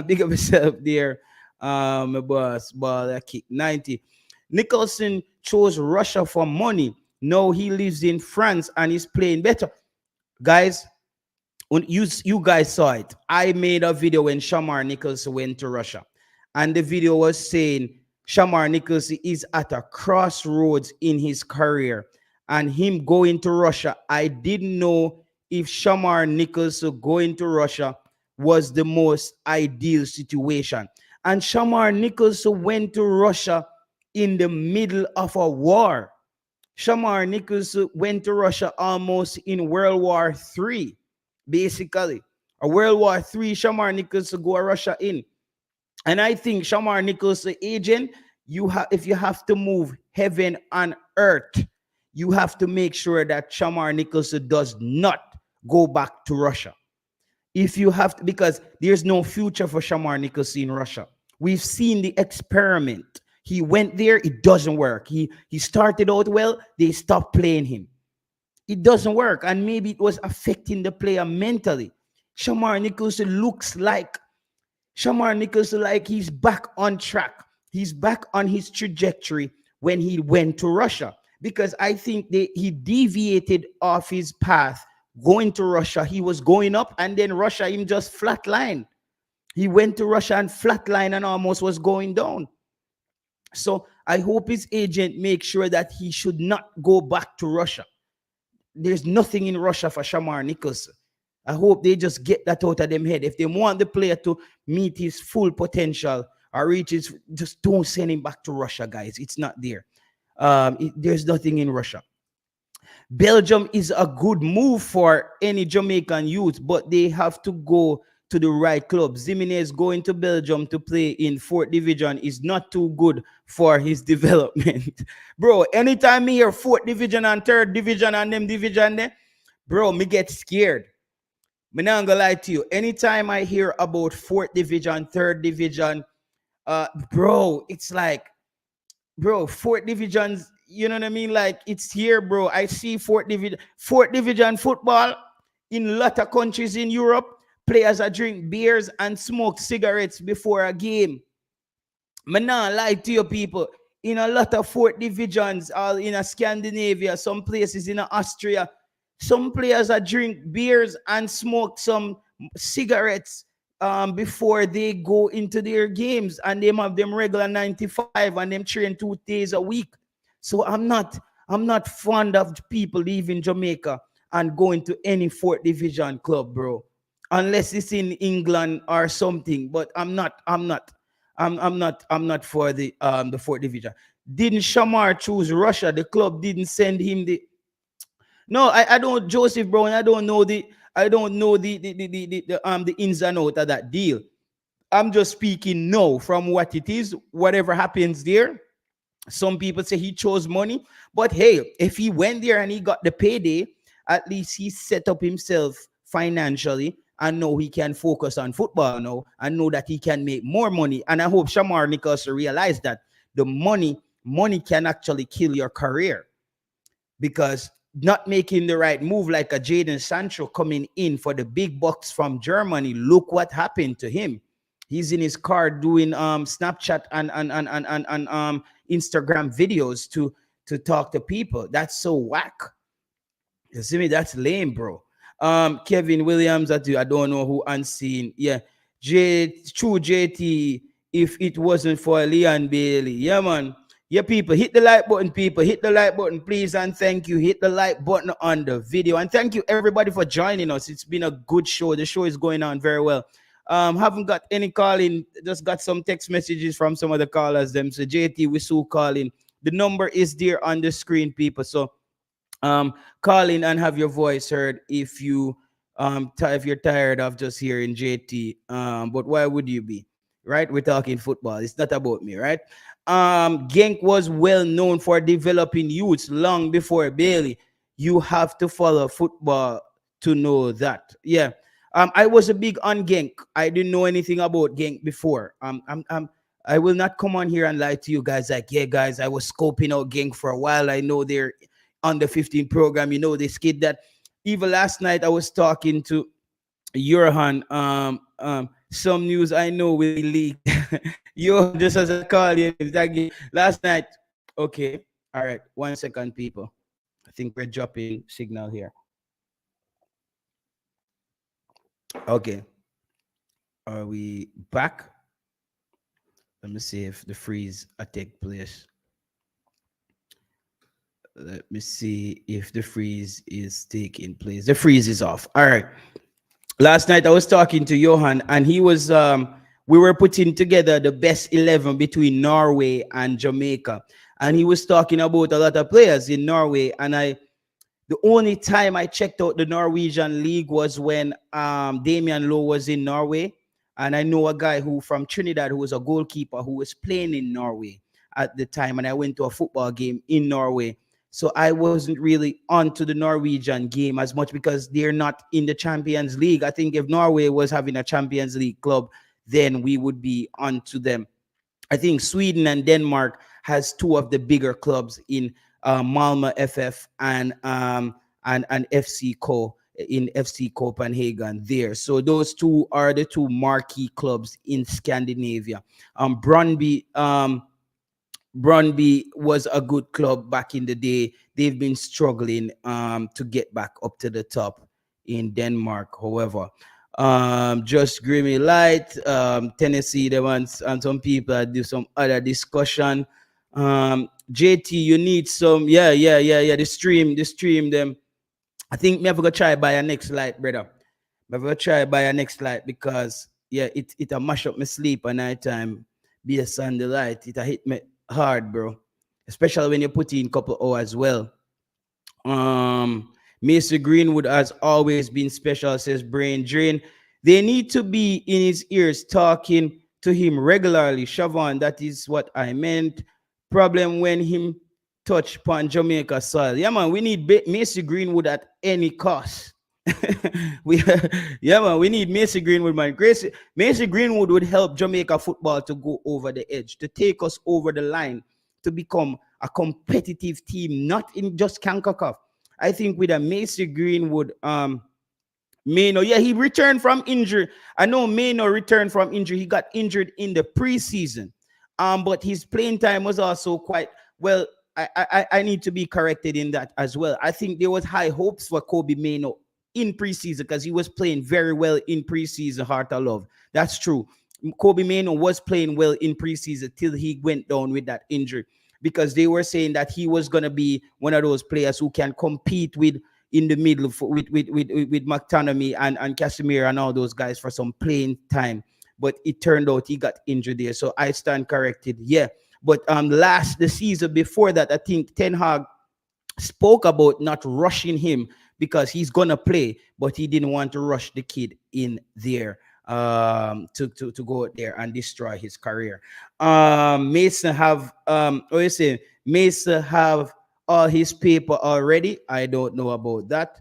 Big up yourself there, my boss. Ball that kick 90. Nicholson chose Russia for money. No, he lives in France and he's playing better. Guys, when you guys saw it, I made a video when Shamar Nicholson went to Russia. And the video was saying Shamar Nicholson is at a crossroads in his career. And him going to Russia, I didn't know if Shamar Nicholson going to Russia was the most ideal situation. And Shamar Nicholson went to Russia in the middle of a war. Shamar Nicholson went to Russia almost in World War III, basically. A World War III, Shamar Nicholson go to Russia in. And I think Shamar Nicholson agent, if you have to move heaven and earth, you have to make sure that Shamar Nicholson does not go back to Russia. If you have to, because there's no future for Shamar Nicholson in Russia. We've seen the experiment. He went there, it doesn't work. He started out well, they stopped playing him. It doesn't work, and maybe it was affecting the player mentally. Shamar Nicholson looks like he's back on track. He's back on his trajectory when he went to Russia, because I think he deviated off his path going to Russia. He was going up, and then Russia him just flatlined. He went to Russia and flatlined and almost was going down. So I hope his agent makes sure that he should not go back to Russia. There's nothing in Russia for Shamar Nicholson. I hope they just get that out of them head. If they want the player to meet his full potential or reach his, just don't send him back to Russia, guys. It's not there. There's nothing in Russia. Belgium is a good move for any Jamaican youth, but they have to go to the right club. Zimenez going to Belgium to play in 4th division is not too good for his development. Bro, anytime me hear 4th division and 3rd division and them division there, bro, me get scared. Me not gonna lie to you. Anytime I hear about 4th division, 3rd division, bro, it's like, bro, 4th divisions, you know what I mean? Like, it's here, bro. I see 4th division football in a lot of countries in Europe. Players are drink beers and smoke cigarettes before a game. Man, not lie to you people. In a lot of 4th divisions, all in a Scandinavia, some places in Austria, some players are drink beers and smoke some cigarettes before they go into their games, and they have them regular 95 and them train 2 days a week. So I'm not fond of people leaving Jamaica and going to any 4th division club, bro. Unless it's in England or something, but I'm not for the 4th division. Didn't Shamar choose Russia? The club didn't send him No, I don't Joseph Brown. I don't know the ins and out of that deal. I'm just speaking now from what it is. Whatever happens there, some people say he chose money, but hey, if he went there and he got the payday, at least he set up himself financially and know he can focus on football now and know that he can make more money. And I hope Shamar Nichols realize that the money can actually kill your career, because not making the right move, like a Jaden Sancho coming in for the big bucks from Germany, look what happened to him. He's in his car doing Snapchat and Instagram videos to talk to people. That's so whack. You see me? That's lame, bro. Kevin Williams, I don't know who unseen. Yeah. True JT, if it wasn't for Leon Bailey. Yeah, man. Yeah, people, hit the like button, people. Hit the like button, please, and thank you. Hit the like button on the video. And thank you, everybody, for joining us. It's been a good show. The show is going on very well. Haven't got any calling, just got some text messages from some of the callers. Them. So, JT, we still calling. The number is there on the screen, people. So, call in and have your voice heard if if you're tired of just hearing JT. But why would you be? Right? We're talking football. It's not about me, right? Genk was well known for developing youths long before Bailey. You have to follow football to know that. Yeah. I was a big on Genk. I didn't know anything about Genk before. I will not come on here and lie to you guys like, yeah, guys, I was scoping out Genk for a while. I know they're under 15 program. You know, this kid that even last night I was talking to Johan. Some news I know will be leaked. Yo, just as I call you, last night. Okay, all right. 1 second, people. I think we're dropping signal here. Okay, are we back? Let me see if the freeze take place. Let me see if the freeze is taking place. The freeze is off. All right. Last night I was talking to Johan, and he was we were putting together the best 11 between Norway and Jamaica, and he was talking about a lot of players in Norway. And the only time I checked out the Norwegian league was when Damian Lowe was in Norway, and I know a guy who from Trinidad who was a goalkeeper who was playing in Norway at the time, and I went to a football game in Norway. So I wasn't really onto the Norwegian game as much because they're not in the Champions League. I think if Norway was having a Champions League club, then we would be onto them. I think Sweden and Denmark has two of the bigger clubs in Malmö FF and FC Co in FC Copenhagen there. So those two are the two marquee clubs in Scandinavia. Brøndby was a good club back in the day. They've been struggling to get back up to the top in Denmark. However, just Grimmy Light, Tennessee, the ones, and some people do some other discussion. JT, you need some, the stream them. I think me have to try buy a next light, brother. Me have to try buy a next light because it a mash up my sleep at night time based on the light. It a hit me hard, bro. Especially when you put in a couple hours as well. Mason Greenwood has always been special, says Brain Drain. They need to be in his ears talking to him regularly. Siobhan, that is what I meant. Problem when him touch upon Jamaica soil. Yeah, man, we need Mason Greenwood at any cost. we need Mason Greenwood, man. Mason Greenwood would help Jamaica football to go over the edge, to take us over the line, to become a competitive team, not in just CONCACAF. I think with a Mason Greenwood, Mano, he returned from injury. I know Mano returned from injury. He got injured in the preseason, but his playing time was also quite well. I need to be corrected in that as well. I think there was high hopes for Kobe Mano in preseason because he was playing very well in preseason. Heart of love, that's true. Kobe Mano was playing well in preseason till he went down with that injury, because they were saying that he was going to be one of those players who can compete with in the middle with McTominay and Casemiro and all those guys for some playing time. But it turned out he got injured there. So I stand corrected. Yeah. But the season before that, I think Ten Hag spoke about not rushing him because he's gonna play, but he didn't want to rush the kid in there to go out there and destroy his career. Mason have what you say? Mason have all his paper already. I don't know about that.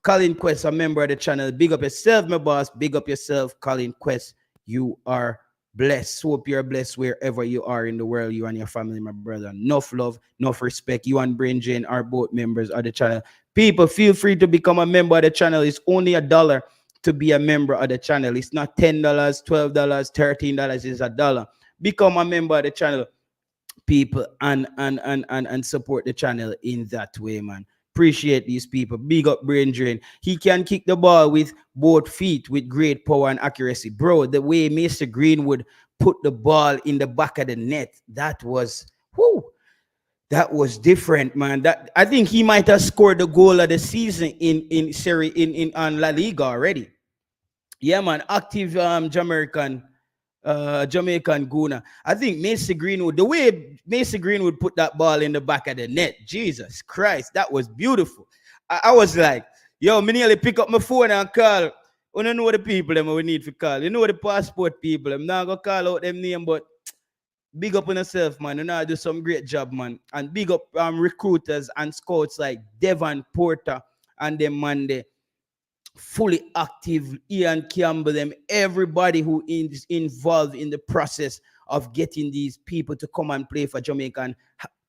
Colin Quest, a member of the channel. Big up yourself, my boss. Big up yourself, Colin Quest. You are blessed. Hope you're blessed wherever you are in the world. You and your family, my brother. Enough love, enough respect. You and Brain Jane are both members of the channel. People, feel free to become a member of the channel. It's only $1 to be a member of the channel. It's not $10, $12, $13. It's $1. Become a member of the channel, people, and support the channel in that way, man. Appreciate these people. Big up Brain Drain. He can kick the ball with both feet with great power and accuracy. Bro, the way Mr. Greenwood put the ball in the back of the net, that was whoo, that was different, man. That I think he might have scored the goal of the season in Serie in on La Liga already. Yeah, man. Active Jamaican Guna. I think Macy Greenwood, the way Macy Greenwood put that ball in the back of the net, Jesus Christ, that was beautiful. I was like, yo, me nearly pick up my phone and call. I don't know the people them we need to call. You know the passport people. I'm not gonna call out them name, but big up on yourself, man. You know, I do some great job, man. And big up recruiters and scouts like Devon Porter and them man there fully active, Ian Campbell, them, everybody who is involved in the process of getting these people to come and play for Jamaica. And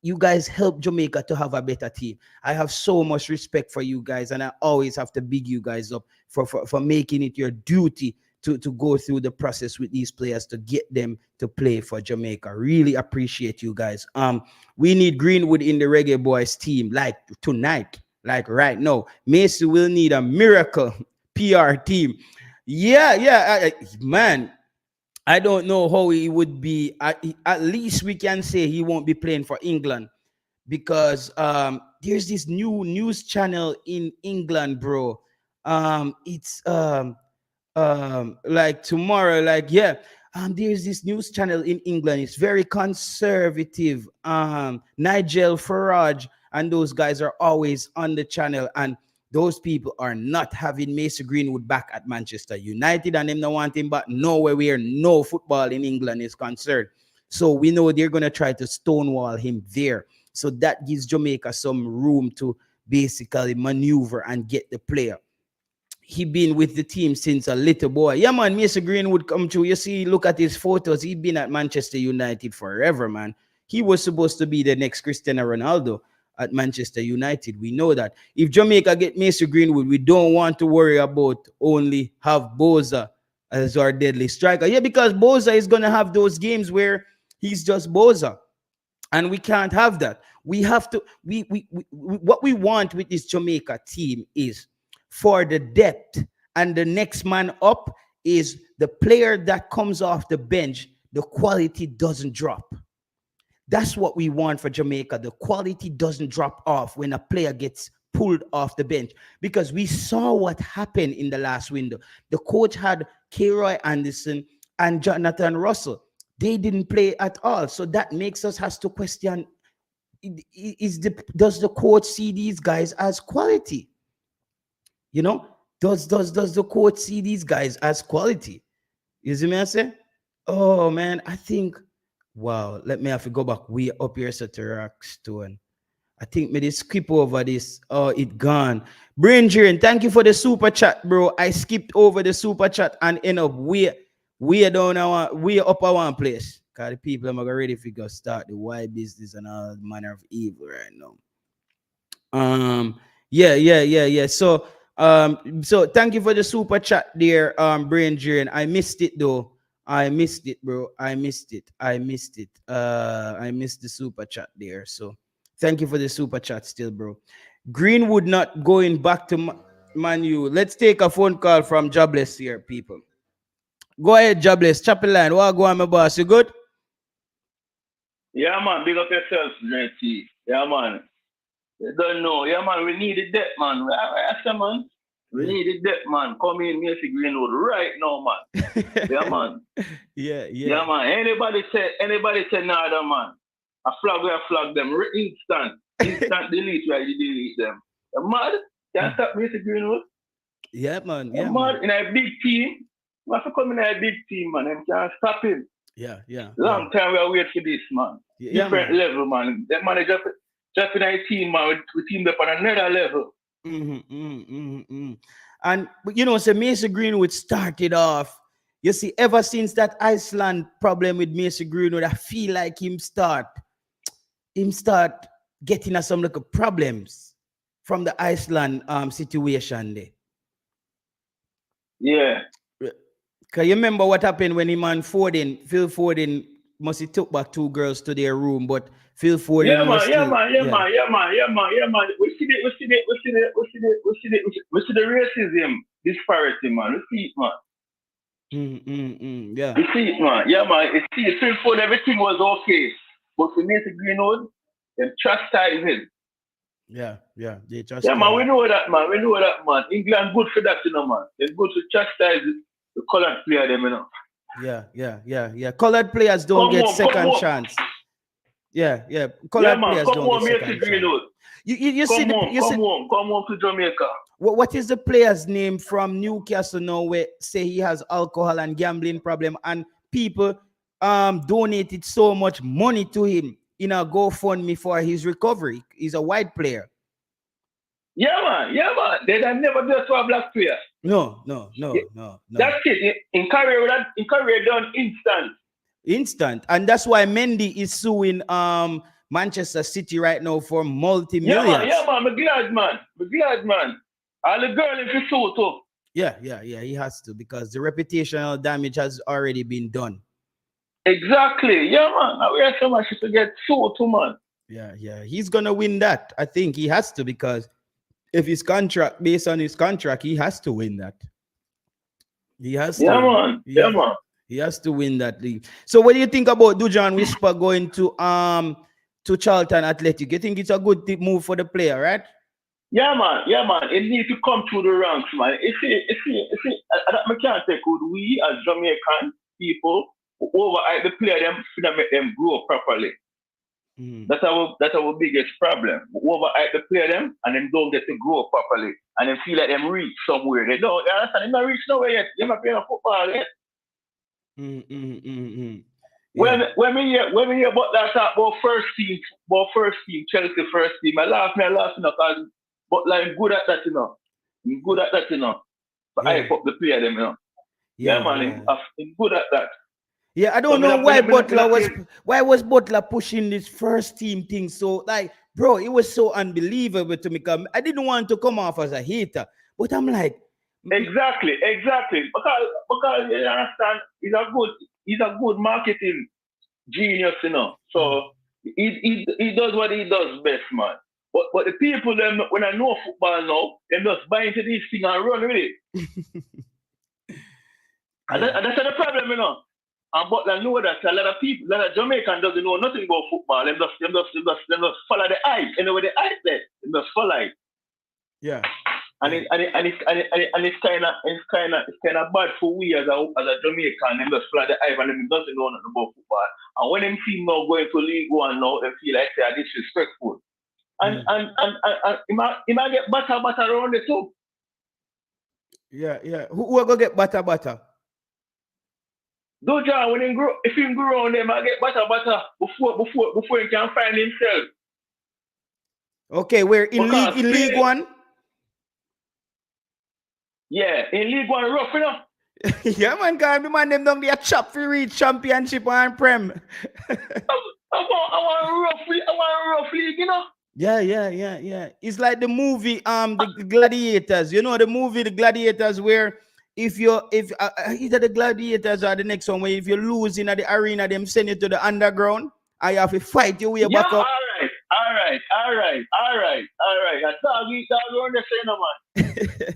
you guys help Jamaica to have a better team. I have so much respect for you guys, and I always have to big you guys up for making it your duty to go through the process with these players to get them to play for Jamaica. Really appreciate you guys. We need Greenwood in the Reggae Boys team, like tonight. Like right now, Macy will need a miracle PR team. Yeah, man. I don't know how he would be. At least we can say he won't be playing for England because there's this new news channel in England, bro. It's like tomorrow, like yeah. There's this news channel in England. It's very conservative. Nigel Farage and those guys are always on the channel, and those people are not having Mason Greenwood back at Manchester United, and them not want him back nowhere where no football in England is concerned. So we know they're gonna try to stonewall him there. So that gives Jamaica some room to basically maneuver and get the player. He been with the team since a little boy. Yeah, man, Mason Greenwood come through. You see, look at his photos. He been at Manchester United forever, man. He was supposed to be the next Cristiano Ronaldo at Manchester United. We know that. If Jamaica get Mason Greenwood, we don't want to worry about only have Boza as our deadly striker. Yeah, because Boza is going to have those games where he's just Boza. And we can't have that. We have to, what we want with this Jamaica team is for the depth, and the next man up is the player that comes off the bench, the quality doesn't drop. That's what we want for Jamaica. The quality doesn't drop off when a player gets pulled off the bench, because we saw what happened in the last window. The coach had K-Roy Anderson and Jonathan Russell. They didn't play at all. So that makes us have to question, does the coach see these guys as quality? You know, does the coach see these guys as quality? You see me I say? Oh man, I think, wow, let me have to go back way up here to Rock Stone. I think me just skip over this. Oh, it gone. Brain Drain, thank you for the super chat, bro. I skipped over the super chat and end up way down way up at one place. Cause the people are ready to go start the why business and all manner of evil right now. Yeah. So thank you for the super chat there, Brain Drain. I missed it though. I missed it, bro. I missed it. I missed the super chat there. So thank you for the super chat still, bro. Greenwood not going back to Man U. Let's take a phone call from Jobless here, people. Go ahead, Jobless. Chop a line. What go on, my boss? You good? Yeah, man. Big up yourself, JT. Yeah, man. You don't know. Yeah, man. We need the depth, man. I say, man. We need the depth, man. Come in, Macy Greenwood right now, man. Yeah, man. Yeah. Yeah, man. Anybody say nada, man. A flag where I flag them. Instant delete where you delete them. You're mad? Can't stop Macy Greenwood. Yeah, man. You're Yeah, mad. man. In a big team. You have to come in a big team, man. Them can't stop him. Yeah, yeah. Long time we are waiting for this, man. Yeah, Different man. level, man. That man is just in a team, man. We teamed up on another level. And you know, so Macy Greenwood started off. You see, ever since that Iceland problem with Macy Greenwood, I feel like him start getting us some like problems from the Iceland situation there. Yeah. Cause you remember what happened when him and Phil Foden must have took back 2 girls to their room, but Phil Foden Yeah, was man. We see the racism disparity, man. We see it, man. Yeah. We see it, man. Yeah, man. You see, Phil Foden, everything was okay, but for Macy Greenwood, them chastising. Yeah. They just Yeah, man. We know that, man. England good for that, you know, man. It's good to chastise the colored player, them, you know. Yeah. Colored players don't get second chance. Yeah. Colored players don't get second chance. You see, come home to Jamaica. What is the player's name from Newcastle now where say he has alcohol and gambling problem and people donated so much money to him in a GoFundMe for his recovery? He's a white player. Yeah, man. They have never do it to a black player. No. That's it. In career done instant. And that's why Mendy is suing Manchester City right now for multi-millions. Yeah, man. I'm glad, man. All the girl in the suit too. Yeah, he has to because the reputational damage has already been done. Exactly. Yeah, man. We have so much to get sued too, man. Yeah. He's gonna win that. I think he has to because if his contract, based on his contract, he has to win that. He has to. Yeah, man. He has to win that league. So what do you think about Dujuan Whisper going to Charlton Athletic? You think it's a good move for the player, right? Yeah, man. It needs to come through the ranks, man. You see, I can't take good. We as Jamaican people overhype the player, them make them grow properly. That's our biggest problem. We overhype the player them and then don't get to grow properly. And then feel like them reach somewhere. They understand, they're not reach nowhere yet. They're not playing football yet. Yeah. When we hear about that talk about first team, Chelsea first team, I laugh, because but like good at that, you know. But I put the player them, you know. Yeah, man, I'm good at that. Yeah, I don't know why Butler pushing this first team thing. So like, bro, it was so unbelievable to me. I didn't want to come off as a hater, but I'm like, exactly. Because you understand, he's a good marketing genius, you know. So he does what he does best, man. But the people them when I know football now, they just buy into this thing and run with it. And that's the problem, you know. But I know that a lot of people, a lot of Jamaican doesn't know nothing about football. They just follow the hype. And where the hype there, they just follow it. Yeah. And it's kind of bad for we as a Jamaican. They just follow the hype and they doesn't know nothing about football. And when them see now going to League One now, they feel like they are disrespectful. And he might get butter around the too. Yeah. Who are gonna get butter? Dujuan, if he grow on them, I get butter before he can find himself. Okay, we're in League One. Yeah, in League One, rough, you know. Yeah, man, God, the man them down there chop for reach championship and prem. I want rough league, you know. Yeah. It's like the movie, the Gladiators. You know the movie, the Gladiators, where if either the Gladiators or the next one, where if you lose in the arena, them send you to the underground, and you have to fight your way back up. All right. That's all we understand, man.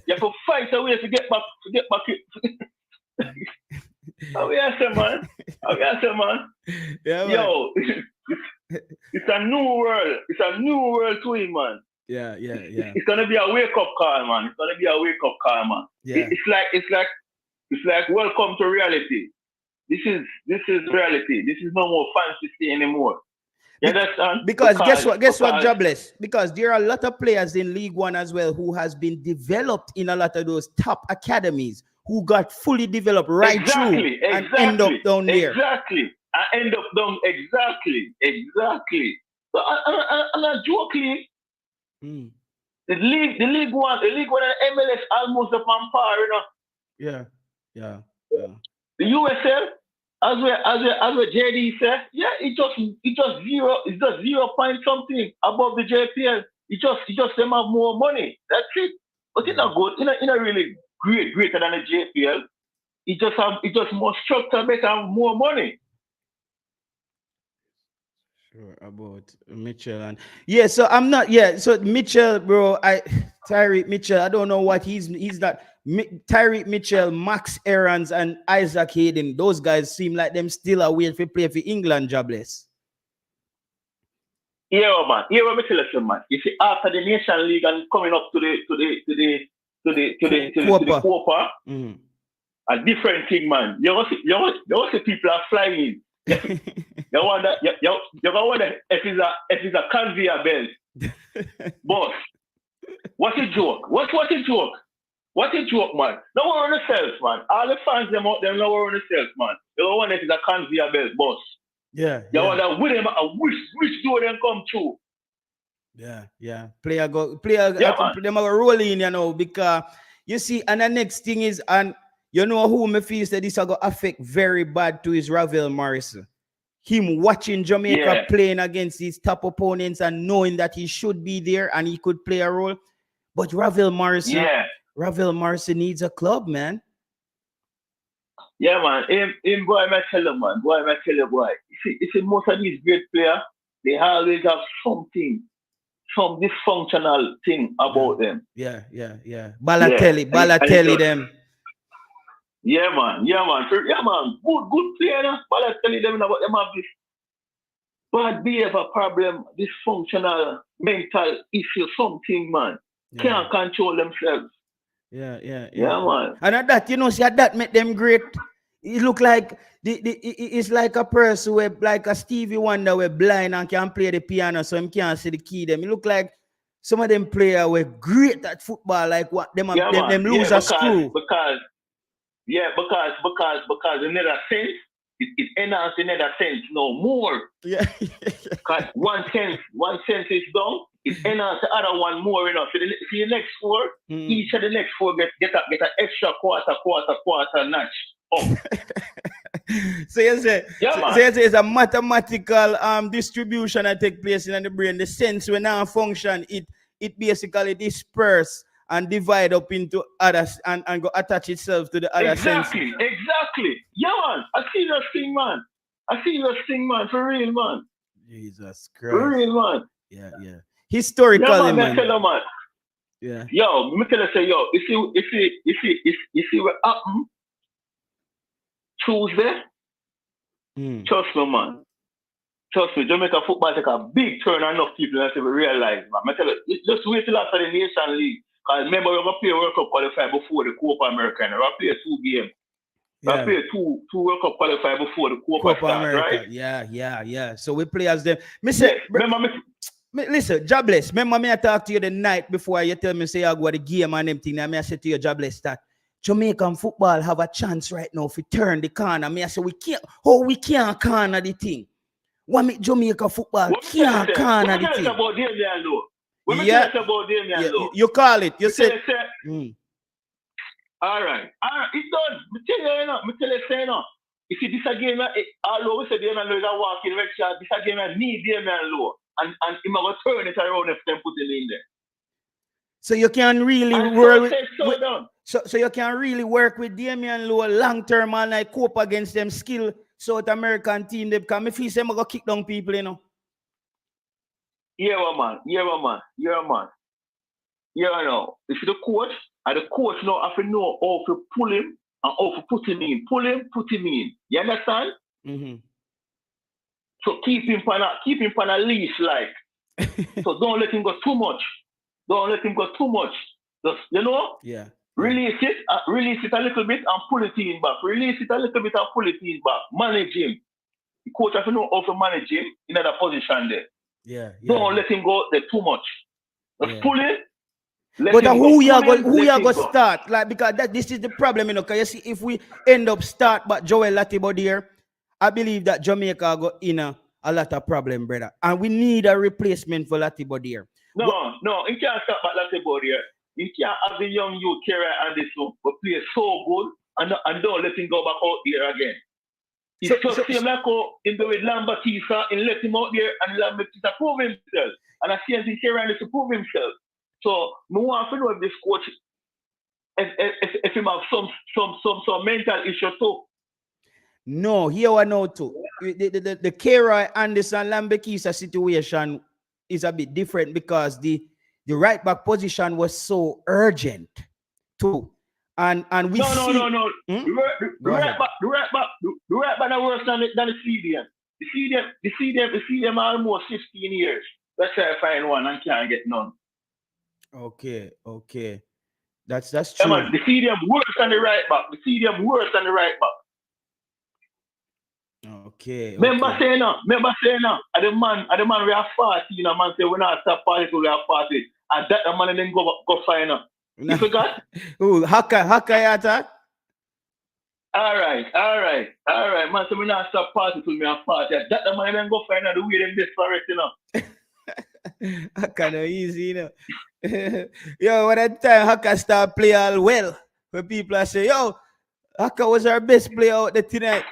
You have to fight your way to get back. How we answer, man? Yeah, man. Yo, it's a new world. It's a new world to him, man. Yeah. It's gonna be a wake up call, man. Yeah. It's like welcome to reality. This is reality. This is no more fantasy anymore. You understand? Because guess what, Jobless? Because there are a lot of players in League One as well who has been developed in a lot of those top academies who got fully developed right through and end up down there. Exactly. I end up down exactly. So I'm not joking. The League One and MLS almost up on par, you know. Yeah. The USL, as well JD said, yeah, it just 0 point something above the JPL. It just them have more money. That's it. But it's not good. It's not really greater than the JPL. It just more structure, better, and more money. Sure, about Mitchell and so I'm not so Mitchell, bro. Tyreek Mitchell, I don't know what he's not. Tyreek Mitchell, Max Aarons, and Isaac Hayden, those guys seem like them still are waiting to play for England. Jobless. Yeah, man. Yeah, what me tell you, man. You see, after the Nation League and coming up to the Copa, a different thing, man. You see people are flying. You wonder if it's a conveyor belt. Boss, what's a joke? What's a joke? What a joke, man. No worry on yourself, man. All the fans them out there, no worry on yourself, man. You wonder if it's a conveyor belt, boss. Yeah. You wonder with them, which door them come through. Yeah. Player them are rolling, you know, because you see, and the next thing is, and you know who me feels that this are going to affect very bad to is Ravel Morrison. Him watching Jamaica playing against his top opponents and knowing that he should be there and he could play a role. But Ravel Morrison needs a club, man. Yeah, man. Him boy, I tell you, man. Boy. You see, most of these great players, they always have something, some dysfunctional thing about them. Yeah. Balotelli them. Yeah, man. Good player, no? Balotelli them about them have this bad behavior problem, dysfunctional mental issue, something, man. Can't control themselves. Yeah, man. And at that, you know, see, that make them great. It look like it's like a person where, like a Stevie Wonder, were blind and can play the piano, so him can't see the key. Them. It look like some of them players were great at football, like what them lose a screw. Because in another sense, it enhances in another sense no more. Yeah. Because one sense is done, it enhances the other one more, you know. So the next four, each of the next four get an extra quarter notch up. So you say, it's a mathematical distribution that take place in the brain. The sense when now function, it basically disperse and divide up into others and go attach itself to the other senses. Exactly. Yeah, man. I see that thing, man. For real, man. Jesus Christ. For real, man. Yeah. Historically, man. Man. Yeah. Yo, me tell you, say, yo, you see what happened Tuesday? Trust me, man. Trust me, Jamaica football take a big turn and enough people that realize, man. I tell you, just wait till after the Nation League. Because remember, we're going to play World Cup qualifier before the Copa America. We're going to play 2 games. We're going to play two World Cup qualifier before the Copa start, right? Yeah. So we play as them. Listen, Jobless, remember me I talk to you the night before you tell me say I go the game and them thing. And I say to you, Jobless, that Jamaican football have a chance right now to turn the corner. I say we can't corner the thing. What make Jamaica football can't corner the thing? You call it. You say. All right. It does. Me tell you, say no. If you disagree, although we say Damian Low is a walking Richard, disagree need Damian Low. And he might turn it around if they put it in there. So you can really work so you can really work with Damian Low long term and like cope against them skill South American team. They come if he say I'm gonna kick down people, you know. Yeah, man. You know, if the coach now have to know how to pull him and how to put him in. Pull him, put him in. You understand? Mm-hmm. So keep him on a leash, like. So don't let him go too much. Just, you know? Yeah. Release it a little bit and pull it in back. Manage him. The coach has to know how to manage him in that position there. Yeah. Don't let him go there too much. Just pull it. But who you go start? Like, because this is the problem, you know, because you see, if we end up start but Joel Latibo there, I believe that Jamaica got in a lot of problem, brother. And we need a replacement for Latibo there. No, you can't start but Latibo there. You can't have the young youth carry and this one, but play so good and don't let him go back out there again. It's just same like in the way Lambertisa and let him out there and Lambertisa prove himself. And I see him carry to prove himself. So no one to know if this coach if he have some mental issue too. No, here I know too. The Kera Anderson Lambekisa situation is a bit different because the right back position was so urgent too. And we see no. The right back are worse than the CDM. The CDM almost 15 years. Let's say I find one and can't get none. Okay. That's true. Yeah, man, the CDM worse than the right back. Okay. Remember saying now, at the man we have 40, you know, man say we not stop party till we have 40. And that the man then go sign up. You forgot? Ooh, Haka yata. All right. Man, so we not stop party till we have 40. That the man then go find out the way them desperate, you know. Haka no easy, you know. Yo, when that time Haka start play all well, when people are say, yo, Haka was our best player out there tonight.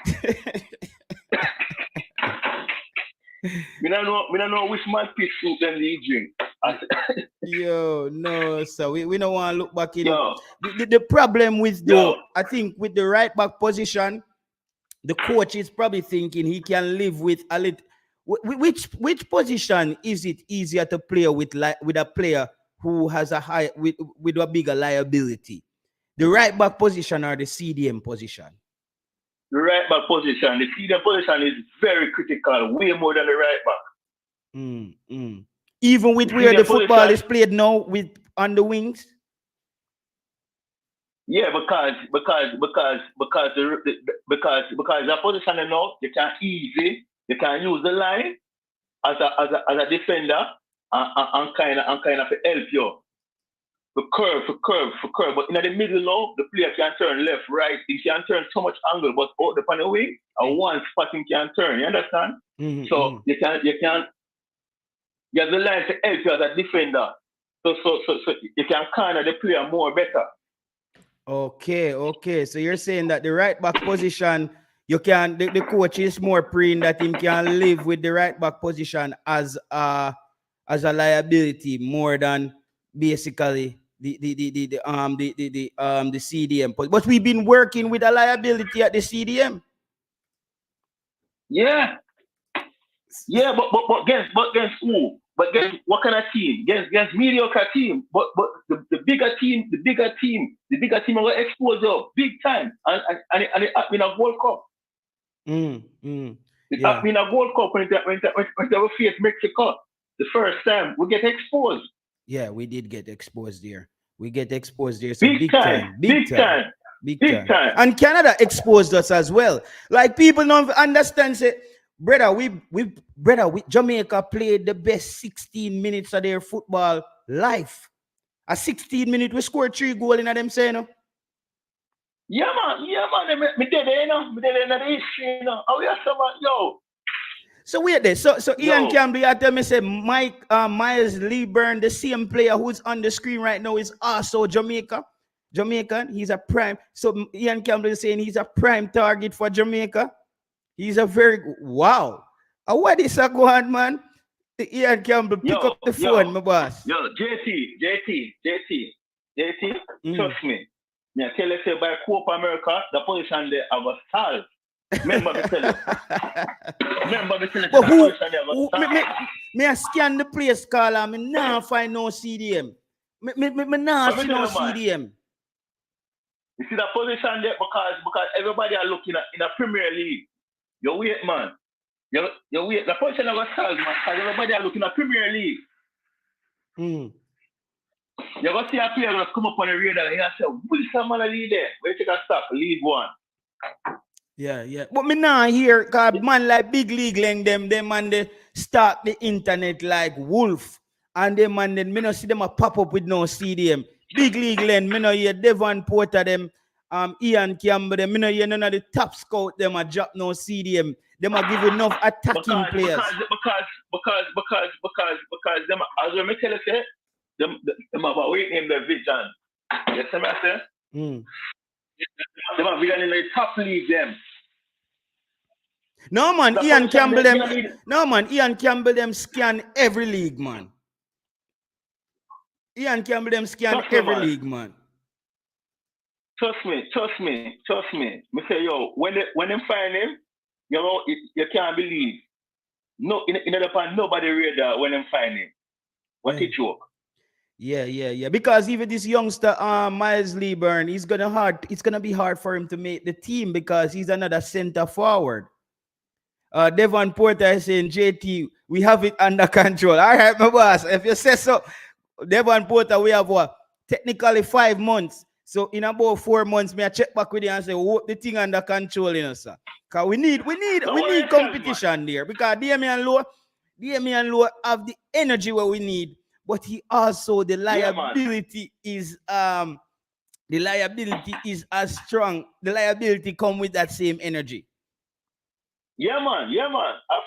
We don't know which man pitch soup them they drink. Yo, no, so we don't want to look back in. The problem with I think with the right back position, the coach is probably thinking he can live with a little. Which position is it easier to play with a player who has a high with a bigger liability? The right back position or the CDM position? The right back position. The CDM position is very critical, way more than the right back. Even with where the football is played now with on the wings? Yeah, because the position now you can use the line as a defender and kind of help you. For curve. But in the middle now, the player can turn left, right. He can turn so much angle, but out the on the wing, and one spot he can turn. You understand? So you have the line to help you as a defender. So you can corner the player more better. Okay. So you're saying that the right back position, you can the coach is more praying that him can live with the right back position as a liability more than basically the CDM. But we've been working with a liability at the CDM. Yeah, but against who? But against what kind of team? Against mediocre team. But the bigger team will expose you big time. And it happened in a World Cup. It happened in a World Cup when they face Mexico. The first time we get exposed. Yeah, we did get exposed there. So big time. And Canada exposed us as well. Like people don't understand. Say, brother, Jamaica played the best 16 minutes of their football life. A 16 minute, we scored 3 goals in them, say, no? Yeah, man. Me did it, you know. Me did it in the history, you know. Oh, yeah, yo. So wait there. So Ian Campbell, you tell me say Miles Leeburn, the same player who's on the screen right now, is also Jamaican. He's a prime. So Ian Campbell is saying he's a prime target for Jamaica. He's a very what is that going, man? Ian Campbell, pick up the phone, my boss. Yo, JT. Trust me. I tell you, say by Copa America, the position there I was solved. Remember me tell you. But who me I scan the place, call and me nah find no CDM. Me nah see no CDM. You see that position there because everybody are looking at in the Premier League. You wait, man. You wait. The position of a solved, man, because everybody are looking at Premier League. You're going to see a player going to come up on the radar and you say, who's some man lead there? Where you take a stop? League 1. Yeah, yeah. But me nah hear cause man like Big League Leng them man they start the internet like wolf. And them man then me no see them a pop up with no CDM. Big League Leng, me no hear Devon Porter them, Ian Campbell them, me no hear none of the top scout them a drop no CDM. Them a give enough attacking players. Because them as we me tell you say them have a wait name the vision. You see me I say? Mm. Them have vision in the top league them. No man, The Ian position Campbell them, them. No man, Ian Campbell them scan every league, man. Ian Campbell them scan Trust me, every man. league, man. Trust me. Me say yo, when them find him, you know, you can't believe. No, in the pan nobody radar when them find him. What Yeah. a joke. Yeah. Because even this youngster, Miles Leeburn, it's gonna be hard for him to make the team because he's another center forward. Devon Porter is saying, JT, we have it under control. All right, my boss. If you say so, Devon Porter, we have what? Technically 5 months. So in about 4 months, me I check back with you and say, what the thing under control, you know, sir. Because we need competition there. Because Damian Lowe have the energy where we need, but he also the liability is as strong. The liability come with that same energy. Yeah, man. Of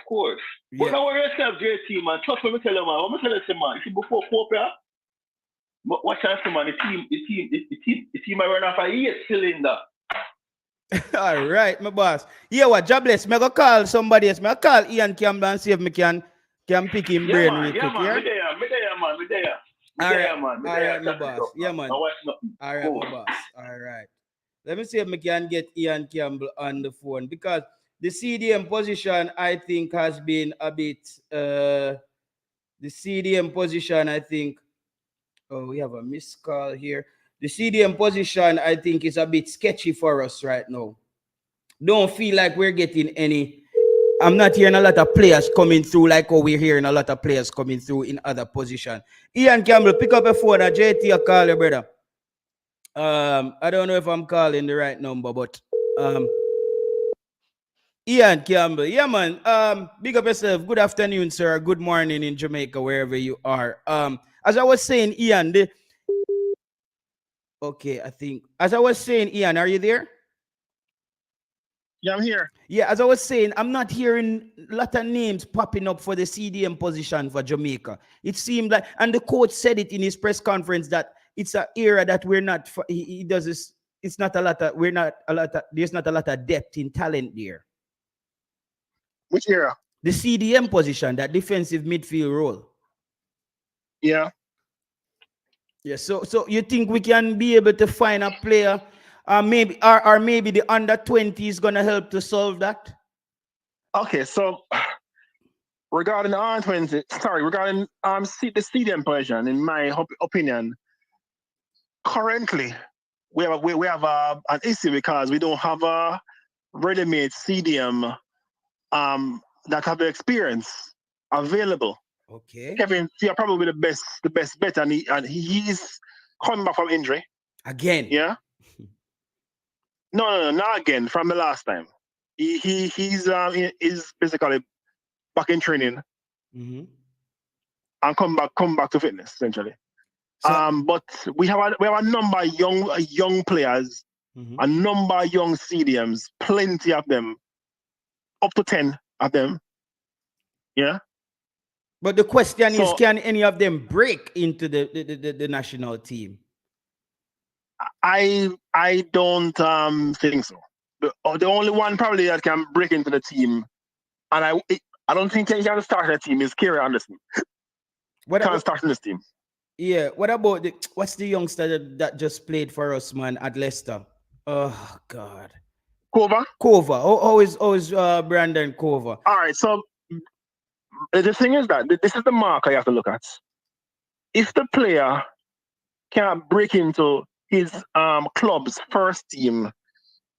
course. But now worry yourself, JT, man. Trust me, me tell you, man. What me tell you, man? You see, before 4 player, watch out, man. The team I run off a 8-cylinder. All right, my boss. Yeah, what? Jobless. Me go call somebody else. Me call Ian Campbell and see if me can pick him brain real quick. Yeah, me there, man. All right, my boss. Yeah, man. All right, my boss. All right. Let me see if we can get Ian Campbell on the phone because the CDM position, I think, has been a bit. The CDM position, I think. Oh, we have a missed call here. The CDM position, I think, is a bit sketchy for us right now. Don't feel like we're getting any. I'm not hearing a lot of players coming through like how we're hearing a lot of players coming through in other positions. Ian Campbell, pick up a phone. JT, I call you, brother. I don't know if I'm calling the right number, but Ian Campbell. Yeah, man. Big up yourself. Good afternoon, sir. Good morning in Jamaica, wherever you are. As I was saying, Ian, as I was saying, Ian, are you there? Yeah, I'm here. Yeah, as I was saying, I'm not hearing a lot of names popping up for the CDM position for Jamaica. It seemed like, and the coach said it in his press conference that it's an era that we're not. He does this. It's not a lot of. We're not a lot of. There's not a lot of depth in talent there. Which era? The CDM position, that defensive midfield role. Yeah. Yeah. So you think we can be able to find a player? Maybe the under 20 is gonna help to solve that. Okay, so regarding the regarding the stadium position, in my opinion, currently we have an issue because we don't have a ready-made stadium that have the experience available. Okay. Kevin, you're probably the best bet, and he's coming back from injury again. Yeah. No, not again. From the last time, he's basically back in training, and come back to fitness essentially. So, but we have a number of young players, a number of young stadiums, plenty of them, up to 10 of them. Yeah. But the question is, can any of them break into the national team? I don't think so. The only one probably that can break into the team, and I don't think he can start the team, is Kerry Anderson. Can't start in this team. Yeah. What about what's the youngster that just played for us, man, at Leicester? Oh God. Kova. How is Brandon Kova? All right. So the thing is that this is the marker you have to look at. If the player can't break into his club's first team,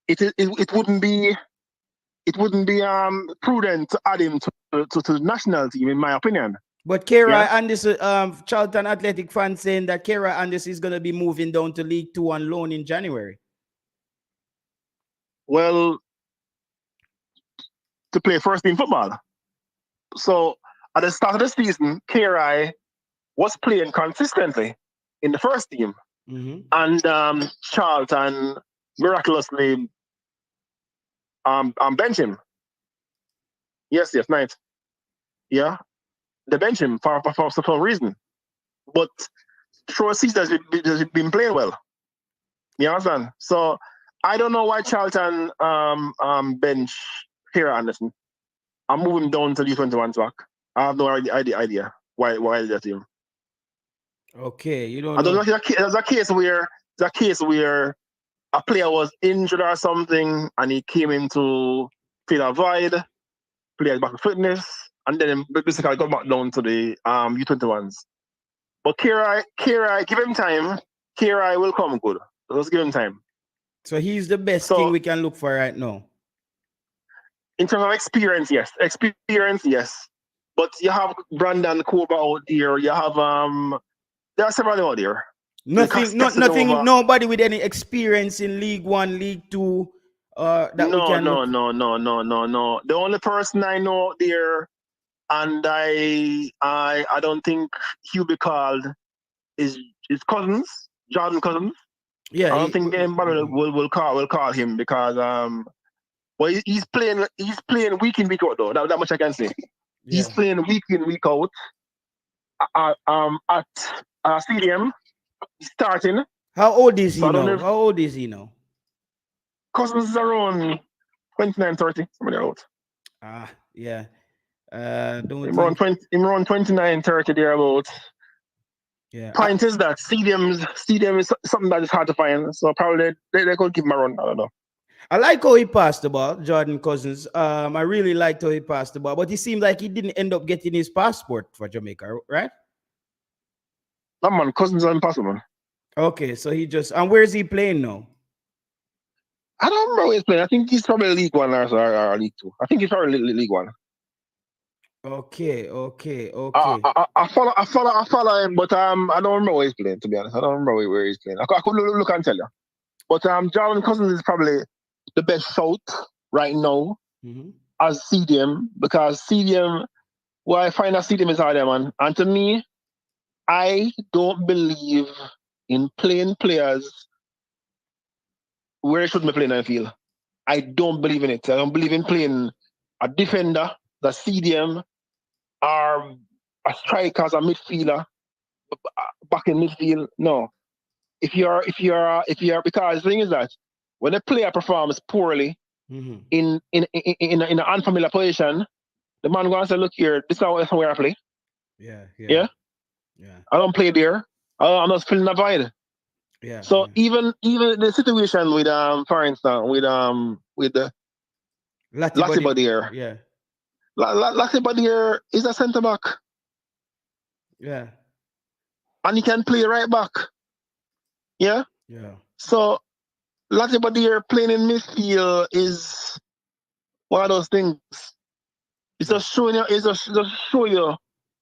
it wouldn't be prudent to add him to the national team, in my opinion. But Kera Anderson, Charlton Athletic fans saying that Kera Anderson is going to be moving down to League 2 on loan in January. well, to play first team football. So at the start of the season, KRI was playing consistently in the first team, and Charlton miraculously bench him. Yes, nice. Yeah, they bench him for some reason, but through a season has been playing well. You understand? So I don't know why Charlton bench here Anderson. I'm moving down to the 21's back. I have no idea why that him. Okay, you don't I don't know. know if there's a case where a player was injured or something and he came into fill a void, played back to fitness, and then basically got back down to the U21s. But Kira, give him time. Kira will come good. Let's give him time. So he's the best thing we can look for right now. In terms of experience, yes. But you have Brandon Koba out there. You have there are several out there. Nobody with any experience in League One, League Two. No. The only person I know out there, and I don't think he'll be called, is Cousins, Jordan Cousins. Yeah, I don't think anybody will call him because well, he's playing week in week out though. That much I can say. Yeah. He's playing week in week out at stadium. He's starting. How old is he now? How old is he now? Cousins is around 29, 30. Somebody out. Yeah. Around 29, 30 thereabouts. Yeah. Point is that stadium is something that is hard to find. So probably they could give him a run. I don't know. I like how he passed the ball, Jordan Cousins. I really liked how he passed the ball, but he seemed like he didn't end up getting his passport for Jamaica, right? No, man, Cousins is impossible. Okay, so he just... And where is he playing now? I don't remember where he's playing. I think he's probably League One or League Two. I think he's probably League One. Okay. I follow him, but I don't remember where he's playing, to be honest. I don't remember where he's playing. I could look and tell you. But Jordan Cousins is probably the best shout right now as CDM, because CDM, what I find that CDM is harder, man. And to me, I don't believe in playing players where they shouldn't be playing on the field. I don't believe in it. I don't believe in playing a defender, the CDM, or a striker, as a midfielder, back in midfield. No. If you're because the thing is that when a player performs poorly in an unfamiliar position, the man going to say, look here, this is where I play. Yeah. I don't play there. I'm not filling a void. Yeah. So even the situation with for instance, with the Latiba. Yeah. Latiba is a centre back. Yeah. And he can play right back. Yeah? Yeah. So Latiba playing in midfield is one of those things. It's just showing you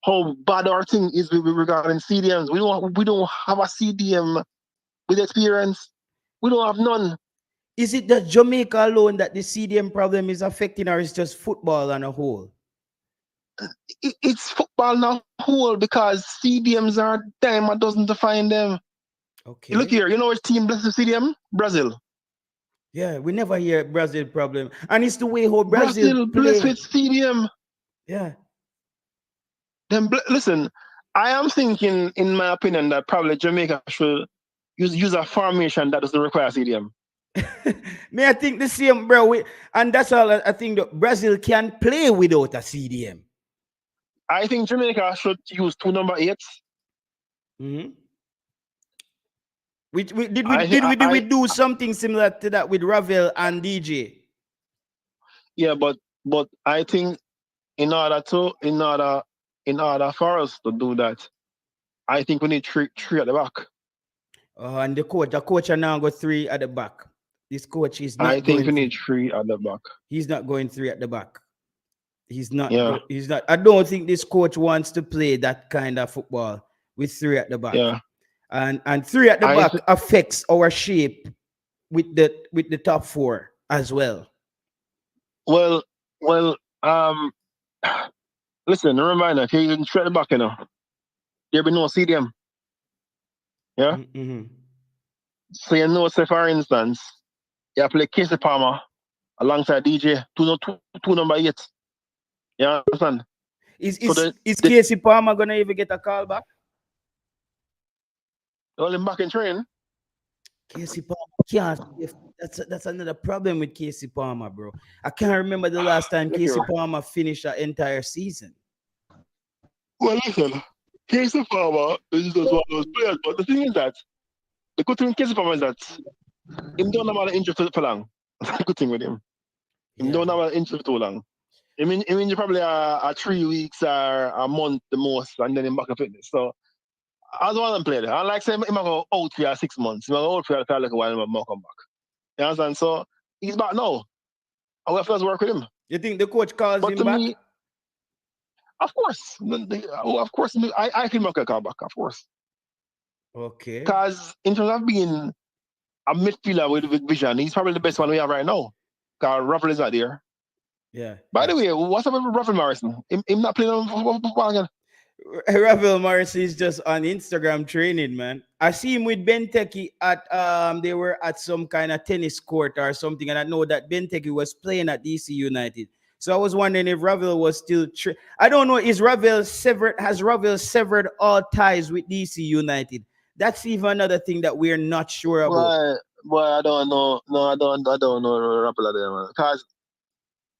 how bad our thing is regarding CDMs. We don't have a CDM with experience. We don't have none. Is it that Jamaica alone that the CDM problem is affecting, or is just football on a whole? It's football on a whole, because CDMs are a dime a dozen to find them. Okay. Look here, you know which team blesses CDM? Brazil. Yeah, we never hear Brazil problem. And it's the way how Brazil blessed with CDM. Yeah. Then listen, I am thinking, in my opinion, that probably Jamaica should use a formation that doesn't require CDM. May I think the same, bro. And that's all I think, that Brazil can play without a CDM. I think Jamaica should use 2 number 8s. Did we do something similar to that with Ravel and DJ? Yeah, but I think in order for us to do that, I think we need three at the back. And the coach are now got 3 at the back. This coach is not. I think we need 3 at the back. He's not going 3 at the back. He's not. Yeah. He's not. I don't think this coach wants to play that kind of football with 3 at the back. Yeah. And 3 at the back affects our shape with the top 4. as well. Well, listen, a reminder, if you can straight the back, there be no CDM. Yeah? Mm-hmm. So say for instance, you play Casey Palmer alongside DJ, two number 8. You understand? Is So Casey Palmer gonna even get a call back? Well, him back in training. Casey Palmer can't. That's another problem with Casey Palmer, bro. I can't remember the last time Casey Palmer finished an entire season. Well, listen, Casey Palmer is just one of those players, but the thing is that the good thing with Casey Palmer is that him don't have an injury for long. That's the good thing with him. Him don't have an injury for too long. I mean, you probably a 3 weeks or a month the most, and then him back in fitness. So I don't want to play there. I like saying him go out for 6 months. Him go out for like a while and him come back. You understand? So he's back now. I will have to work with him. You think the coach calls him back? Me, of course. Of course. I can make a call back, of course. Okay. Because in terms of being a midfielder with vision, he's probably the best one we have right now. Because Raffle is not there. Yeah. By the way, what's up with Raffle Morrison? Him not playing on football again? Ravel Morrison is just on Instagram training, man. I see him with Benteke at they were at some kind of tennis court or something, and I know that Benteke was playing at DC United. So I was wondering if Ravel was still I don't know, has Ravel severed all ties with DC United? That's even another thing that we're not sure about. Well, I don't know. No, I don't know Ravel there, man. Because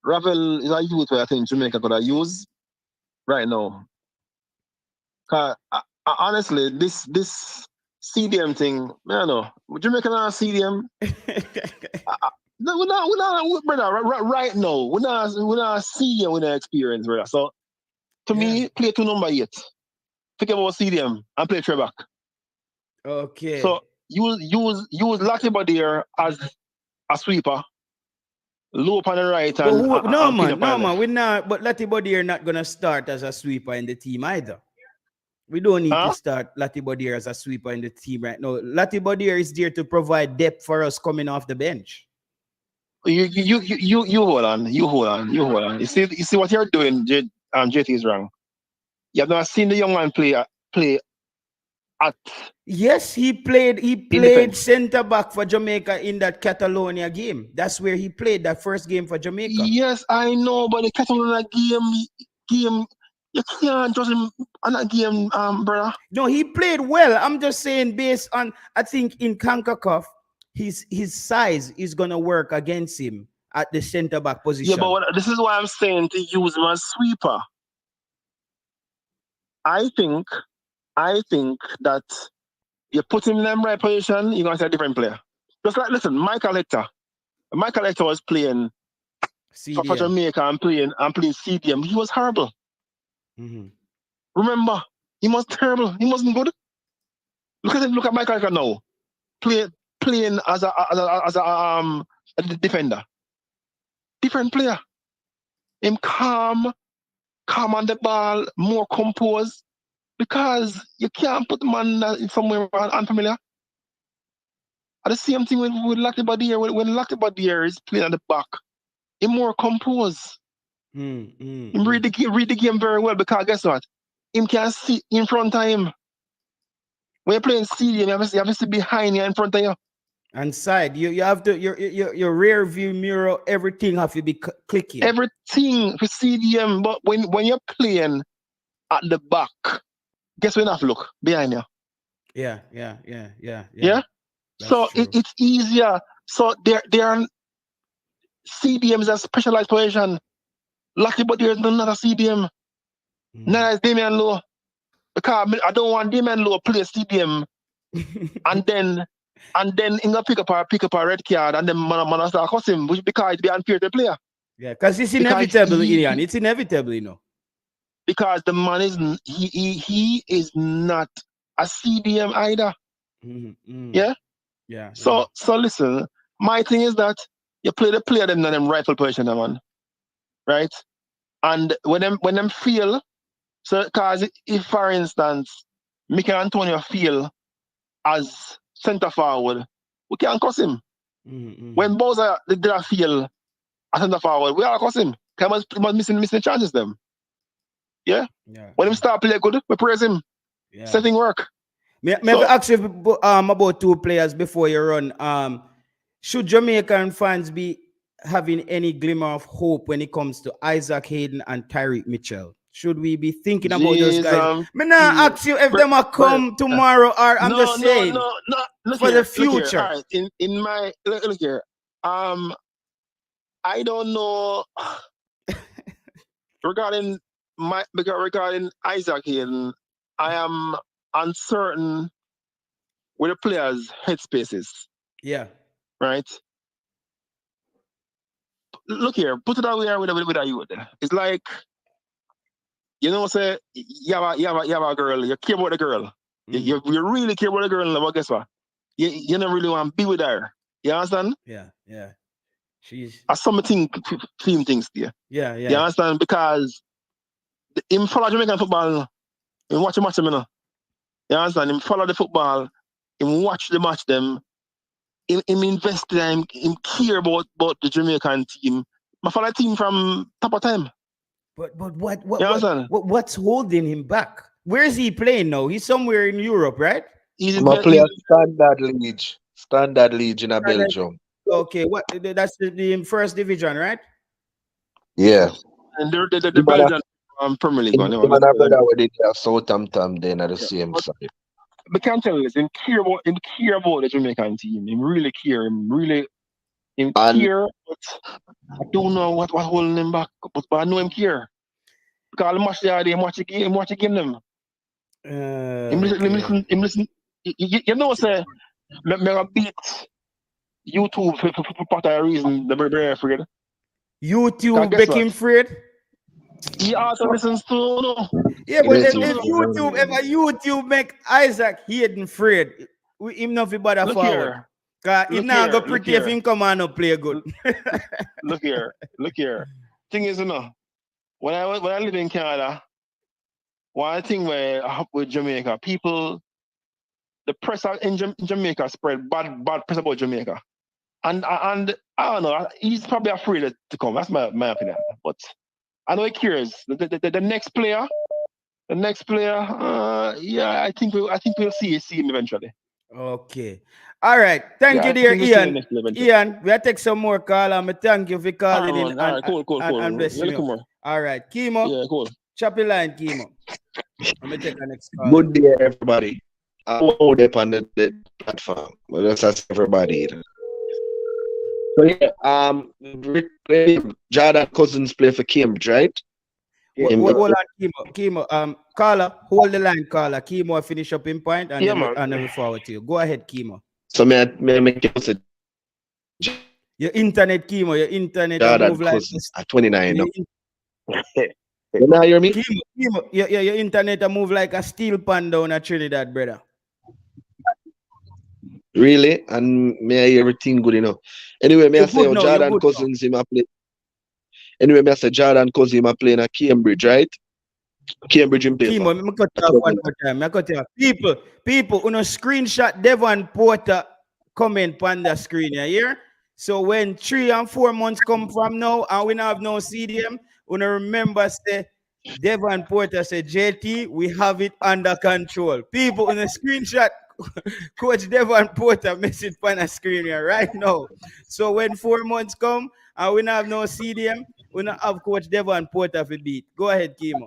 Ravel is a youth I think Jamaica could have used right now. Honestly, this CDM thing, I don't know. Jamaica not CDM. We're not, brother. Right now, we're not CDM with our experience, brother. So, to me, play 2 number 8. Think about CDM and play 3 back. Okay. So use Lottie Badier as a sweeper. Low up on the right and no man, we're not. But Lottie Badier not gonna start as a sweeper in the team either. We don't need to start Lottie Badier as a sweeper in the team right now. Lottie Badier is there to provide depth for us coming off the bench. You hold on. You see what you're doing, JT is wrong. You have not seen the young man play at. Yes, he played center back for Jamaica in that Catalonia game. That's where he played that first game for Jamaica. Yes, I know, but the Catalonia game, you can't judge him on that game, brother. No, he played well. I'm just saying, based on, I think in CONCACAF, his size is gonna work against him at the center back position. Yeah, but this is why I'm saying to use him as sweeper. I think that you put him in the right position, you're gonna see a different player. Just like, listen, Michael Hector was playing for Jamaica and playing CDM. He was horrible. Mm-hmm. Remember, he was terrible. He wasn't good. Look at Michael Hector now, playing as a defender. Different player. Him calm on the ball, more composed. Because you can't put the man somewhere unfamiliar. And the same thing with Lottie Badier. When Lottie Badier is playing at the back, he's more composed. He read the game very well, because guess what? Him can see in front of him. When you're playing CDM, you have to see behind you, in front of you. And side, you have to your rear view mirror, everything have to be clicking. Everything for CDM, but when you're playing at the back, guess where you have to look? Behind you. Yeah. So it's easier. So there are CDMs a specialized position. Lucky, but there's not a CDM. Neither is Damian Lowe. Because I don't want Damian Lowe play CDM and then he's gonna pick up a red card and then man start cuss him, because it's be unfair to the player. Yeah, because it's inevitable, Ian. It's inevitable, you know. Because the man is he is not a CDM either. Yeah. So listen, my thing is that you play the player them in them rifle position, man. Right? And when them feel, so because if for instance Mikel Antonio feel as centre forward, we can't cuss him. When Bowser did that feel at center forward, we all cross him. He was missing chances them. Yeah? When him start play good, we praise him. Setting work. May I ask you about two players before you run? Should Jamaican fans be having any glimmer of hope when it comes to Isaac Hayden and Tyreek Mitchell? Should we be thinking about those guys? Me not ask you if them are come tomorrow, or I'm just saying no. Look for here, the future. All right, in my look here. I don't know regarding Isaac Hayden. I am uncertain with the players' headspaces. Yeah. Right. Look here, put it out here with a youth. It's like, you know, say you have a girl, you care about the girl. You really care about the girl, but guess what? You don't really want to be with her. You understand? Yeah. She's something team things there. Yeah. You understand? Because him follow Jamaican football, him watch the match them, you know. You understand? Him follow the football, him watch the match them. Him invest in him care about the Jamaican team. My father team from top of time. But what's holding him back? Where is he playing now? He's somewhere in Europe, right? I'm a player standard league in a Belgium. Okay, that's the first division, right? Yeah. And the Belgian Premier League. My brother did Southampton then at the same side. But can't tell you, him care about the Jamaican team. Him really care. Him care, but I don't know what holding him back. But I know him care. Because the match they are, watch the game them. Him listen. You know, say, me beat YouTube for part of the reason the very afraid. YouTube make him afraid? He also listens to no. Yeah, but if YouTube make Isaac Hayden afraid, him not be bother forward. Because he not go pretty if him come on and play good. Look here. Thing is, you know, when I live in Canada, one thing where I with Jamaica, people, the press in Jamaica spread bad press about Jamaica. And I don't know, he's probably afraid to come. That's my opinion. But I know he cares. The next player, yeah, I think we'll see him eventually. Okay. All right. Thank you, dear Ian. Ian, we'll take some more call. And thank you for calling in. All right, cool. And blessing you. All right. Kimo. Yeah, cool. Chop your line, Kimo. Let me take the next call. Good day, everybody. I won't up on the platform. But let's ask everybody. So yeah, Jordan Cousins play for Cambridge, right? Hold on, Kimo. Caller, hold the line, caller. Kimo finish up in point and then we forward to you. Go ahead, Kimo. So may I make it your internet, Kimo, your internet Jordan move Cousins at 29 now. You now hear me? Kimo, your internet move like a steel pan down at Trinidad, brother. Really? And may I hear everything good enough? Anyway, may I say Jordan Cousins him a play. Anyway, may I say Jordan Cousins him a playing at Cambridge, right? Cambridge in play. Kimo, I cut you off one more time. I cut you off. People, you know, screenshot Devon Porter comment on the screen here. So when 3 and 4 months come from now and we don't have no CDM, we remember say Devon Porter said, JT, we have it under control. People in the screenshot Coach Devon Porter message on the screen here right now. So when 4 months come and we don't have no CDM, we don't have Coach Devon Porter for beat. Go ahead, Kimo.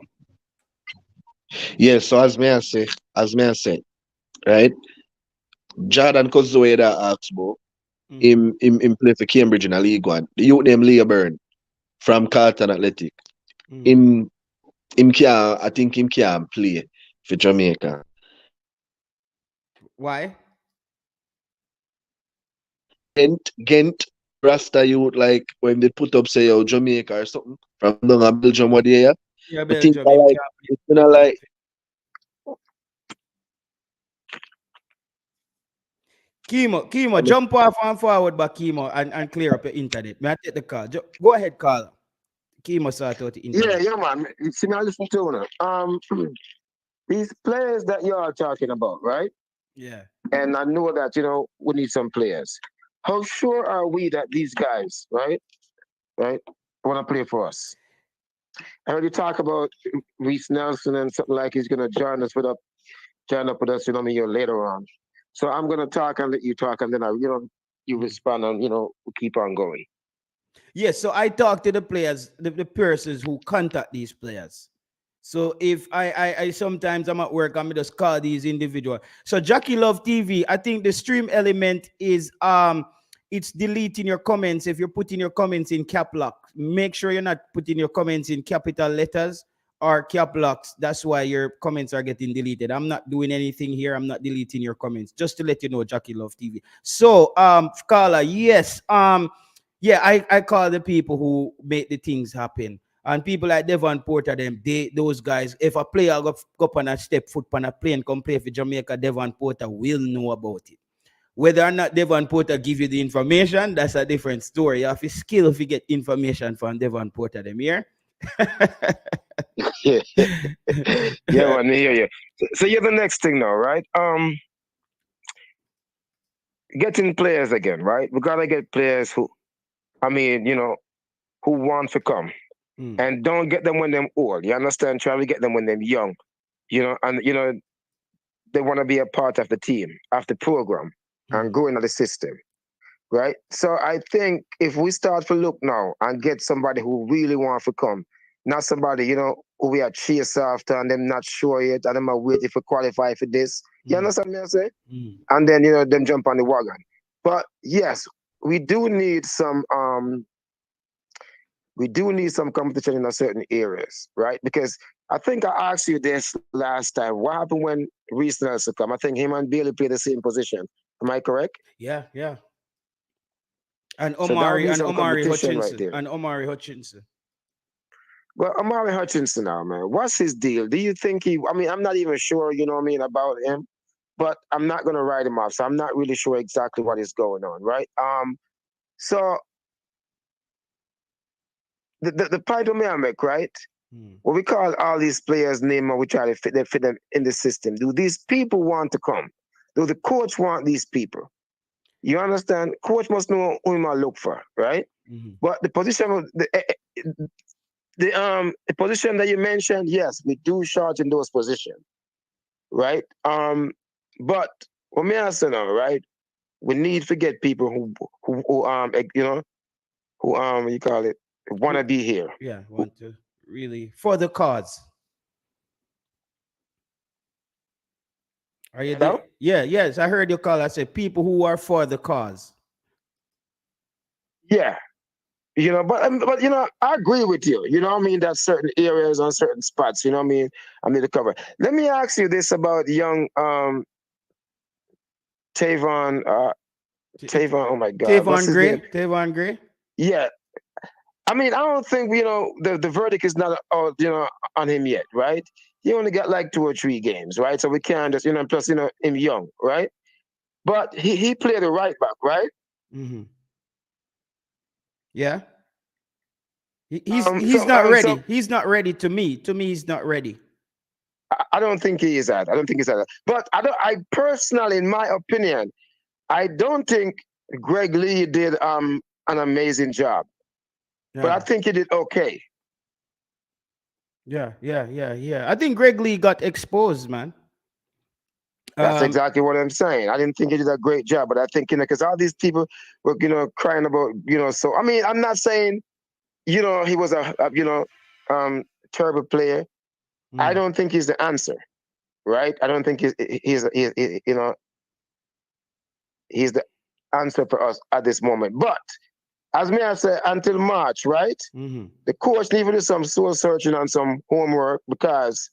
Yes, so as may I say, right? Jordan Cousins that asked about him play for Cambridge in a League One. The youth named Leeburn from Kartel Athletic. I think him can play for Jamaica. Why? Ghent, Rasta youth, like when they put up say Jamaica or something from down Belgium what they have. Yeah, I think it's gonna like Kimo, jump off and forward back, Kimo, and clear up your internet. May I take the call? Go ahead, call. Kimo sort out the internet. Yeah, man. See me, I listen to you. These players that you are talking about, right? Yeah. And I know that, we need some players. how sure are we that these guys, right, want to play for us? I heard you talk about Reese Nelson and something like he's gonna join up with us, later on. So I'm gonna talk and let you talk, and then you respond, and we keep on going. Yes, so I talk to the players, the persons who contact these players. So if I sometimes I'm at work, I'm just call these individuals. So Jackie Love TV, I think the stream element is it's deleting your comments if you're putting your comments in cap lock. Make sure you're not putting your comments in capital letters or cap locks. That's why your comments are getting deleted. I'm not doing anything here. I'm not deleting your comments. Just to let you know, Jackie Love TV. So Carla, yes, yeah, I call the people who make the things happen. And people like Devon Porter, those guys, if a player go up on a step foot on a plane, come play for Jamaica, Devon Porter will know about it. Whether or not Devon Porter give you the information, that's a different story. You have to skill if you get information from Devon Porter, them here. Yeah, yeah, man, I hear you. So you're the next thing now, right? Getting players again, right? We gotta get players who, who want to come. And don't get them when they're old. You understand? Try to get them when they're young. And they want to be a part of the team, of the program, and go into the system. Right? So I think if we start to look now and get somebody who really wants to come, not somebody, who we are chase after and them not sure yet, and them are waiting for qualify for this. You understand me I say? And then, them jump on the wagon. But yes, we do need some competition in a certain areas, right? Because I think I asked you this last time. What happened when Reese Nelson come? I think him and Bailey play the same position. Am I correct? Yeah. And Omari Hutchinson. Right, and Omari Hutchinson. Well, Omari Hutchinson now, man. What's his deal? Do you think I'm not even sure, about him, but I'm not gonna write him off. So I'm not really sure exactly what is going on, right? So the point of me I make, right? What we call all these players' name and we try to fit them in the system. Do these people want to come? Do the coach want these people? You understand? Coach must know who he might look for, right? But the position the position that you mentioned, yes, we do short in those positions, right? But what me answer now, right? We need to get people who you call it, want to be here. Yeah, want to really for the cause. Are you there? Yeah, yes, I heard you call. I said people who are for the cause. Yeah, but I agree with you. That certain areas on certain spots. I need to cover. Let me ask you this about young Tavon. Tavon, oh my God, Tavon Gray. Yeah, I don't think the verdict is not on him yet, right? He only got like 2 or 3 games, right? So we can't just plus him young, right? But he played the right back, right? Yeah. He's not ready. He's not ready to me. To me, he's not ready. I don't think he is that. But I personally, in my opinion, I don't think Greg Lee did an amazing job. Yeah. But I think he did okay. Yeah. I think Greg Lee got exposed, man. That's exactly what I'm saying. I didn't think he did a great job, but I think, because all these people were, crying about, so, I'm not saying, he was a terrible player. I don't think he's the answer, right? I don't think he's the answer for us at this moment. But as me I say, until March, right? The coach need to do some soul searching and some homework, because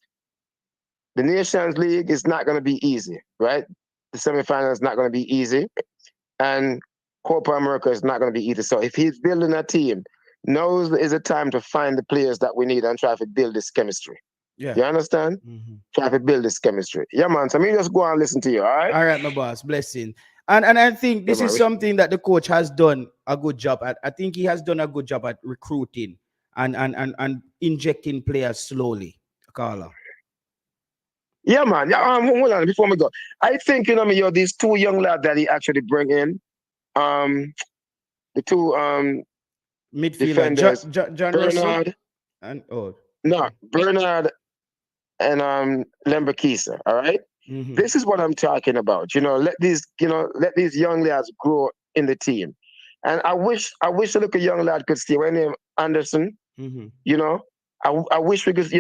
the Nations League is not going to be easy, right? The semifinal is not going to be easy, and Copa America is not going to be easy. So if he's building a team, knows is a time to find the players that we need and try to build this chemistry. Yeah. You understand? Try to build this chemistry. Yeah, man. So me just go and listen to you, all right? All right, my boss. Blessing. And I think this is something that the coach has done a good job at. I think he has done a good job at recruiting and injecting players slowly, Carla. Yeah, man. Yeah, hold on before we go. I think these 2 young lads that he actually bring in, the two midfielder, defenders, John Russell Bernard. and No, Bernard and Lemberkisa. All right. Mm-hmm. This is what I'm talking about. Let these young lads grow in the team. And I wish a little young lad could see my name Anderson. Mm-hmm. I wish we could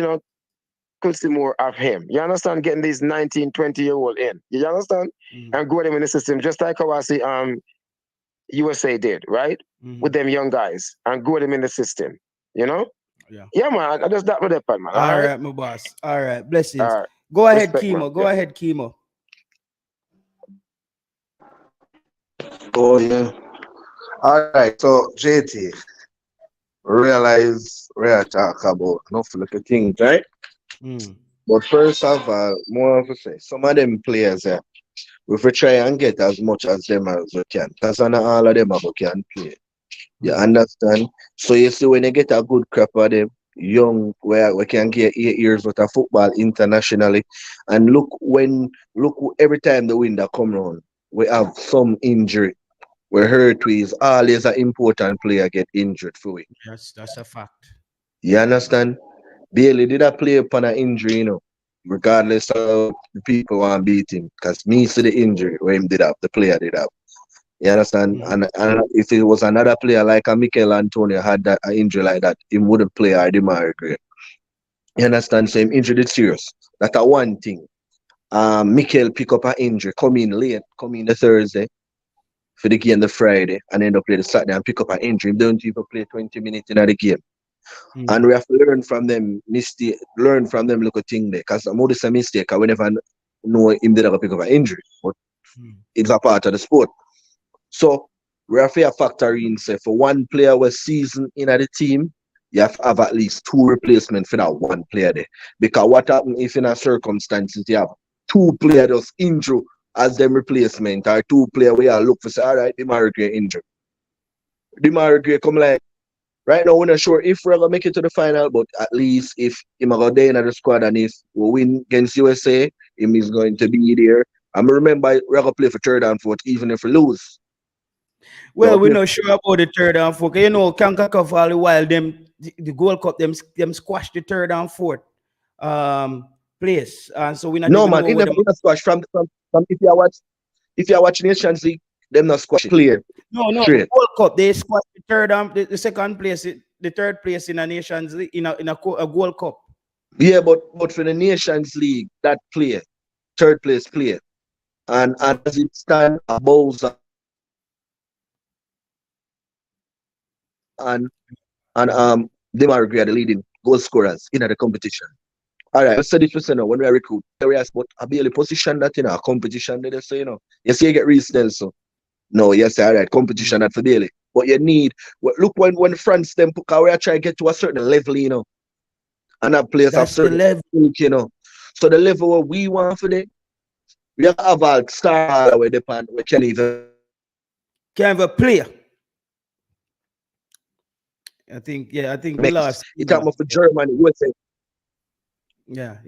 see more of him. You understand? Getting these 19, 20-year-old in. You understand? Mm-hmm. And grow them in the system, just like how I see USA did, right? Mm-hmm. With them young guys and grow them in the system. Yeah. Yeah, man. I just that with that, man. All right, my boss. All right, blessings. All right. Go ahead, Respect, Chemo. man. Go ahead, Chemo. Oh yeah. All right. So JT, realize we are talking about enough little things, right? But first of all, more of a say, some of them players, we will try and get as much as them as we can. Because not all of them can play. You understand? So you see when you get a good crop of them, young, where we can get 8 years worth of football internationally, and look every time the window come round, we have some injury. We hurt is always an important player get injured for it. That's a fact. You understand? Bailey did a play upon an injury, regardless of the people want to beat him. Because me see the injury where him did up, the player did up. You understand? Mm-hmm. And if it was another player like a Mikel Antonio had that an injury like that, he wouldn't play or Demar Gray. You understand? So him injured is serious. That's a one thing. Mikel pick up an injury, come in late, come in the Thursday for the game the Friday, and end up play the Saturday and pick up an injury. He don't even play 20 minutes in the game. Mm-hmm. And we have to learn from them little thing there. Because I'm always a mistake. I will never know him did pick up an injury. But it's a part of the sport. So we have to factor in, say, for one player was season in the team, you have to have at least 2 replacements for that one player there. Because what happens if in a circumstances you have 2 players injured as them replacement, or 2 players where you look for, say, all right, Demar Gray injured. Demar Gray come like, right now, we're not sure if we're going to make it to the final, but at least if he's going to in the squad and if we win against USA, him is going to be there. And remember, we're going to play for third and fourth, even if we lose. Well, we're not sure about the third and fourth. CONCACAF all the while, the Gold Cup, them squash the third and fourth place. And so we're not no, man, in the squash from if you watch Nations League, them not squash clear. No, the World Cup, they squash the third the second place, the third place in a Nations League, in a World Cup. Yeah, but for the Nations League, that player, third place player, and as it stands, Boyz and Demar Gray are the leading goal scorers in the competition. All right, I said this now when we recruit areas, but I barely position that in a competition. They say, you see, you get real so. No, yes, all right, competition that for daily. But you need, look when France them put we are trying to get to a certain level, and that players have certain level, So the level where we want for them, we have a star where we can't even play. I think we lost. It happened for Germany, USA. Yeah.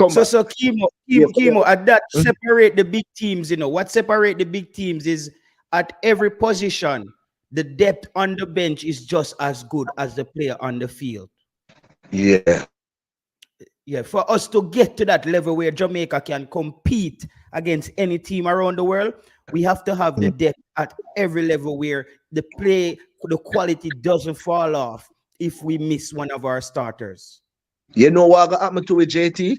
So Chemo, at that separate the big teams, what separate the big teams is at every position, the depth on the bench is just as good as the player on the field. Yeah. Yeah, for us to get to that level where Jamaica can compete against any team around the world, we have to have the depth at every level where the quality doesn't fall off if we miss one of our starters. You know what going to happen to with JT?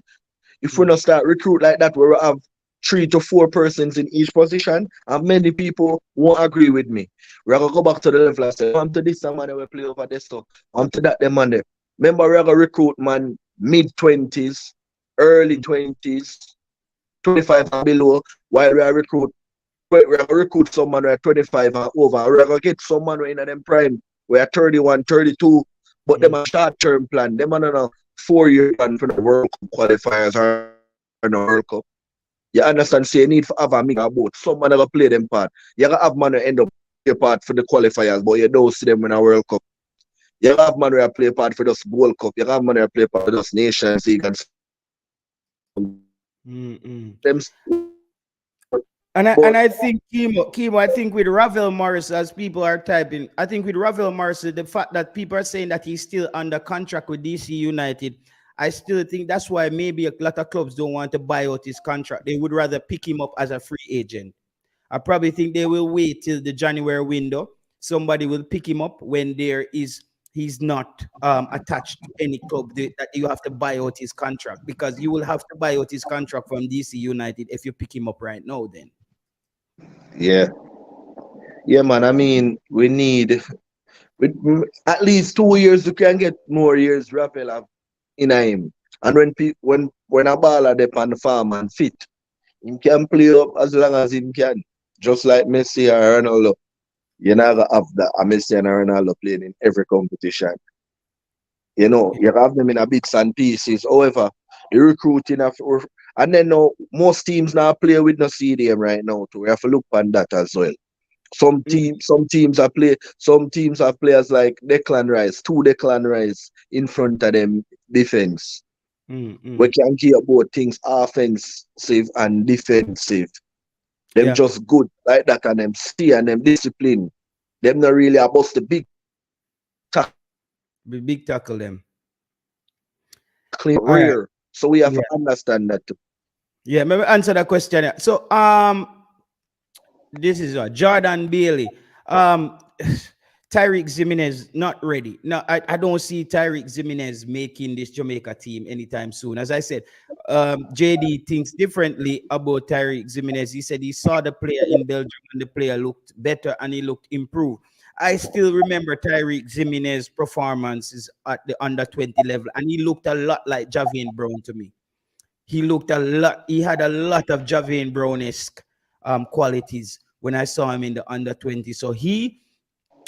If we not start recruit like that, where we have 3 to 4 persons in each position, and many people won't agree with me. We're going to go back to the level and say, I'm to this man we play over this, so I'm to that man there. Remember, we're going to recruit man mid-20s, early 20s, 25 and below, while we're going to recruit someone who are 25 and over. We're going to get someone who in them prime, we are 31, 32, but them a short-term plan. Them are on a 4-year plan for the World Cup qualifiers or the World Cup. You understand? So you need to have a mix of both. Someone will play them part. You got to have man who end up play part for the qualifiers, but you don't see them in a World Cup. You have man who play part for this Gold Cup. You have man who play part for this Nations League. And them I think Chemo, I think with Ravel Morris, as people are typing, I think with Ravel Morris, the fact that people are saying that he's still under contract with DC United, I still think that's why maybe a lot of clubs don't want to buy out his contract. They would rather pick him up as a free agent. I probably think they will wait till the January window. Somebody will pick him up when he's not attached to any club that you have to buy out his contract, because you will have to buy out his contract from DC United if you pick him up right now then. Yeah. Yeah, man. I mean, we need at least 2 years. You can get more years Rappel in him. And when a baller dep on the farm and fit, he can play up as long as he can. Just like Messi or Ronaldo. You're not gonna have a Messi and Ronaldo playing in every competition. You know, you have them in a bits and pieces. However, the recruiting and then now most teams now play with no CDM right now too. We have to look on that as well. Some teams have players like Declan Rice, 2 Declan Rice in front of them defense. We can care about things offensive and defensive. Them just good like that, and them stay and them discipline. Them not really about the big tackle them. Clean rear. Right. So we have to understand that too. Yeah, maybe answer that question. So this is Jordan Bailey. Tyreek Jimenez not ready. No, I don't see Tyreek Jimenez making this Jamaica team anytime soon. As I said, JD thinks differently about Tyreek Jimenez. He said he saw the player in Belgium and the player looked better and he looked improved. I still remember Tyreek Jimenez performances at the under 20 level, and he looked a lot like Javian Brown to me. He had a lot of Javian Brown-esque qualities when I saw him in the under 20. So he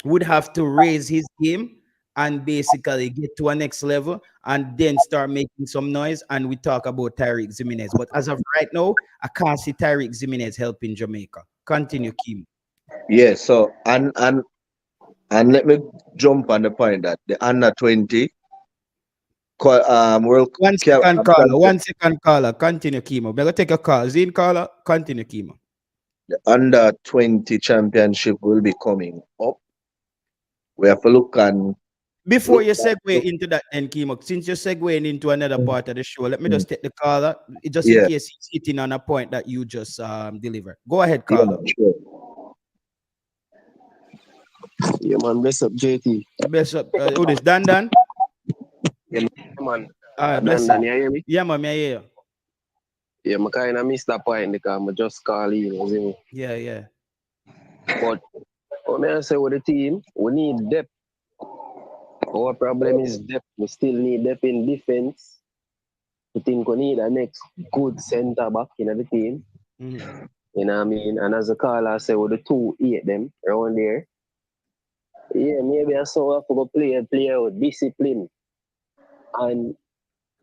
would have to raise his game and basically get to a next level and then start making some noise. And we talk about Tyreek Jimenez. But as of right now, I can't see Tyreek Jimenez helping Jamaica. Continue, Kim. Yeah, so and let me jump on the point that the under 20 World One second caller. Continue, Kimo. We're gonna take a call. Zine caller, continue, Kimo. The under 20 championship will be coming up. We have to look on. Before you segue into that, and Kimo, since you're segueing into another part of the show, let me just take the caller, just in case he's hitting on a point that you just delivered. Go ahead, caller. Yeah, sure. Yeah, man. Bless up, JT. Bless up. Who this? Dan? Yeah, man. Dan, you hear me? Yeah, man, I hear you. Yeah, I kind of missed that point because I just call in, you see me? Yeah. But what I say with the team, we need depth. Our problem is depth. We still need depth in defense. I think we need a next good centre back in the team. Mm-hmm. You know what I mean? And as a caller say with the 2-8 them around there. Yeah, maybe I saw for go play with discipline. And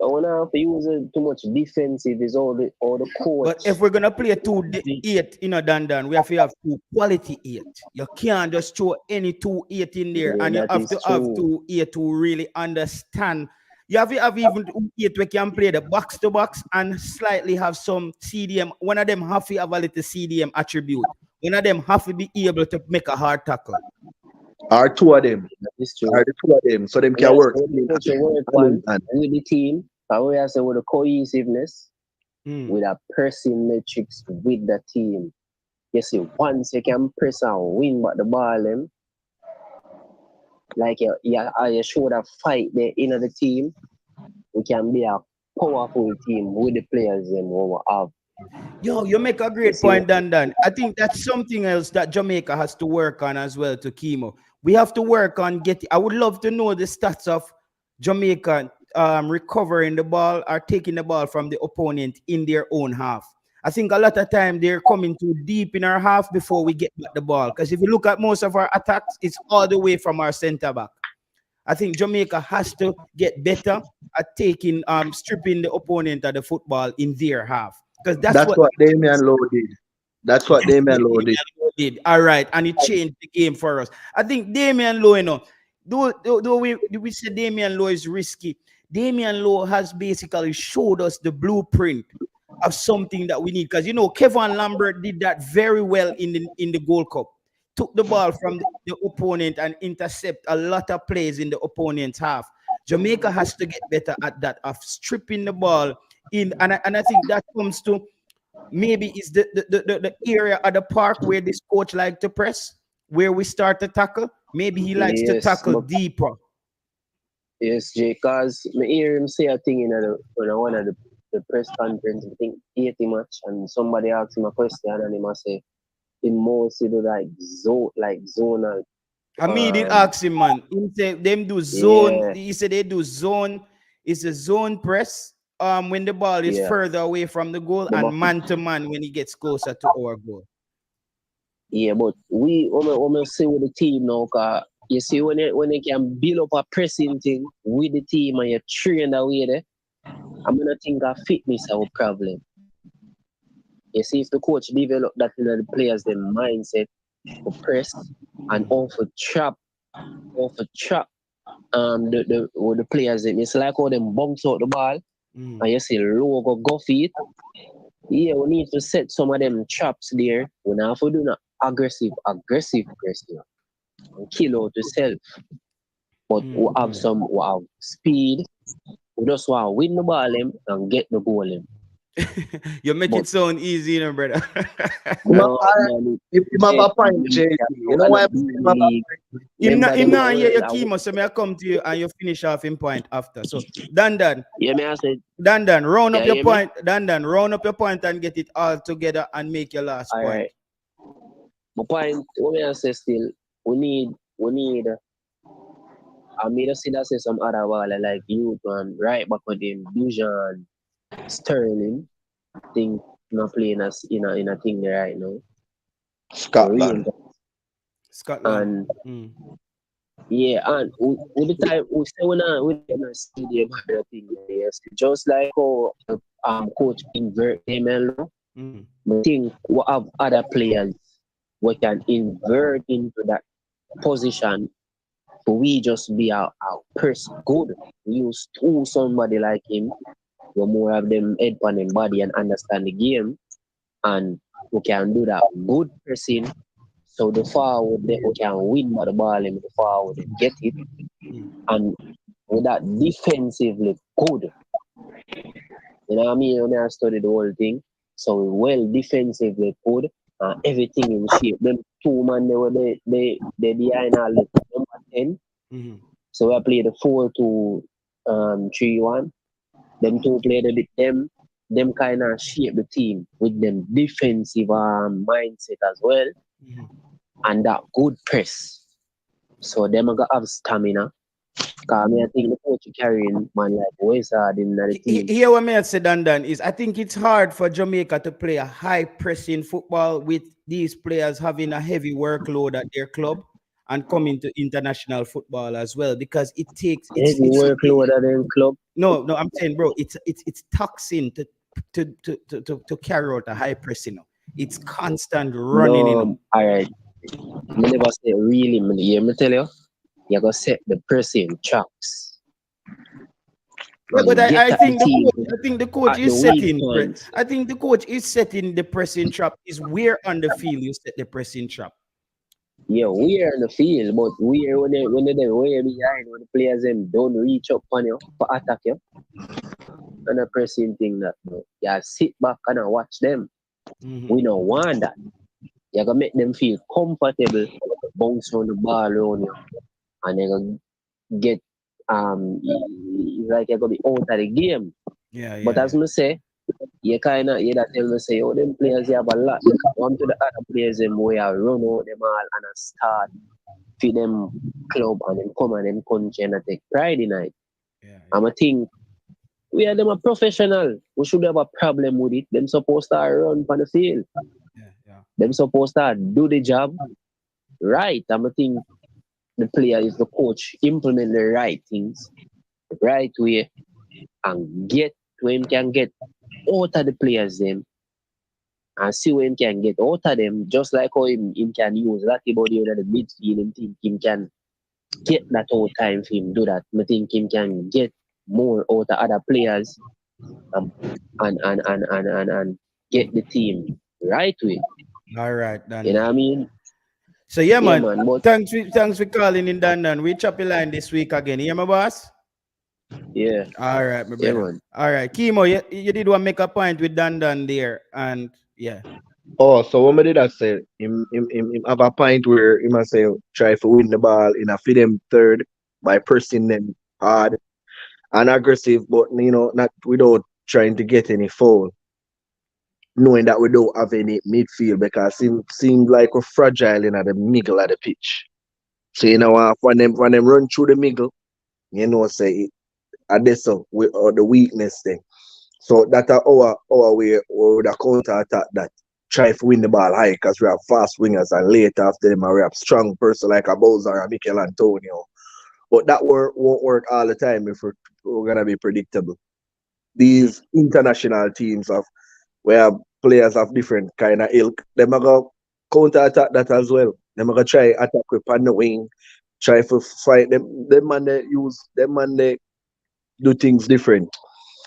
I want to have to use too much defensive is all the coach. But if we're gonna play 2-8, Dan, we have to have 2 quality 8. You can't just throw any 2-8 in there, and you have to have 2-8 to really understand. You have to have even 2-8 we can play the box to box and slightly have some CDM. One of them have to have a little CDM attribute. One of them have to be able to make a hard tackle. Are 2 of them? Are the 2 of them? So them can work. With the team, we have with the cohesiveness, with a pressing metrics with the team. You see, once you can press and win but the ball them, like you show that fight there in the team, we can be a powerful team with the players and what we have. Yo, you make a great point, Dan. I think that's something else that Jamaica has to work on as well, to Kimo. We have to work on I would love to know the stats of Jamaica recovering the ball or taking the ball from the opponent in their own half. I think a lot of time they're coming too deep in our half before we get back the ball. Because if you look at most of our attacks, it's all the way from our center back. I think Jamaica has to get better at stripping the opponent of the football in their half. Because that's what Damian Lowe did. That's what Damian Lowe did. All right, and it changed the game for us. I think Damian Lowe, though we say Damian Lowe is risky, Damian Lowe has basically showed us the blueprint of something that we need. Because Kevin Lambert did that very well in the Gold Cup. Took the ball from the opponent and intercept a lot of plays in the opponent's half. Jamaica has to get better at that, of stripping the ball in, and I think that comes to maybe is the area of the park where this coach like to press, where we start to tackle. Maybe he likes to tackle deeper. Yes, Jay, because I hear him say a thing in one of the press conference, I think 80 match, and somebody asked him a question and he must say, in mostly do like zonal. I mean, it asked him, man. He said them do zone. Yeah. He said they do zone. It's a zone press. When the ball is further away from the goal, and man to man when he gets closer to our goal. Yeah, but we see with the team now, cause you see when they can build up a pressing thing with the team and you train that way there, I'm gonna think of fitness our problem. You see, if the coach develop that in the players, their mindset to press and offer trap the players, it's like how them bounce out the ball and you see low go feet. Yeah, we need to set some of them traps there. We don't have to do not aggressive pressing and kill out yourself. But we have speed. We just want to win the ball and get the goal. You make it sound easy, brother. No, if you have a point, JP, you know why I'm not here, Kimo, so I come to you and you finish off in point after. So, Dan. Yeah, me I said. Dan, round up your point. Dan, round up your point and get it all together and make your last point. Right. My point, what I say still, we need. I made us see that say some other ball like youth and right back with him, Dujuan, Sterling, think not playing us in a thing there right now. Scotland. And yeah, and with the time we say we're not stadium thing, yes. Just like how coach invert him I think we have other players we can invert into that position. We just be our person good. We use somebody like him. We more have them head on them body and understand the game, and we can do that good person. So the forward we can win by the ball and the forward and get it, and with that defensively good. You know what I mean? When I studied the whole thing, so well defensively good. Everything in shape. Them two man they behind all the number 10. So I played the 4-2-3-1. Them two played them kind of shape the team with them defensive mindset as well. And that good press. So them are gonna have stamina. Cause I think the coach carrying man like Wizard in the team. Here what I said, Dan, is I think it's hard for Jamaica to play a high pressing football with these players having a heavy workload at their club and coming to international football as well, because it takes heavy workload at their club. No, I'm saying, bro, it's taxing to carry out a high pressing. It's constant running. All right. I never say really. Me tell you. You gotta set the pressing traps. Yeah, but I think the coach is setting. I think the coach is setting the pressing trap. Is where on the field you set the pressing trap. Yeah, where on the field, but where when they're way behind, when the players them don't reach up on you for attack you, and the pressing thing that you sit back and watch them. We don't want that. You gotta make them feel comfortable, bounce on the ball around you. And they're gonna get like you're gonna be out of the game. Yeah. But as I say, you tell me say, oh, them players they have a lot. One to the other players them where I run out them all and I start feed them club and then come and then punch and I take pride in it. I'm a think we are them a professional. We should have a problem with it. Them supposed to run on the field. Them supposed to do the job right. I'm a think the player is the coach, implement the right things, the right way, and get where him can get out of the players them, and see where him can get out of them, just like how him can use that body in the midfield and think him can get that all time for him do that. I think him can get more out of other players and and get the team right way. All right, You know Dan. what I mean? So yeah, Yeah, man. man. But Thanks for calling in, Dan. We chop your line this week again. Yeah, my boss. yeah, All right, my yeah, brother. man. All right, Kimo, you did want to make a point with Dan there, and yeah. Oh, so what did I say? Him have a point where he must say try to win the ball in a feed them third by pressing them hard and aggressive, but not without trying to get any foul. Knowing that we don't have any midfield because it seems like we're fragile in the middle of the pitch. So when them run through the middle, say this or the weakness thing. So that our way or the counter attack that try to win the ball high because we have fast wingers and later after them we have strong person like a Boyz or a Mikel Antonio. But that won't work all the time if we're gonna be predictable. These international teams of where players of different kind of ilk, them are gonna counter attack that as well. Them are gonna try attack with on the wing, try to fight them. Them man they do things different.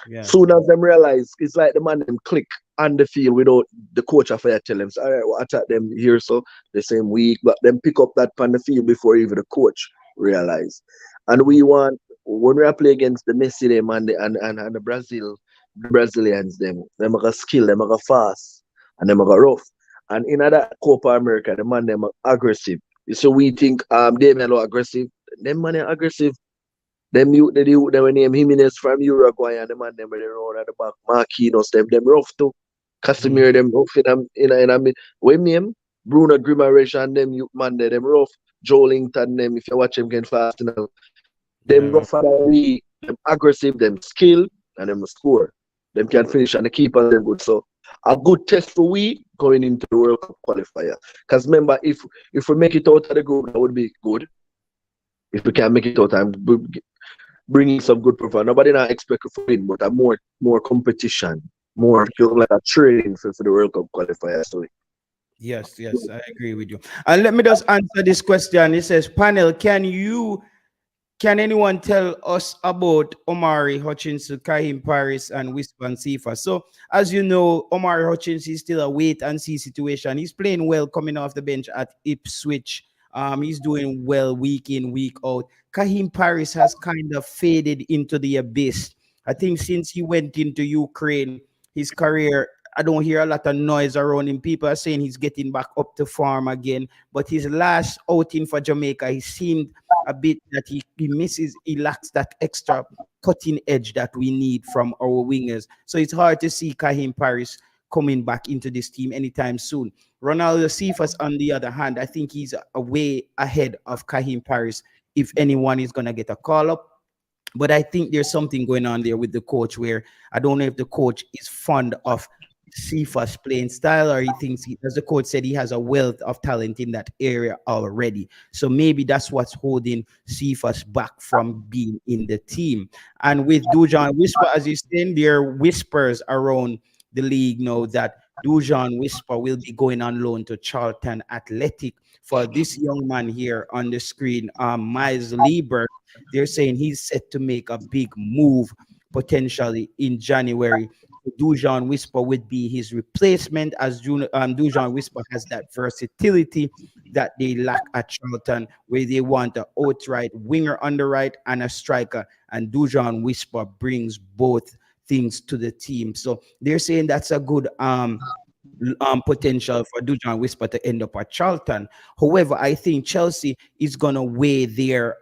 Yeah. Soon as them realize, it's like the man them click on the field without the coach of tell them, all right, we'll attack them here so the same week, but them pick up that on the field before even the coach realize. And we want when we are play against the Messi them and the Brazilians them are skill, them are fast, and them are rough. And in that Copa America, the man them are aggressive. So we think they may not aggressive. Them man are aggressive. Them they were named Jimenez from Uruguay and the man them were around at the back. Marquinhos, them rough too. Casemiro, them rough in when Bruno Grimaresh and them you man them rough. Joelinton, them if you watch them get fast enough. Them rougher than we, them aggressive, them skill, and them score. Them can finish and the keepers them good. So a good test for we going into the World Cup qualifier. Because remember, if we make it out of the group, that would be good. If we can make it out and bringing some good performance. Nobody not expect to win, but a more competition, more like a training for the World Cup qualifier. So Yes, I agree with you. And let me just answer this question. It says, panel, can anyone tell us about Omari Hutchinson, Kahim Paris, and Whisper and Sifa? So, as you know, Omari Hutchinson is still a wait and see situation. He's playing well coming off the bench at Ipswich. He's doing well week in, week out. Kahim Paris has kind of faded into the abyss. I think since he went into Ukraine, his career, I don't hear a lot of noise around him. People are saying he's getting back up to form again. But his last outing for Jamaica, he seemed a bit that he misses, he lacks that extra cutting edge that we need from our wingers. So it's hard to see Kahim Paris coming back into this team anytime soon. Ronaldo Cephas, on the other hand, I think he's a way ahead of Kahim Paris if anyone is going to get a call up. But I think there's something going on there with the coach where I don't know if the coach is fond of Cephas playing style or he thinks, as the coach said, he has a wealth of talent in that area already. So maybe that's what's holding Cephas back from being in the team. And with Dujuan Whisper, as you're saying, there are whispers around the league now that Dujuan Whisper will be going on loan to Charlton Athletic. For this young man here on the screen, Miles Leeburn, they're saying he's set to make a big move potentially in January. Dujuan Whisper would be his replacement, as Dujuan Whisper has that versatility that they lack at Charlton, where they want an outright winger on the right and a striker, and Dujuan Whisper brings both things to the team. So they're saying that's a good potential for Dujuan Whisper to end up at Charlton. However, I think Chelsea is gonna weigh their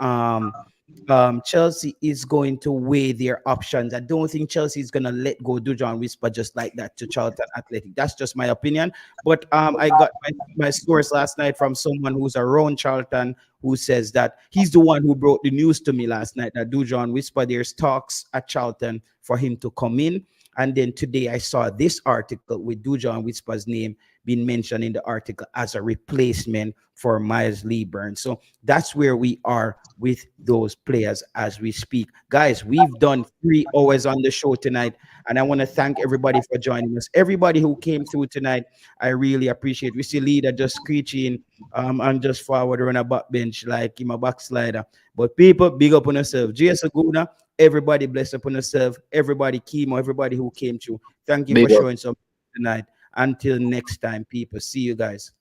Chelsea is going to weigh their options. I don't think Chelsea is gonna let go Dujuan Whisper just like that to Charlton Athletic. That's just my opinion. But I got my source last night from someone who's around Charlton who says that he's the one who brought the news to me last night that Dujuan Whisper, there's talks at Charlton for him to come in. And then today I saw this article with Dujuan Whisper's name been mentioned in the article as a replacement for Miles Leeburn. So that's where we are with those players as we speak. Guys, we've done 3 hours on the show tonight, and I want to thank everybody for joining us. Everybody who came through tonight, I really appreciate. We see leader just screeching and just forward on a backbench like him a backslider. But people, big up on yourself. Jason Guna, everybody bless up on yourself. Everybody, Chemo, everybody who came through. Thank you Big for up. showing some tonight. Until next time, people. See you guys.